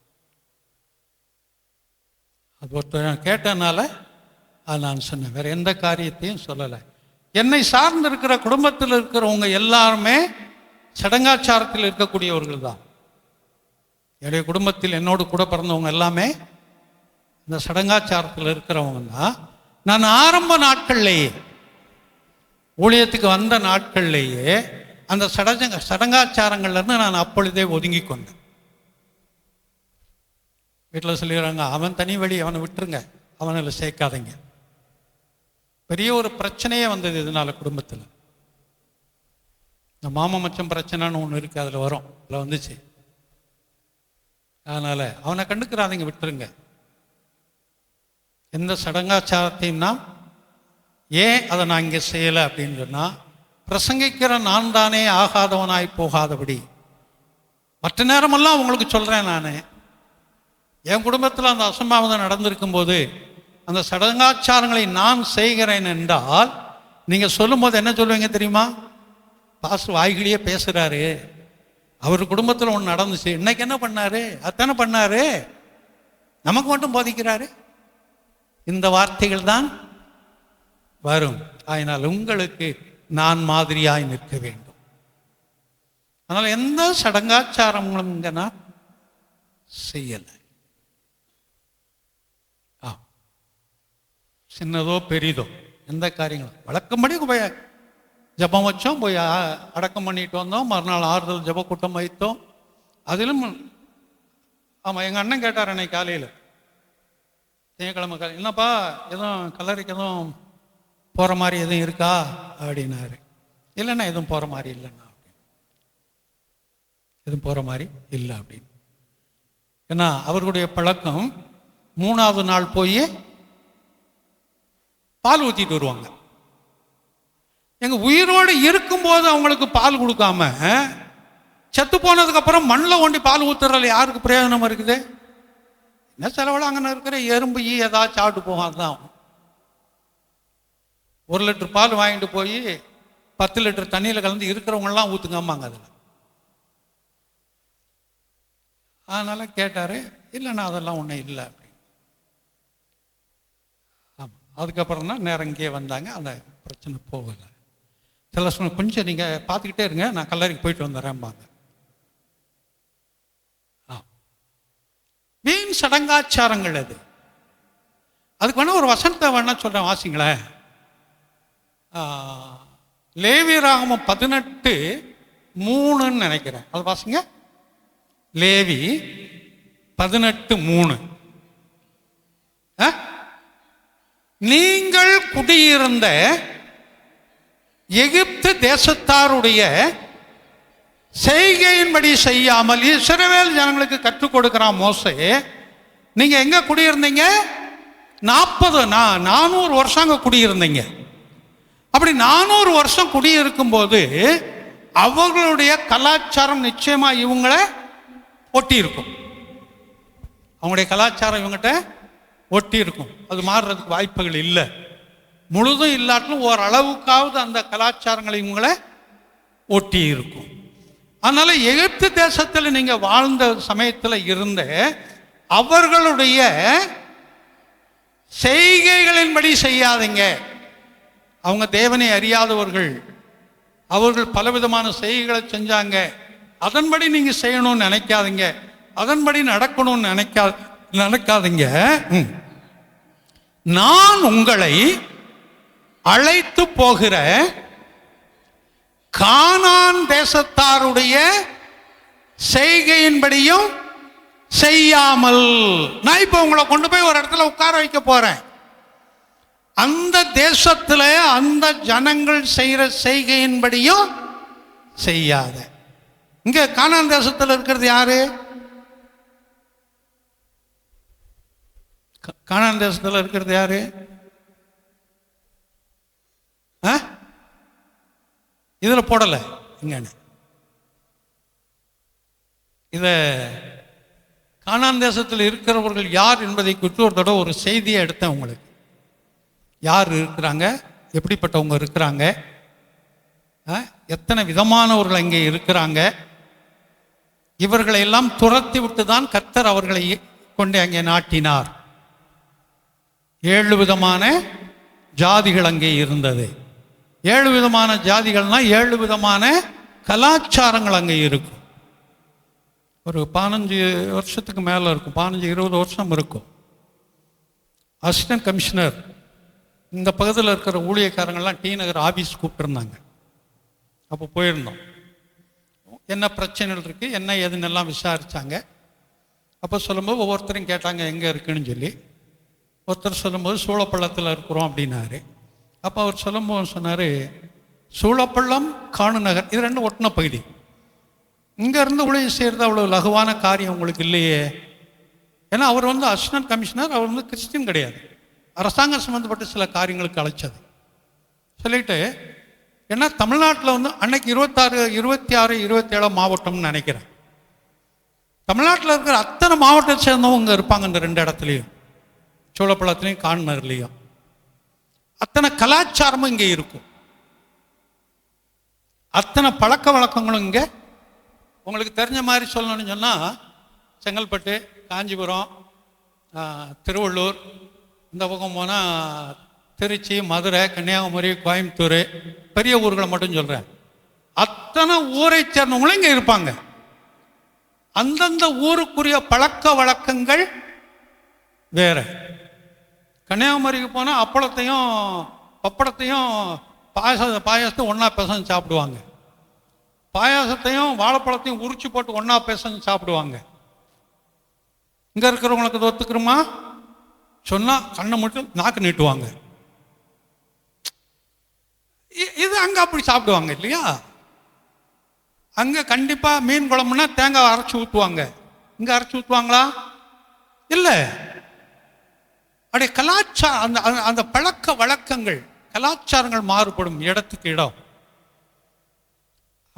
அது ஒருத்தர் கேட்டனால அது நான் சொன்னேன், வேற எந்த காரியத்தையும் சொல்லலை. என்னை சார்ந்து இருக்கிற குடும்பத்தில் இருக்கிறவங்க எல்லாருமே சடங்காச்சாரத்தில் இருக்கக்கூடியவர்கள் தான். என்னுடைய குடும்பத்தில் என்னோடு கூட பிறந்தவங்க எல்லாமே இந்த சடங்காச்சாரத்தில் இருக்கிறவங்க தான். நான் ஆரம்ப நாட்கள்லேயே, ஊழியத்துக்கு வந்த நாட்கள்லேயே அந்த சடங்காச்சாரங்கள்லேருந்து நான் அப்பொழுதே ஒதுங்கி கொண்டேன். வீட்டில் சொல்லிடுறாங்க, அவன் தனி வழி, அவனை விட்டுருங்க, அவனில் சேர்க்காதீங்க. பெரிய ஒரு பிரச்சனையே வந்தது இதனால குடும்பத்தில். இந்த மாம மச்சம் பிரச்சனைன்னு ஒன்று இருக்குது, அதில் வரும், அதில் வந்துச்சு. அதனால் அவனை கண்டுக்கிறாதீங்க, விட்டுருங்க. எந்த சடங்காச்சாரத்தையும் நான் ஏன் அதை நான் இங்கே செய்யலை அப்படின்னு சொன்னால், பிரசங்கிக்கிற நான் தானே ஆகாதவனாய் போகாதபடி. மற்ற நேரமெல்லாம் உங்களுக்கு சொல்கிறேன், நான் என் குடும்பத்தில் அந்த அசம்பாவிதம் நடந்திருக்கும் போது அந்த சடங்காச்சாரங்களை நான் செய்கிறேன் என்றால், நீங்கள் சொல்லும்போது என்ன சொல்லுவீங்க தெரியுமா? பாஸ்டர் வாய்களையே பேசுகிறாரு, அவர் குடும்பத்தில் ஒன்று நடந்துச்சு, இன்னைக்கு என்ன பண்ணாரு, அத்தனை பண்ணாரு, நமக்கு மட்டும் போதிக்கிறாரு. இந்த வார்த்தைகள் தான் வரும். அதனால் உங்களுக்கு நான் மாதிரியாய் நிற்க வேண்டும். அதனால் எந்த சடங்காச்சாரங்களும் இங்கே நான் செய்யலை. சின்னதோ பெரிதோ எந்த காரியங்களும் வழக்கம்படி போய் ஜபம் வச்சோம், போய் அடக்கம் பண்ணிட்டு வந்தோம், மறுநாள் ஆறுதல் ஜப கூட்டம் வைத்தோம். அதிலும் ஆமாம், எங்கள் அண்ணன் கேட்டார் அன்னைக்கு காலையில், திங்கக்கிழமை காலையில், என்னப்பா எதுவும் கல்லறைக்கு எதுவும் போகிற மாதிரி எதுவும் இருக்கா அப்படின்னாரு. இல்லைண்ணா எதுவும் போகிற மாதிரி இல்லைண்ணா அப்படின்னு. எதுவும் போகிற மாதிரி இல்லை அப்படின்னு. ஏன்னா அவர்களுடைய பழக்கம் 3வது நாள் போய் பால் ஊற்றிட்டு வருவாங்க. எங்கள் உயிரோடு இருக்கும்போது அவங்களுக்கு பால் கொடுக்காம செத்து போனதுக்கப்புறம் மண்ணில் ஒண்டி பால் ஊற்றுறதுல யாருக்கு பிரயோஜனம் இருக்குது? என்ன செலவில் அங்கே இருக்கிற எறும்பு ஏதாச்சும் சாப்பிட்டு போகும். அதுதான் 1 லிட்டர் பால் வாங்கிட்டு போய் 10 லிட்டர் தண்ணியில் கலந்து இருக்கிறவங்களாம் ஊற்றுங்கம்மாங்க அதில். அதனால் கேட்டார், இல்லைண்ணா அதெல்லாம் ஒன்றும் இல்லை அப்படின்னு. ஆமாம், அதுக்கப்புறம் தான் நேரம் இங்கே வந்தாங்க, அந்த பிரச்சனை போகலை. சில சொன்ன கொஞ்சம் நீங்கள் பார்த்துக்கிட்டே இருங்க, நான் கல்லறைக்கு போயிட்டு வந்துடுறேன்பாங்க. வீண் சடங்காச்சாரங்கள் அது. அதுக்கு வேணா ஒரு வசனத்தை வேணா சொல்கிறேன், வாசிங்களேன். லேவியராகமம் 18:3 நினைக்கிறேன், அது வாசிங்க. லேவி 18:3. நீங்கள் குடியிருந்த எகிப்து தேசத்தாருடைய செய்கையின்படி செய்யாமல் இஸ்ரவேல் ஜனங்களுக்கு கற்றுக் கொடுக்கிறான் மோசே. நீங்க எங்க குடியிருந்தீங்க? 400 வருஷம் அங்க குடியிருந்தீங்க. அப்படி 400 வருஷம் குடியிருக்கும் போது அவர்களுடைய கலாச்சாரம் நிச்சயமா இவங்களை ஒட்டி இருக்கும். அவங்களுடைய கலாச்சாரம் இவங்ககிட்ட ஒட்டி இருக்கும். அது மாறுறதுக்கு வாய்ப்புகள் இல்லை. முழுதும் இல்லாட்டிலும் ஓரளவுக்காவது அந்த கலாச்சாரங்களை இவங்களை ஒட்டி இருக்கும். அதனால எகிப்து தேசத்தில் நீங்க வாழ்ந்த சமயத்தில் இருந்த அவர்களுடைய செய்கைகளின்படி செய்யாதீங்க. அவங்க தேவனை அறியாதவர்கள், அவர்கள் பலவிதமான செய்கைகளை செஞ்சாங்க, அதன்படி நீங்க செய்யணும்னு நினைக்காதீங்க, அதன்படி நடக்கணும்னு நினைக்காதீங்க. நான் உங்களை அழைத்து போகிற கானான் தேசத்தாருடைய செய்கையின்படியும் செய்யாமல், நான் இப்ப உங்களை கொண்டு போய் ஒரு இடத்துல உட்கார வைக்க போறேன். அந்த தேசத்துல அந்த ஜனங்கள் செய்யற செய்கையின்படியும் செய்யாத. இங்க கானான் தேசத்தில் இருக்கிறது யாரு? கானான் தேசத்தில் இருக்கிறது யாரு? இதில் போடலை இங்கன்னு. இதை கானான் தேசத்தில் இருக்கிறவர்கள் யார் என்பதை குறித்து ஒரு தடவை ஒரு செய்தியை எடுத்தேன் உங்களுக்கு. யார் இருக்கிறாங்க, எப்படிப்பட்டவங்க இருக்கிறாங்க, எத்தனை விதமானவர்கள் அங்கே இருக்கிறாங்க, இவர்களை எல்லாம் துரத்தி விட்டு தான் கர்த்தர் அவர்களை கொண்டு அங்கே நாட்டினார். 7 விதமான ஜாதிகள் அங்கே இருந்தது. 7 விதமான ஜாதிகள்னா 7 விதமான கலாச்சாரங்கள் அங்கே இருக்கும். ஒரு 15 வருஷத்துக்கு மேலே இருக்கும், 15-20 வருஷம் இருக்கும். அசிஸ்டன்ட் கமிஷனர் இந்த பகுதியில் இருக்கிற ஊழியக்காரங்கள்லாம் டி நகர் ஆஃபீஸ் கூப்பிட்டுருந்தாங்க. அப்போ போயிருந்தோம். என்ன பிரச்சனைகள் இருக்குது, என்ன ஏதுன்னு எல்லாம் விசாரித்தாங்க. அப்போ சொல்லும்போது ஒவ்வொருத்தரையும் கேட்டாங்க எங்கே இருக்குன்னு சொல்லி. ஒருத்தர் சொல்லும்போது சூழப்பள்ளத்தில் இருக்கிறோம் அப்படின்னாரு. அப்போ அவர் சொல்லும்போது சொன்னார், சூழப்பள்ளம் காணு நகர் இது 2 ஒட்டின பகுதி. இங்கேருந்து ஊழியம் செய்கிறது அவ்வளோ லகுவான காரியம் உங்களுக்கு இல்லையே. ஏன்னா அவர் அசிஸ்டன்ட் கமிஷனர், அவர் கிறிஸ்டின் கிடையாது, அரசாங்கம் சம்மந்தப்பட்ட சில காரியங்களுக்கு அழைச்சது சொல்லிட்டு. ஏன்னா தமிழ்நாட்டில் அன்னைக்கு 26, 26, 27 மாவட்டம்னு நினைக்கிறேன். தமிழ்நாட்டில் இருக்கிற அத்தனை மாவட்டத்தை சேர்ந்தவங்க இங்கே இருப்பாங்க. இந்த 2 இடத்துலையும், சோழப்பள்ளத்துலேயும் காணநகர்லேயும். அத்தனை கலாச்சாரமும் இங்கே இருக்கும், அத்தனை பழக்க வழக்கங்களும் இங்கே. உங்களுக்கு தெரிஞ்ச மாதிரி சொல்லணும்னு சொன்னால் செங்கல்பட்டு, காஞ்சிபுரம், திருவள்ளூர், இந்த பக்கம் போனால் திருச்சி, மதுரை, கன்னியாகுமரி, கோயம்புத்தூர், பெரிய ஊர்களை மட்டும் சொல்கிறேன். அத்தனை ஊரை சேர்ந்தவங்களும் இங்கே இருப்பாங்க. அந்தந்த ஊருக்குரிய பழக்க வழக்கங்கள் வேற. கன்னியாகுமரிக்கு போனால் அப்பளத்தையும் பப்படத்தையும் பாயாசத்தையும் ஒன்றா பிசைஞ்சு சாப்பிடுவாங்க. பாயாசத்தையும் வாழைப்பழத்தையும் உரிச்சு போட்டு ஒன்றா பிசைஞ்சு சாப்பிடுவாங்க. இங்கே இருக்கிறவங்களுக்கு இது ஒத்துக்கிறோமா சொன்னால் கண்ணை மட்டும் நாக்கு நீட்டுவாங்க. இது அங்கே அப்படி சாப்பிடுவாங்க இல்லையா? அங்கே கண்டிப்பாக மீன் குழம்புனா தேங்காய் அரைச்சி ஊற்றுவாங்க. இங்கே அரைச்சி ஊற்றுவாங்களா? இல்லை. அப்படியே கலாச்சாரம், அந்த அந்த பழக்க வழக்கங்கள், கலாச்சாரங்கள் மாறுபடும் இடத்துக்கு இடம்.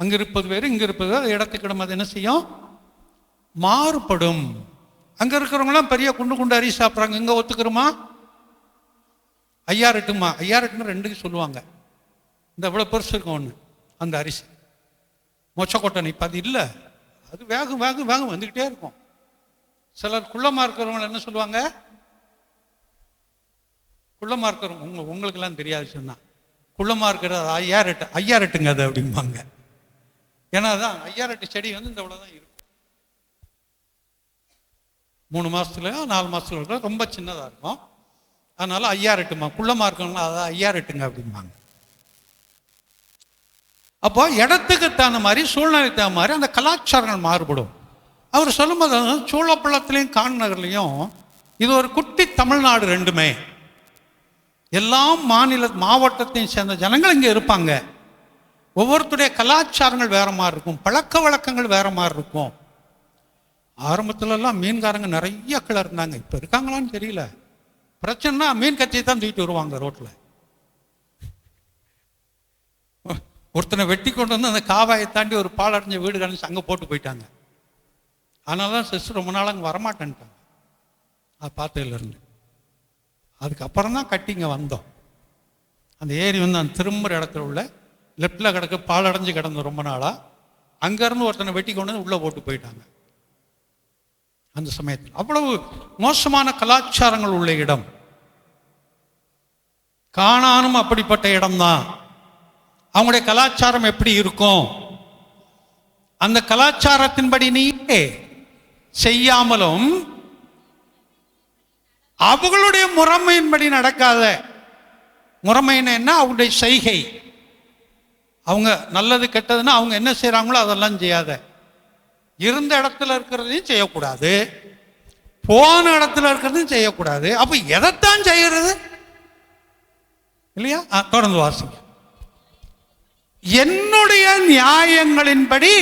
அங்கே இருப்பது வேறு, இங்கே இருப்பது வேறு, இடத்துக்கு இடம் அது என்ன செய்யும்? மாறுபடும். அங்கே இருக்கிறவங்களாம் பெரிய குண்டு குண்டு அரிசி சாப்பிட்றாங்க, இங்கே ஒத்துக்கிறோமா? 5008மா 5008 2க்கு சொல்லுவாங்க. இந்த இவ்வளோ பெருசு இருக்கும் ஒன்று அந்த அரிசி, மொச்சக்கொட்டை. இப்போ அது இல்லை, அது வேகம் வேகம் வேகம் வந்துக்கிட்டே இருக்கும். சிலர் குள்ளமாக இருக்கிறவங்க என்ன சொல்லுவாங்க? குள்ளமாக இருக்கிறவங்க உங்களுக்கெல்லாம் தெரியாது சொன்னால், குள்ளமாக இருக்கிறது 5008ங்க அது அப்படிம்பாங்க. ஏன்னா அதான் 5008 செடி இந்த இவ்வளோதான் இருக்கும். 3 மாதத்துல 4 மாதத்துல இருக்கிற ரொம்ப சின்னதாக இருக்கும். அதனால 5008மா, குள்ளமாக இருக்கவங்களா அதான் 5008ங்க அப்படிம்பாங்க. அப்போ இடத்துக்கு தகுந்த மாதிரி, சூழ்நிலைக்கு தகுந்த மாதிரி அந்த கலாச்சாரங்கள் மாறுபடும். அவர் சொல்லும்போது சோழப்பள்ளத்துலேயும் காணநகர்லையும் இது ஒரு குட்டி தமிழ்நாடு. 2மே எல்லா மாவட்டத்தையும் சேர்ந்த ஜனங்கள் இங்கே இருப்பாங்க. ஒவ்வொருத்தருடைய கலாச்சாரங்கள் வேற மாதிரி இருக்கும், பழக்க வழக்கங்கள் வேற மாதிரி இருக்கும். ஆரம்பத்துலலாம் மீன்காரங்க நிறைய கிளர் இருந்தாங்க, இப்போ இருக்காங்களான்னு தெரியல. பிரச்சனைனா மீன் கட்சியை தான் தூக்கிட்டு வருவாங்க ரோட்டில். ஒருத்தனை வெட்டி கொண்டு வந்து அந்த காவாயை தாண்டி ஒரு பாலடைஞ்ச வீடு கணிச்சு அங்கே போட்டு போயிட்டாங்க. அதனால தான் சிஸ்டர் ரொம்ப நாள் அங்கே வரமாட்டேன்ட்டாங்க. அது பார்த்ததுலேருந்து அதுக்கப்புறம் தான் கட்டி இங்கே வந்தோம். அந்த ஏரி அந்த திரும்புகிற இடத்துல உள்ள லெஃப்டில் கிடக்கு பாலடைஞ்சு கிடந்த ரொம்ப நாளாக. அங்கேருந்து ஒருத்தனை வெட்டி கொண்டு வந்து உள்ளே போட்டு போயிட்டாங்க. அந்த சமயத்தில் அவ்வளவு மோசமான கலாச்சாரங்கள் உள்ள இடம். கானானும் அப்படிப்பட்ட இடம்தான். அவங்களுடைய கலாச்சாரம் எப்படி இருக்கும்? அந்த கலாச்சாரத்தின்படி நீயே செய்யாமலும் அவங்களுடைய முறைமையின்படி நடக்காத. முறைமைன்னு என்ன? அவங்களுடைய செய்கை, அவங்க நல்லது கெட்டதுன்னா அவங்க என்ன செய்யறாங்களோ அதெல்லாம் செய்யாத. இருந்த இடத்துல இருக்கிறதையும் செய்யக்கூடாது, போன இடத்துல இருக்கிறதையும் செய்யக்கூடாது. அப்ப எதைத்தான் செய்யறது இல்லையா? தொடர்ந்து வாசிங்க. என்னுடைய நியாயங்களின்படி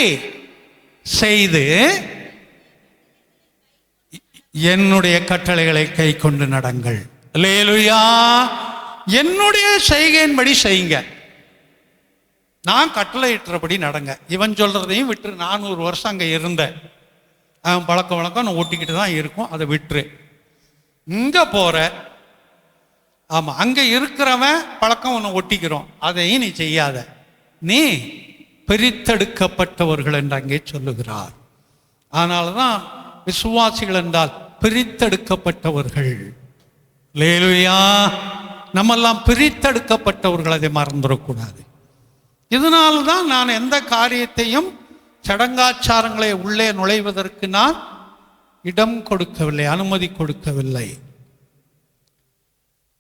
செய்து என்னுடைய கட்டளைகளை கை கொண்டு நடங்கள். அல்லேலூயா. என்னுடைய செய்கையின்படி செய்யுங்க. நான் கட்டளை இட்டுறபடி நடங்க. இவன் சொல்கிறதையும் விட்டுரு. 400 வருஷம் அங்கே இருந்தேன். அவன் பழக்கம் நான் ஒட்டிக்கிட்டு தான் இருக்கும், அதை விட்டுரு. இங்கே போகிற, ஆமாம், அங்கே இருக்கிறவன் பழக்கம் ஒன்று ஒட்டிக்கிறோம், அதையும் நீ செய்யாத. நீ பிரித்தெடுக்கப்பட்டவர்கள் என்று அங்கே சொல்லுகிறார். அதனால தான் விசுவாசிகள் என்றால் பிரித்தெடுக்கப்பட்டவர்கள். அல்லேலூயா. நம்மெல்லாம் பிரித்தெடுக்கப்பட்டவர்கள், அதை மறந்துடக்கூடாது. இதனால்தான் நான் எந்த காரியத்தையும் சடங்காச்சாரங்களை உள்ளே நுழைவதற்கு நான் இடம் கொடுக்கவில்லை, அனுமதி கொடுக்கவில்லை.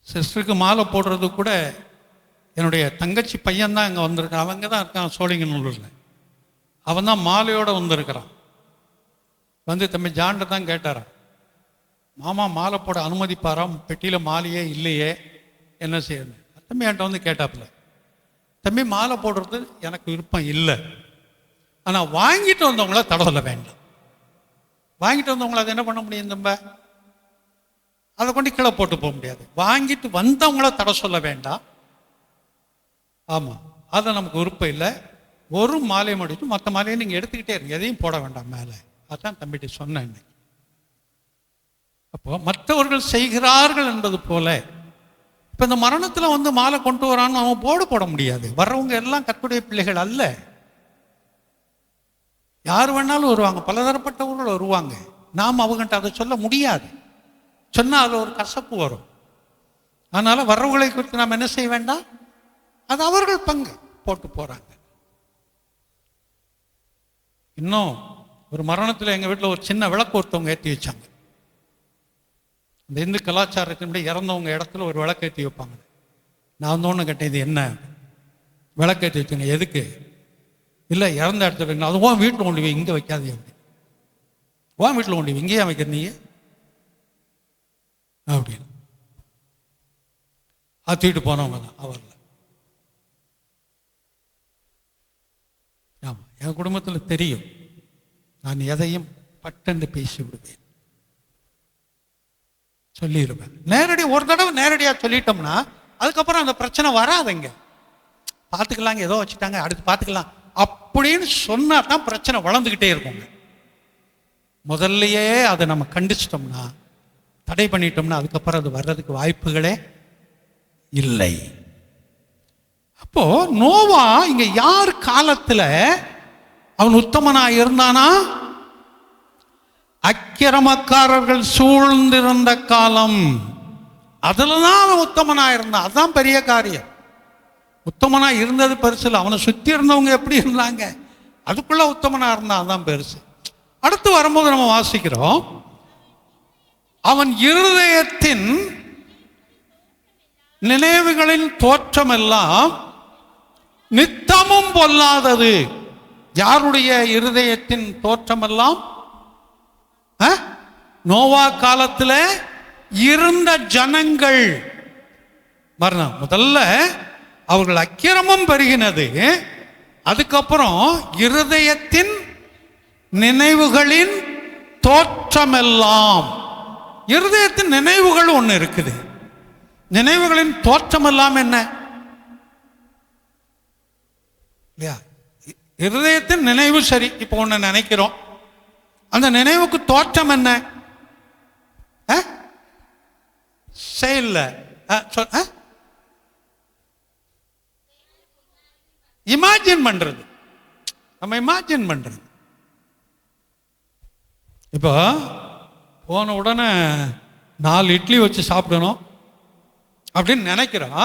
சிஸ்டருக்கு மாலை போடுறது கூட என்னுடைய தங்கச்சி பையன்தான் இங்கே வந்திருக்கான். அவங்க தான் இருக்கான் சோழிங்கநல்லூரில். அவன் தான் மாலையோடு வந்திருக்கிறான். வந்து தம்பி ஜான்ட தான் கேட்டாரான், மாமா மாலை போட அனுமதிப்பாராம், பெட்டியில் மாலையே இல்லையே, என்ன செய்யணும்? தம்பி என்கிட்ட வந்து கேட்டாப்புல, தம்பி மாலை போடுறது எனக்கு விருப்பம் இல்லை, ஆனால் வாங்கிட்டு வந்தவங்கள தடை சொல்ல வேண்டாம். வாங்கிட்டு வந்தவங்கள அதை என்ன பண்ண முடியும்? தம்ப அதை கொண்டு கீழே போட்டு போக முடியாது. வாங்கிட்டு வந்தவங்கள தடை சொல்ல வேண்டாம். ஆமாம், அதை நமக்கு விருப்பம் இல்லை. ஒரு மாலையை முடிச்சு மற்ற மாலையை நீங்கள் எடுத்துக்கிட்டே இருங்க, எதையும் போட வேண்டாம் மேலே. அதான் தம்பிட்டு சொன்னேன் இன்னைக்கு. அப்போ மற்றவர்கள் செய்கிறார்கள் என்பது போல இப்போ இந்த மரணத்தில் வந்து மாலை கொண்டு வரான்னு அவன் போட முடியாது. வர்றவங்க எல்லாம் கர்த்தருடைய பிள்ளைகள் அல்ல. யார் வேணாலும் வருவாங்க, பலதரப்பட்டவர்கள் வருவாங்க. நாம் அவங்ககிட்ட அதை சொல்ல முடியாது. சொன்னால் அதில் ஒரு கசப்பு வரும். அதனால வர்றவங்களை குறித்து நாம் என்ன செய்ய வேண்டாம், அது அவர்கள் பங்கு, போட்டு போறாங்க. இன்னும் ஒரு மரணத்தில் எங்கள் வீட்டில் ஒரு சின்ன விளக்கு ஒருத்தவங்க ஏற்றி வச்சாங்க. இந்த இந்து கலாச்சாரத்தினுடைய இறந்தவங்க இடத்துல ஒரு விளக்கேற்றி வைப்பாங்க. நான் வந்து ஒன்று கேட்டேன், இது என்ன விளக்கேற்றி வச்சுங்க? எதுக்கு? இல்லை, இறந்த இடத்துல. அது உன் வீட்டில் கொண்டு போய் இங்கே வைக்காதே. உன் வீட்டில் கொண்டு போய் இங்கேயே வைக்கிற நீ அப்படின்னு தூக்கிட்டு போனவங்க தான் அவரில். ஆமாம், என் குடும்பத்தில் தெரியும், நான் எதையும் பட்டென்று பேசி விடுவேன், சொல்லிடுவேன். ஒரு தடவை நேரடியாக சொல்லிட்டோம்னா அதுக்கப்புறம் அந்த பிரச்சனை வராதுங்க. பார்த்துக்கலாங்க, ஏதோ வச்சுட்டாங்க, அடுத்து பார்த்துக்கலாம் அப்படின்னு சொன்னா தான் பிரச்சனை வளர்ந்துக்கிட்டே இருக்குங்க. முதல்லையே அதை நம்ம கண்டிச்சிட்டோம்னா, தடை பண்ணிட்டோம்னா, அதுக்கப்புறம் அது வர்றதுக்கு வாய்ப்புகளே இல்லை. அப்போ நோவா இங்க யார் காலத்துல அவன் உத்தமனா இருந்தானா? அக்கிரமக்காரர்கள் சூழ்ந்திருந்த காலம், அதுலதான் அவன் உத்தமனா இருந்தான். அதுதான் பெரிய காரியம். உத்தமனா இருந்தது பெருசு இல்லை, அவனை சுத்தி இருந்தவங்க எப்படி இருந்தாங்க அதுக்குள்ள உத்தமனா இருந்தான், அதுதான் பெருசு. அடுத்து வரும்போது நம்ம வாசிக்கிறோம், அவன் இருதயத்தின் நினைவுகளின் தோற்றம் எல்லாம் நித்தமும் பொல்லாதது. யாருடைய இருதயத்தின் தோற்றம் எல்லாம்? நோவா காலத்தில் இருந்த ஜனங்கள். மரணம் முதல்ல அவர்கள் அக்கிரமம் பெருகினது, அதுக்கப்புறம் இருதயத்தின் நினைவுகளின் தோற்றமெல்லாம். இருதயத்தின் நினைவுகள் ஒன்று இருக்குது, நினைவுகளின் தோற்றம் எல்லாம் என்ன இல்லையா? இருதயத்தின் நினைவு சரி, இப்போ ஒன்று நினைக்கிறோம், அந்த நினைவுக்கு தோற்றம் என்ன? செயல்ல இமேஜின் பண்றது, நம்ம இமேஜின் பண்றது. இப்போ போன உடனே 4 இட்லி வச்சு சாப்பிடணும் அப்படின்னு நினைக்கிறோம்.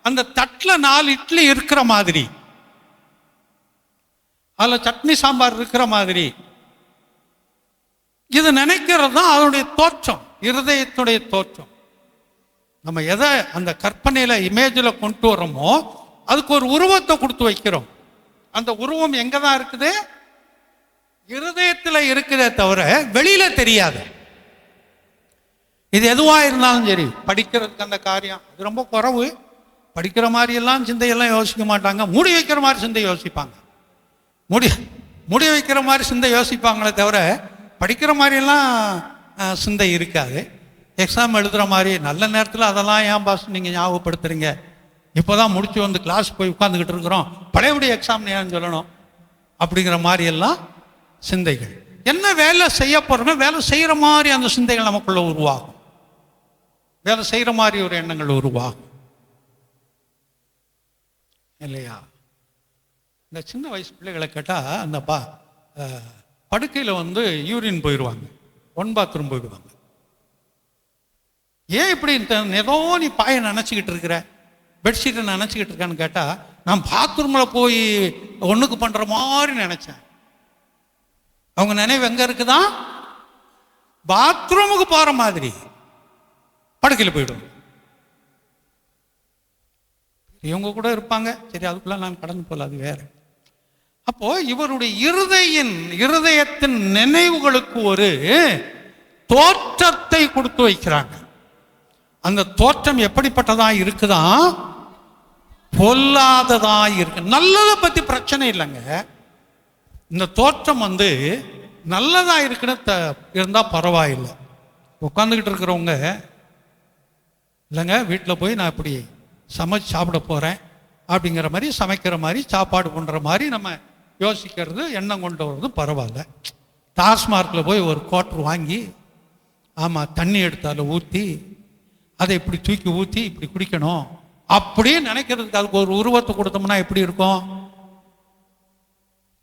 அந்த தட்டில் 4 இட்லி இருக்கிற மாதிரி, அதில் சட்னி சாம்பார் இருக்கிற மாதிரி, இது நினைக்கிறது தான் அதனுடைய தோற்றம், இருதயத்துடைய தோற்றம். நம்ம எதை அந்த கற்பனையில இமேஜில் கொண்டு வரோமோ அதுக்கு ஒரு உருவத்தை கொடுத்து வைக்கிறோம். அந்த உருவம் எங்க தான் இருக்குது? இருதயத்தில் இருக்குதே தவிர வெளியில தெரியாது. இது எதுவா இருந்தாலும் சரி, படிக்கிறதுக்கு அந்த காரியம் அது ரொம்ப குறைவு. படிக்கிற மாதிரி எல்லாம் சிந்தையெல்லாம் யோசிக்க மாட்டாங்க, மூடி வைக்கிற மாதிரி சிந்தை யோசிப்பாங்க. முடி வைக்கிற மாதிரி சிந்தை யோசிப்பாங்களே தவிர படிக்கிற மாதிரியெல்லாம் சிந்தை இருக்காது. எக்ஸாம் எழுதுகிற மாதிரி நல்ல நேரத்தில் அதெல்லாம் ஏன் பாஸ் நீங்கள் ஞாபகப்படுத்துறீங்க இப்போ தான் முடிச்சு வந்து கிளாஸ் போய் உட்காந்துக்கிட்டு இருக்கிறோம், பழையபடி எக்ஸாம் ஏன்னு சொல்லணும் அப்படிங்கிற மாதிரி எல்லாம் சிந்தைகள். என்ன வேலை செய்ய போகிறோமோ வேலை செய்கிற மாதிரி அந்த சிந்தைகள் நமக்குள்ள உருவாகும், வேலை செய்கிற மாதிரி ஒரு எண்ணங்கள் உருவாகும் இல்லையா? இந்த சின்ன வயசு பிள்ளைகளை கேட்டால் அந்த படுக்கையில் வந்து யூரின் போயிடுவாங்க, ஒன் பாத்ரூம் போயிடுவாங்க. ஏன் இப்படி ஏதோ நீ பாயை நினச்சிக்கிட்டு இருக்கிற, பெட்ஷீட்டை நினச்சிக்கிட்டு இருக்கான்னு கேட்டால், நான் பாத்ரூமில் போய் ஒன்றுக்கு பண்ணுற மாதிரி நினச்சேன். அவங்க நினைவு எங்கே இருக்குதான்? பாத்ரூமுக்கு போகிற மாதிரி படுக்கையில் போயிடுவாங்க. இவங்க கூட இருப்பாங்க, சரி அதுக்குள்ள நான் கடந்து போகல, அது வேற. அப்போ இவருடைய இருதயத்தின் நினைவுகளுக்கு ஒரு தோற்றத்தை கொடுத்து வைக்கிறாங்க. அந்த தோற்றம் எப்படிப்பட்டதா இருக்குதா? பொல்லாததா இருக்கு. நல்லதை பத்தி பிரச்சனை இல்லைங்க. இந்த தோற்றம் வந்து நல்லதா இருக்குன்னு இருந்தா பரவாயில்லை. உட்காந்துக்கிட்டு இருக்கிறவங்க இல்லைங்க, வீட்டில் போய் நான் இப்படி சமைச்சு சாப்பிட போகிறேன் அப்படிங்கிற மாதிரி, சமைக்கிற மாதிரி, சாப்பாடு பண்ணுற மாதிரி நம்ம யோசிக்கிறது, எண்ணம் கொண்டு வர்றது பரவாயில்ல. டாஸ்மார்க்கில் போய் ஒரு குவார்ட்டர் வாங்கி, ஆமாம் தண்ணி எடுத்தாலும் ஊற்றி அதை இப்படி தூக்கி ஊற்றி இப்படி குடிக்கணும் அப்படியே நினைக்கிறதுக்கு அதுக்கு ஒரு உருவத்தை கொடுத்தோம்னா எப்படி இருக்கும்?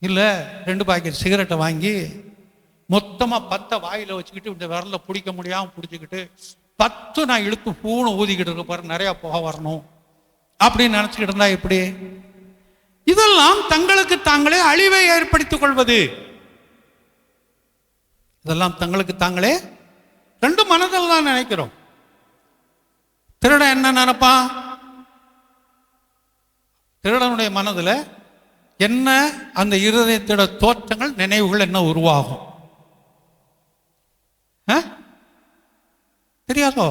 இல்லை 2 பாக்கெட் சிகரெட்டை வாங்கி மொத்தமாக 10 வாயில் வச்சுக்கிட்டு இந்த விரலில் பிடிக்க முடியாமல் பிடிச்சிக்கிட்டு 10 நான் இழுத்து பூனை ஊதிக்கிட்டு இருக்க பாரு, நிறையா புகை வரணும் அப்படின்னு நினச்சிக்கிட்டு இருந்தா எப்படி? இதெல்லாம் தங்களுக்கு தாங்களே அழிவை ஏற்படுத்திக் கொள்வது. இதெல்லாம் தங்களுக்கு தாங்களே 2 மனதில் தான் நினைக்கிறோம். திருடன் என்ன நினைப்பான்? திருடனுடைய மனதில் என்ன, அந்த இருதயத்தோட தோற்றங்கள், நினைவுகள் என்ன உருவாகும் தெரியாதோ?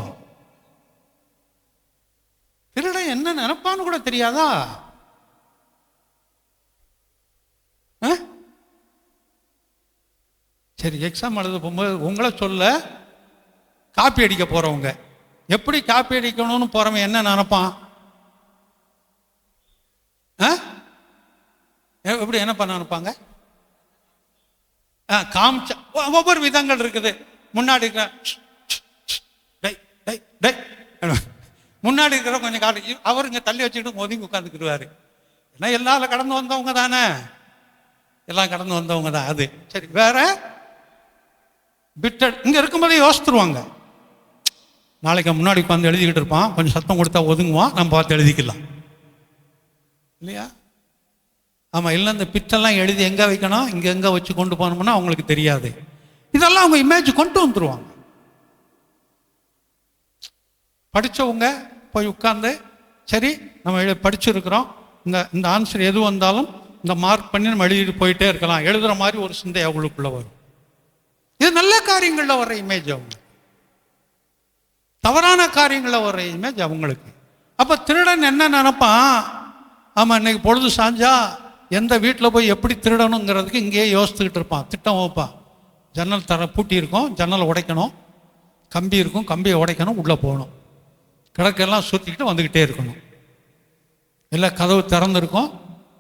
திருடன் என்ன நினைப்பான்னு கூட தெரியாதா? சரி, எக்ஸாம் எழுத போகும்போது உங்களை சொல்ல காப்பி அடிக்க போறவங்க எப்படி காப்பி அடிக்கணும்னு போறவன் என்ன நினைப்பான்? எப்படி என்ன பண்ண நினைப்பாங்க? காமிச்ச ஒவ்வொரு விதங்கள் இருக்குது. முன்னாடி முன்னாடி இருக்கிற கொஞ்சம் காட்டு, அவர் இங்க தள்ளி வச்சுக்கிட்டு ஒதுங்கி உட்காந்துக்கிடுவாரு. ஏன்னா எல்லாரும் கடந்து வந்தவங்க தானே, எல்லாம் கடந்து வந்தவங்க தான். அது சரி. வேற பிட்ட இங்க இருக்கும்போதே யோசித்துருவாங்க, நாளைக்கு முன்னாடி உட்காந்து எழுதிக்கிட்டு இருப்பான், கொஞ்சம் சத்தம் கொடுத்தா ஒதுங்குவான், நம்ம பார்த்து எழுதிக்கலாம் இல்லையா? ஆமாம். இல்லை இந்த பிட்டெல்லாம் எழுதி எங்கே வைக்கணும், இங்கே எங்கே வச்சு கொண்டு போனோம்னா அவங்களுக்கு தெரியாது. இதெல்லாம் அவங்க இமேஜ் கொண்டு வந்துருவாங்க. படித்தவங்க போய் உட்காந்து, சரி நம்ம படிச்சிருக்கிறோம், இந்த ஆன்சர் எது வந்தாலும் இந்த மார்க் பண்ணி நம்ம எழுதிட்டு போயிட்டே இருக்கலாம், எழுதுகிற மாதிரி ஒரு சிந்தை அவங்களுக்குள்ள வரும். இது நல்ல காரியங்களில் வர்ற இமேஜ் அவங்களுக்கு, தவறான காரியங்களில் வர்ற இமேஜ் அவங்களுக்கு. அப்போ திருடன் என்ன நினைப்பான்? ஆமாம், இன்னைக்கு பொழுது சாஞ்சா எந்த வீட்டில் போய் எப்படி திருடணுங்கிறதுக்கு இங்கேயே யோசித்துக்கிட்டு இருப்பான், திட்டம் வைப்பான். ஜன்னல் பூட்டி இருக்கும், ஜன்னலை உடைக்கணும், கம்பி இருக்கும், கம்பியை உடைக்கணும், உள்ளே போகணும், கிழக்கெல்லாம் சுற்றிக்கிட்டு வந்துக்கிட்டே இருக்கணும். இல்லை கதவு திறந்துருக்கும்,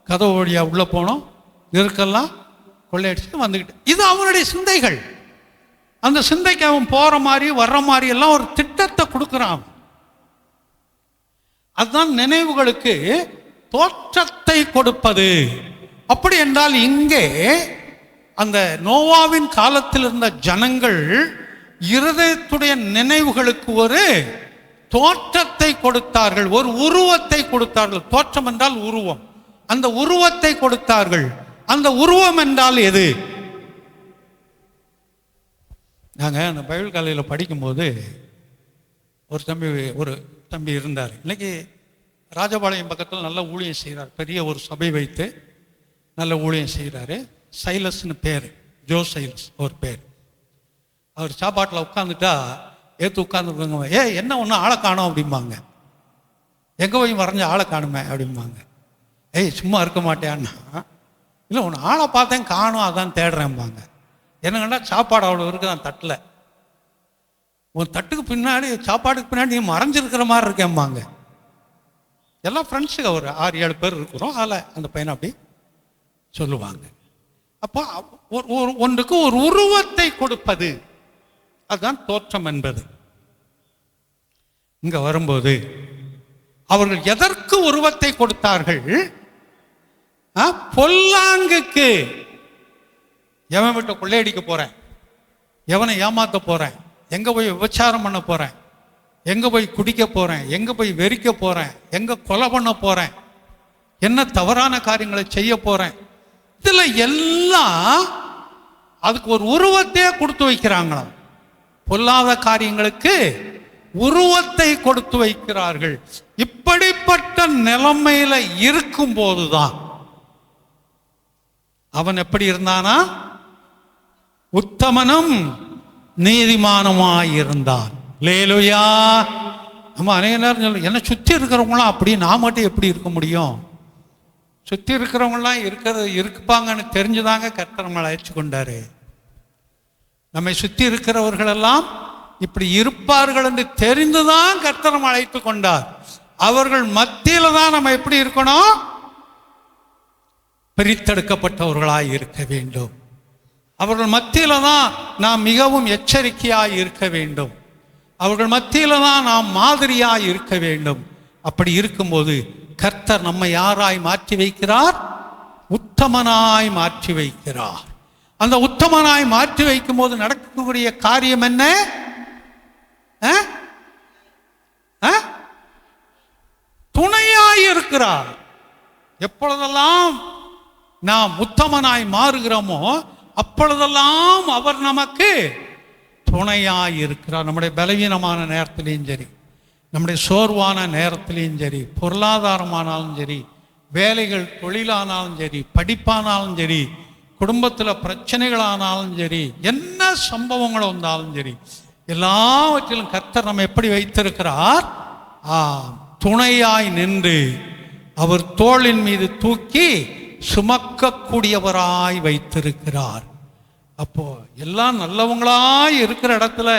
கதவு வழியாக உள்ளே போகணும், இருக்கெல்லாம் கொள்ளையடிச்சுட்டு வந்துக்கிட்டு. இது அவனுடைய சிந்தைகள். அந்த சிந்தைக்கு அவன் போகிற மாதிரி வர்ற மாதிரி எல்லாம் ஒரு திட்டத்தை கொடுக்குறான். அதுதான் நினைவுகளுக்கு தோற்றத்தை கொடுப்பது. அப்படி என்றால் இங்கே அந்த நோவாவின் காலத்தில் இருந்த ஜனங்கள் இருதயத்துடைய நினைவுகளுக்கு ஒரு தோற்றத்தை கொடுத்தார்கள், ஒரு உருவத்தை கொடுத்தார்கள். தோற்றம் என்றால் உருவம். அந்த உருவத்தை கொடுத்தார்கள். அந்த உருவம் என்றால் எது? நாங்கள் அந்த பைபிள் காலையில் படிக்கும்போது ஒரு தம்பி இருந்தார். இன்னைக்கு ராஜபாளையம் பக்கத்தில் நல்ல ஊழியம் செய்கிறார், பெரிய ஒரு சபை வைத்து நல்ல ஊழியம் செய்கிறாரு. சைலஸ்னு பேர், ஜோ சைலஸ் ஒரு பேர். அவர் சாப்பாட்டில் உட்காந்துட்டா ஏற்று உட்காந்துருக்கவங்க, என்ன ஒன்று ஆளை காணோம் அப்படிம்பாங்க. எங்கே போய் மறைஞ்ச ஆளை காணுமே அப்படிம்பாங்க. சும்மா இருக்க மாட்டேன்னா, இல்லை ஒன்று ஆளை பார்த்தேன் காணும், அதான் தேடுறேன்பாங்க. என்னங்கன்னா சாப்பாடு அவ்வளோ இருக்குதான் தட்டில், உன் தட்டுக்கு பின்னாடி சாப்பாட்டுக்கு பின்னாடி நீ மறைஞ்சிருக்கிற மாதிரி இருக்கேம்பாங்க. எல்லாம் ஃப்ரெண்ட்ஸுக்கு ஒரு 6-7 பேர் இருக்கிறோம். அதில் அந்த பையனை அப்படி சொல்லுவாங்க. அப்போ ஒன்றுக்கு ஒரு உருவத்தை கொடுப்பது, அதுதான் தோற்றம் என்பது. இங்க வரும்போது அவர்கள் எதற்கு உருவத்தை கொடுத்தார்கள்? பொல்லாங்குக்கு. எவன் விட்டு கொள்ளையடிக்க போறேன், எவனை ஏமாத்த போறேன், எங்க போய் விபச்சாரம் பண்ண போறேன், எங்க போய் குடிக்க போறேன், எங்க போய் வெறிக்க போறேன், எங்க கொலை பண்ண போறேன், என்ன தவறான காரியங்களை செய்ய போறேன், இதுல எல்லாம் அதுக்கு ஒரு உருவத்தையே கொடுத்து வைக்கிறாங்களாம். பொல்லாத காரியங்களுக்கு உருவத்தை கொடுத்து வைக்கிறார்கள். இப்படிப்பட்ட நிலைமையில இருக்கும் போதுதான் அவன் எப்படி இருந்தானா? உத்தமனும் நீதிமானுமாயிருந்தான். லேலுயா. நம்ம அநேக நேரம் சொல்ல, என்ன சுற்றி இருக்கிறவங்களாம் அப்படி, நான் மட்டும் எப்படி இருக்க முடியும்? சுற்றி இருக்கிறவங்களாம் இருப்பாங்கன்னு தெரிஞ்சுதாங்க கர்த்தர் நம்மளை அழைச்சு கொண்டாரு. நம்மை சுற்றி இருக்கிறவர்களெல்லாம் இப்படி இருப்பார்கள் என்று தெரிந்துதான் கர்த்தர் நம்மை அழைத்து கொண்டார். அவர்கள் மத்தியில தான் நம்ம எப்படி இருக்கணும்? பிரித்தெடுக்கப்பட்டவர்களாய் இருக்க வேண்டும். அவர்கள் மத்தியில தான் நாம் மிகவும் எச்சரிக்கையாய் இருக்க வேண்டும். அவர்கள் மத்தியில தான் நாம் மாதிரியாய் இருக்க வேண்டும். அப்படி இருக்கும்போது கர்த்தர் நம்மை யாராய் மாற்றி வைக்கிறார்? உத்தமனாய் மாற்றி வைக்கிறார். அந்த உத்தமனாய் மாற்றி வைக்கும் போது நடக்கக்கூடிய காரியம் என்ன? துணையாய் இருக்கிறார். எப்பொழுதெல்லாம் நாம் உத்தமனாய் மாறுகிறோமோ அப்பொழுதெல்லாம் அவர் நமக்கு துணையாய் இருக்கிறார். நம்முடைய பலவீனமான நேரத்திலையும் சரி, நம்முடைய சோர்வான நேரத்திலையும் சரி, பொருளாதாரமானாலும் சரி, வேலைகள் தொழிலானாலும் சரி, படிப்பானாலும் சரி, குடும்பத்தில் பிரச்சனைகளானாலும் சரி, என்ன சம்பவங்கள் வந்தாலும் சரி, எல்லாவற்றிலும் கர்த்தர் நம்ம எப்படி வைத்திருக்கிறார்? துணையாய் நின்று அவர் தோளின் மீது தூக்கி சுமக்கக்கூடியவராய் வைத்திருக்கிறார். அப்போ எல்லாம் நல்லவங்களாய் இருக்கிற இடத்துல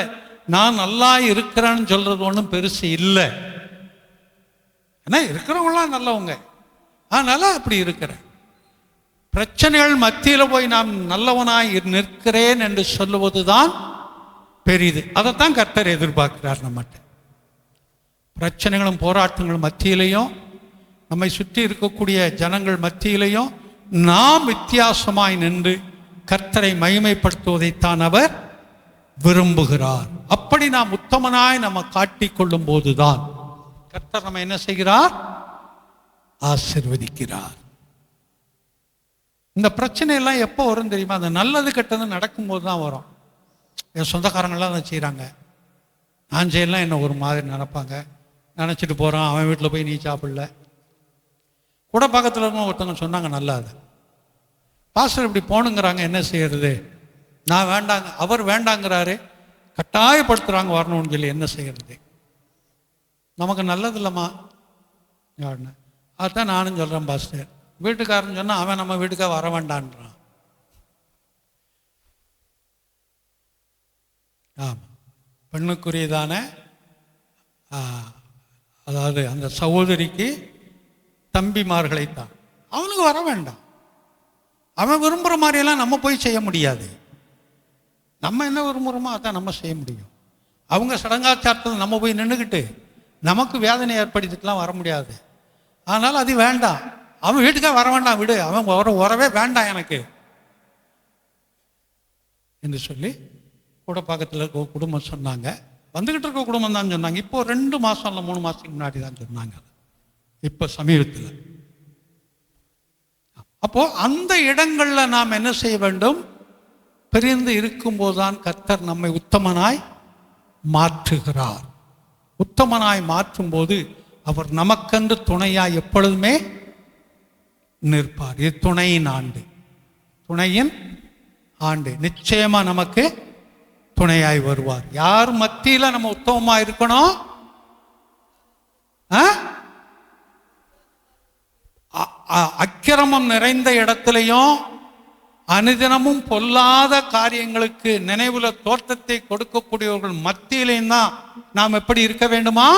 நான் நல்லா இருக்கிறேன்னு சொல்றது ஒன்றும் பெருசு இல்லை. ஏன்னா இருக்கிறவங்களாம் நல்லவங்க, அதனால அப்படி இருக்கிறேன். பிரச்சனைகள் மத்தியில் போய் நான் நல்லவனாய் நிற்கிறேன் என்று சொல்லுவதுதான் பெரிது. அதைத்தான் கர்த்தர் எதிர்பார்க்கிறார் நம்மகிட்ட. பிரச்சனைகளும் போராட்டங்களும் மத்தியிலையும், நம்மை சுற்றி இருக்கக்கூடிய ஜனங்கள் மத்தியிலையும் நாம் வித்தியாசமாய் நின்று கர்த்தரை மகிமைப்படுத்துவதைத்தான் அவர் விரும்புகிறார். அப்படி நாம் உத்தமனாய் நம்ம காட்டிக்கொள்ளும் போதுதான் கர்த்தர் நம்ம என்ன செய்கிறார்? ஆசீர்வதிக்கிறார். இந்த பிரச்சனை எல்லாம் எப்போ வரும் தெரியுமா? அந்த நல்லது கெட்டது நடக்கும்போது தான் வரும். என் சொந்தக்காரங்களாம் அதை செய்கிறாங்க, நான் செய்யலாம் என்ன ஒரு மாதிரி நினைப்பாங்க, நினச்சிட்டு போகிறான், அவன் வீட்டில் போய் நீ சாப்பிடல. கூட பக்கத்தில் இருக்கவங்க ஒருத்தவங்க சொன்னாங்க, நல்லா அது பாஸ்டர் இப்படி போகணுங்கிறாங்க, என்ன செய்யறது? நான் வேண்டாங்க, அவர் வேண்டாங்கிறாரு, கட்டாயப்படுத்துகிறாங்க வரணும்னு சொல்லி, என்ன செய்யறது? நமக்கு நல்லது இல்லைம்மா. அதுதான் நானும் சொல்கிறேன் பாஸ்டர். வீட்டுக்காரன் சொன்னால் அவன் நம்ம வீட்டுக்காக வர வேண்டான்றான். ஆமாம், பெண்ணுக்குரியதான அதாவது அந்த சகோதரிக்கு தம்பிமார்களைத்தான், அவனுக்கு வர வேண்டாம். அவன் விரும்புகிற மாதிரியெல்லாம் நம்ம போய் செய்ய முடியாது. நம்ம என்ன விரும்புகிறோமோ அதான் நம்ம செய்ய முடியும். அவங்க சடங்காச்சாரத்தில் நம்ம போய் நின்றுக்கிட்டு நமக்கு வேதனை ஏற்படுத்திட்டுலாம் வர முடியாது. அதனால் அது வேண்டாம், அவன் வீட்டுக்காக வர வேண்டாம், விடு, அவன் வரவே வேண்டாம் எனக்கு என்று சொல்லி கூட பக்கத்தில் இருக்க குடும்பம் சொன்னாங்க. வந்துக்கிட்டு இருக்க குடும்பம் தான் சொன்னாங்க. இப்போ 2 மாதம் இல்லை 3 மாதத்துக்கு முன்னாடி தான் சொன்னாங்க, இப்போ சமீபத்தில். அப்போ அந்த இடங்களில் நாம் என்ன செய்ய வேண்டும்? பிரிந்து இருக்கும்போதுதான் கர்த்தர் நம்மை உத்தமனாய் மாற்றுகிறார். உத்தமனாய் மாற்றும் போது அவர் நமக்கென்று துணையாய் எப்பொழுதுமே நிற்பார். இது துணையின் ஆண்டு, துணையின் ஆண்டு. நிச்சயமா நமக்கு துணையாய் வருவார். யார் மத்தியில் நம்ம உத்தமமா இருக்கணும்? அக்கிரமம் நிறைந்த இடத்திலையும் அனுதினமும் பொல்லாத காரியங்களுக்கு நினைவுல தோற்றத்தை கொடுக்கக்கூடியவர்கள் மத்தியிலையும் தான் நாம் எப்படி இருக்க வேண்டுமா?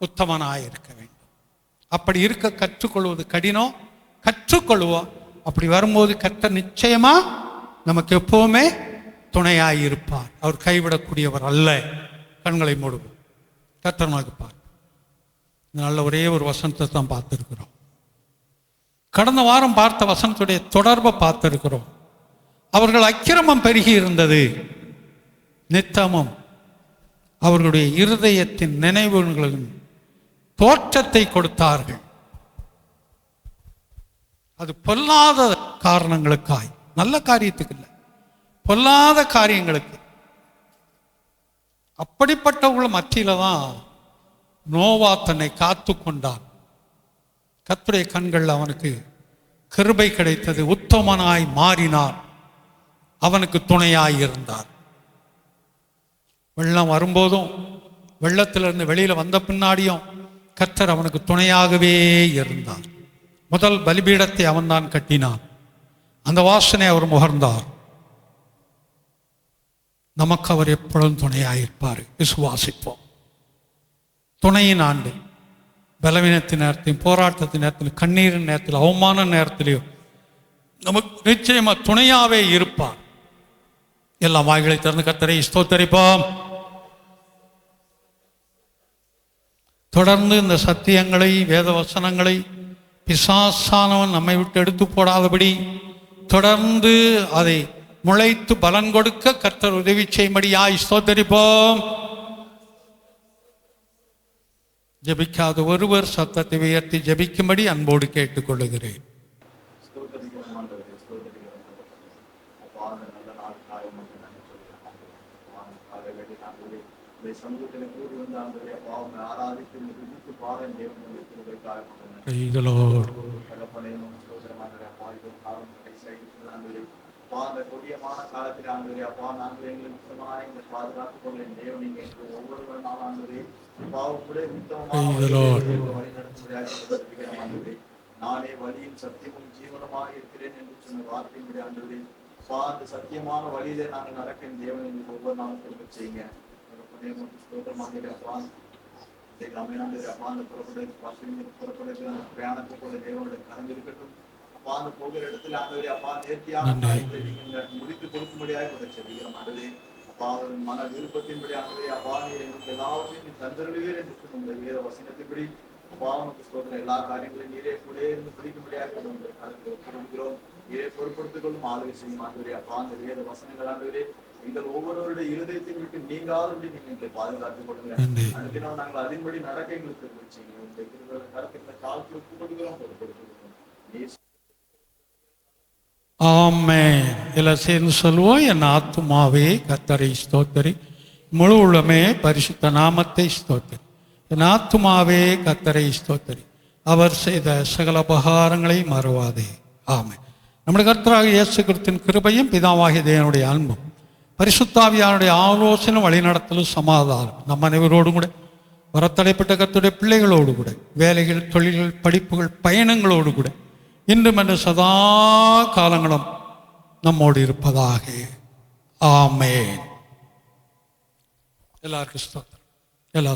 உத்தமனாய் இருக்க வேண்டும். அப்படி இருக்க கற்றுக்கொள்வது கடினம், கற்றுக்கொள்வோம். அப்படி வரும்போது கர்த்தர் நிச்சயமா நமக்கு எப்பவுமே துணையாய் இருப்பார். அவர் கைவிடக்கூடியவர் அல்ல. கண்களை மூடுவோம், கர்த்தர் நமக்கு பார்ப்பார். நல்ல ஒரே ஒரு வசனத்தை தான் பார்த்துருக்கிறோம். கடந்த வாரம் பார்த்த வசனத்துடைய தொடர்பை பார்த்திருக்கிறோம். அவர்கள் அக்கிரமம் பெருகி இருந்தது, நித்தமும் அவர்களுடைய இருதயத்தின் நினைவுகளின் தோற்றத்தை கொடுத்தார்கள். அது பொல்லாத காரணங்களுக்காய், நல்ல காரியத்துக்கு இல்லை, பொல்லாத காரியங்களுக்கு. அப்படிப்பட்டவர்கள் மத்தியில தான் நோவா தன்னை காத்து கொண்டான். கர்த்தருடைய கண்கள் அவனுக்கு கிருபை கிடைத்தது, உத்தமனாய் மாறினார், அவனுக்கு துணையாய் இருந்தார். வெள்ளம் வரும்போதும் வெள்ளத்திலிருந்து வெளியில வந்த பின்னாடியும் கர்த்தர் அவனுக்கு துணையாகவே இருந்தார். முதல் பலிபீடத்தை அவன்தான் கட்டினான். அந்த வாசனை அவர் முகர்ந்தார். நமக்கு அவர் எப்பொழுதும் துணையாயிருப்பார். விசுவாசிப்போம். துணையின் ஆண்டு, பலவீனத்தின் நேரத்திலும், போராட்டத்தின் நேரத்திலும், கண்ணீரின் நேரத்தில், அவமான நேரத்திலையும் நமக்கு நிச்சயமா துணையாவே இருப்பார். எல்லா வாய்களை திறந்து கர்த்தரை ஸ்தோத்தரிப்போம். தொடர்ந்து இந்த சத்தியங்களை, வேத வசனங்களை பிசாசானவன் நம்மை விட்டு எடுத்து போடாதபடி தொடர்ந்து அதை முளைத்து பலன் கொடுக்க கர்த்தர் உதவி செய்யும்படியாய் ஸ்தோத்தரிப்போம். ஜெபிக்காத ஒருவர் சத்தத்தை உயர்த்தி ஜெபிக்கும்படி அன்போடு கேட்டுக்கொள்ளுகிறேன். கொடியமான காலத்தில் ஆண்டவரே அப்பா, நாங்கள் எங்களுக்கு இந்த பாதுகாத்துக் கொள்ள தேவன் நீங்க ஒவ்வொரு நாள் நானே வழியும் சத்தியமும் ஜீவனமாக இருக்கிறேன் என்று சொன்ன வார்த்தையினுடைய ஆண்டவரே அந்த சத்தியமான வழியிலே நாங்கள் நடக்க தேவன் எங்களுக்கு ஒவ்வொரு நாளும் கொடுக்க செய்யுங்க. பிரயாணத்தை போல தேவனுடைய கலந்து இருக்கட்டும். அப்பா அந்த போகிற இடத்துல ஆண்டவரே அப்பா நேர்த்தியான முடித்து கொடுக்கும்படியாக கூட செல்கிறோம். ஆண்டவரே அப்பா மன விருப்பத்தின்படி ஆண்டவரே அப்பா எங்களுக்கு எல்லாவற்றையும் நீ தந்தருளுவீர் என்று சொன்ன வேத வசனத்தின்படி அப்பா உனக்கு ஸ்தோத்திரம். எல்லா காரியங்களையும் நீரே கூட இருந்து பிடிக்கும்படியாக கொடுக்கிறோம். நீரே பொறுப்படுத்திக் கொள்ளும் ஆளுகை செய்யும் ஆண்டவரே அப்பா. அந்த வேத வசனங்கள் ஆண்டவரே எங்கள் ஒவ்வொருவருடைய இருதயத்தை விட்டு நீங்காதபடி நீங்க எங்களை பாதுகாத்துக் கொள்ளுங்க. அடுத்த நாள் நாங்கள் அதன்படி நடக்க எங்களுக்கு செய்யுங்க. கருத்துக்களை காலத்தில் ஒப்புக் கொடுக்கிறோம், பொறுப்படுத்திக் கொள்ளும். ஆமென். எல்லாம் சேர்ந்து சொல்லுவோம். என் ஆத்துமாவே கர்த்தரை ஸ்தோத்தரி, முழு உள்ளமே பரிசுத்த நாமத்தை ஸ்தோத்தரி. என் ஆத்துமாவே கர்த்தரை ஸ்தோத்தரி, அவர் செய்த சகல உபகாரங்களை மறவாதே. ஆமென். நம்முடைய கர்த்தராகிய இயேசு கிறிஸ்துவின் கிருபையும் பிதாவாகிய தேவனுடைய அன்பும் பரிசுத்தாவியானுடைய ஆலோசனை வழிநடத்தலும் சமாதானம் நம் அனைவரோடும் கூட வரத்தடைப்பட்ட கர்த்தருடைய பிள்ளைகளோடு கூட வேலைகள், தொழில்கள், படிப்புகள், பயணங்களோடு கூட இன்றும் என்று சதா காலங்களும் நம்மோடு இருப்பதாக. ஆமென். எல்லாருக்கும் ஸ்தோத்திரம். எல்லா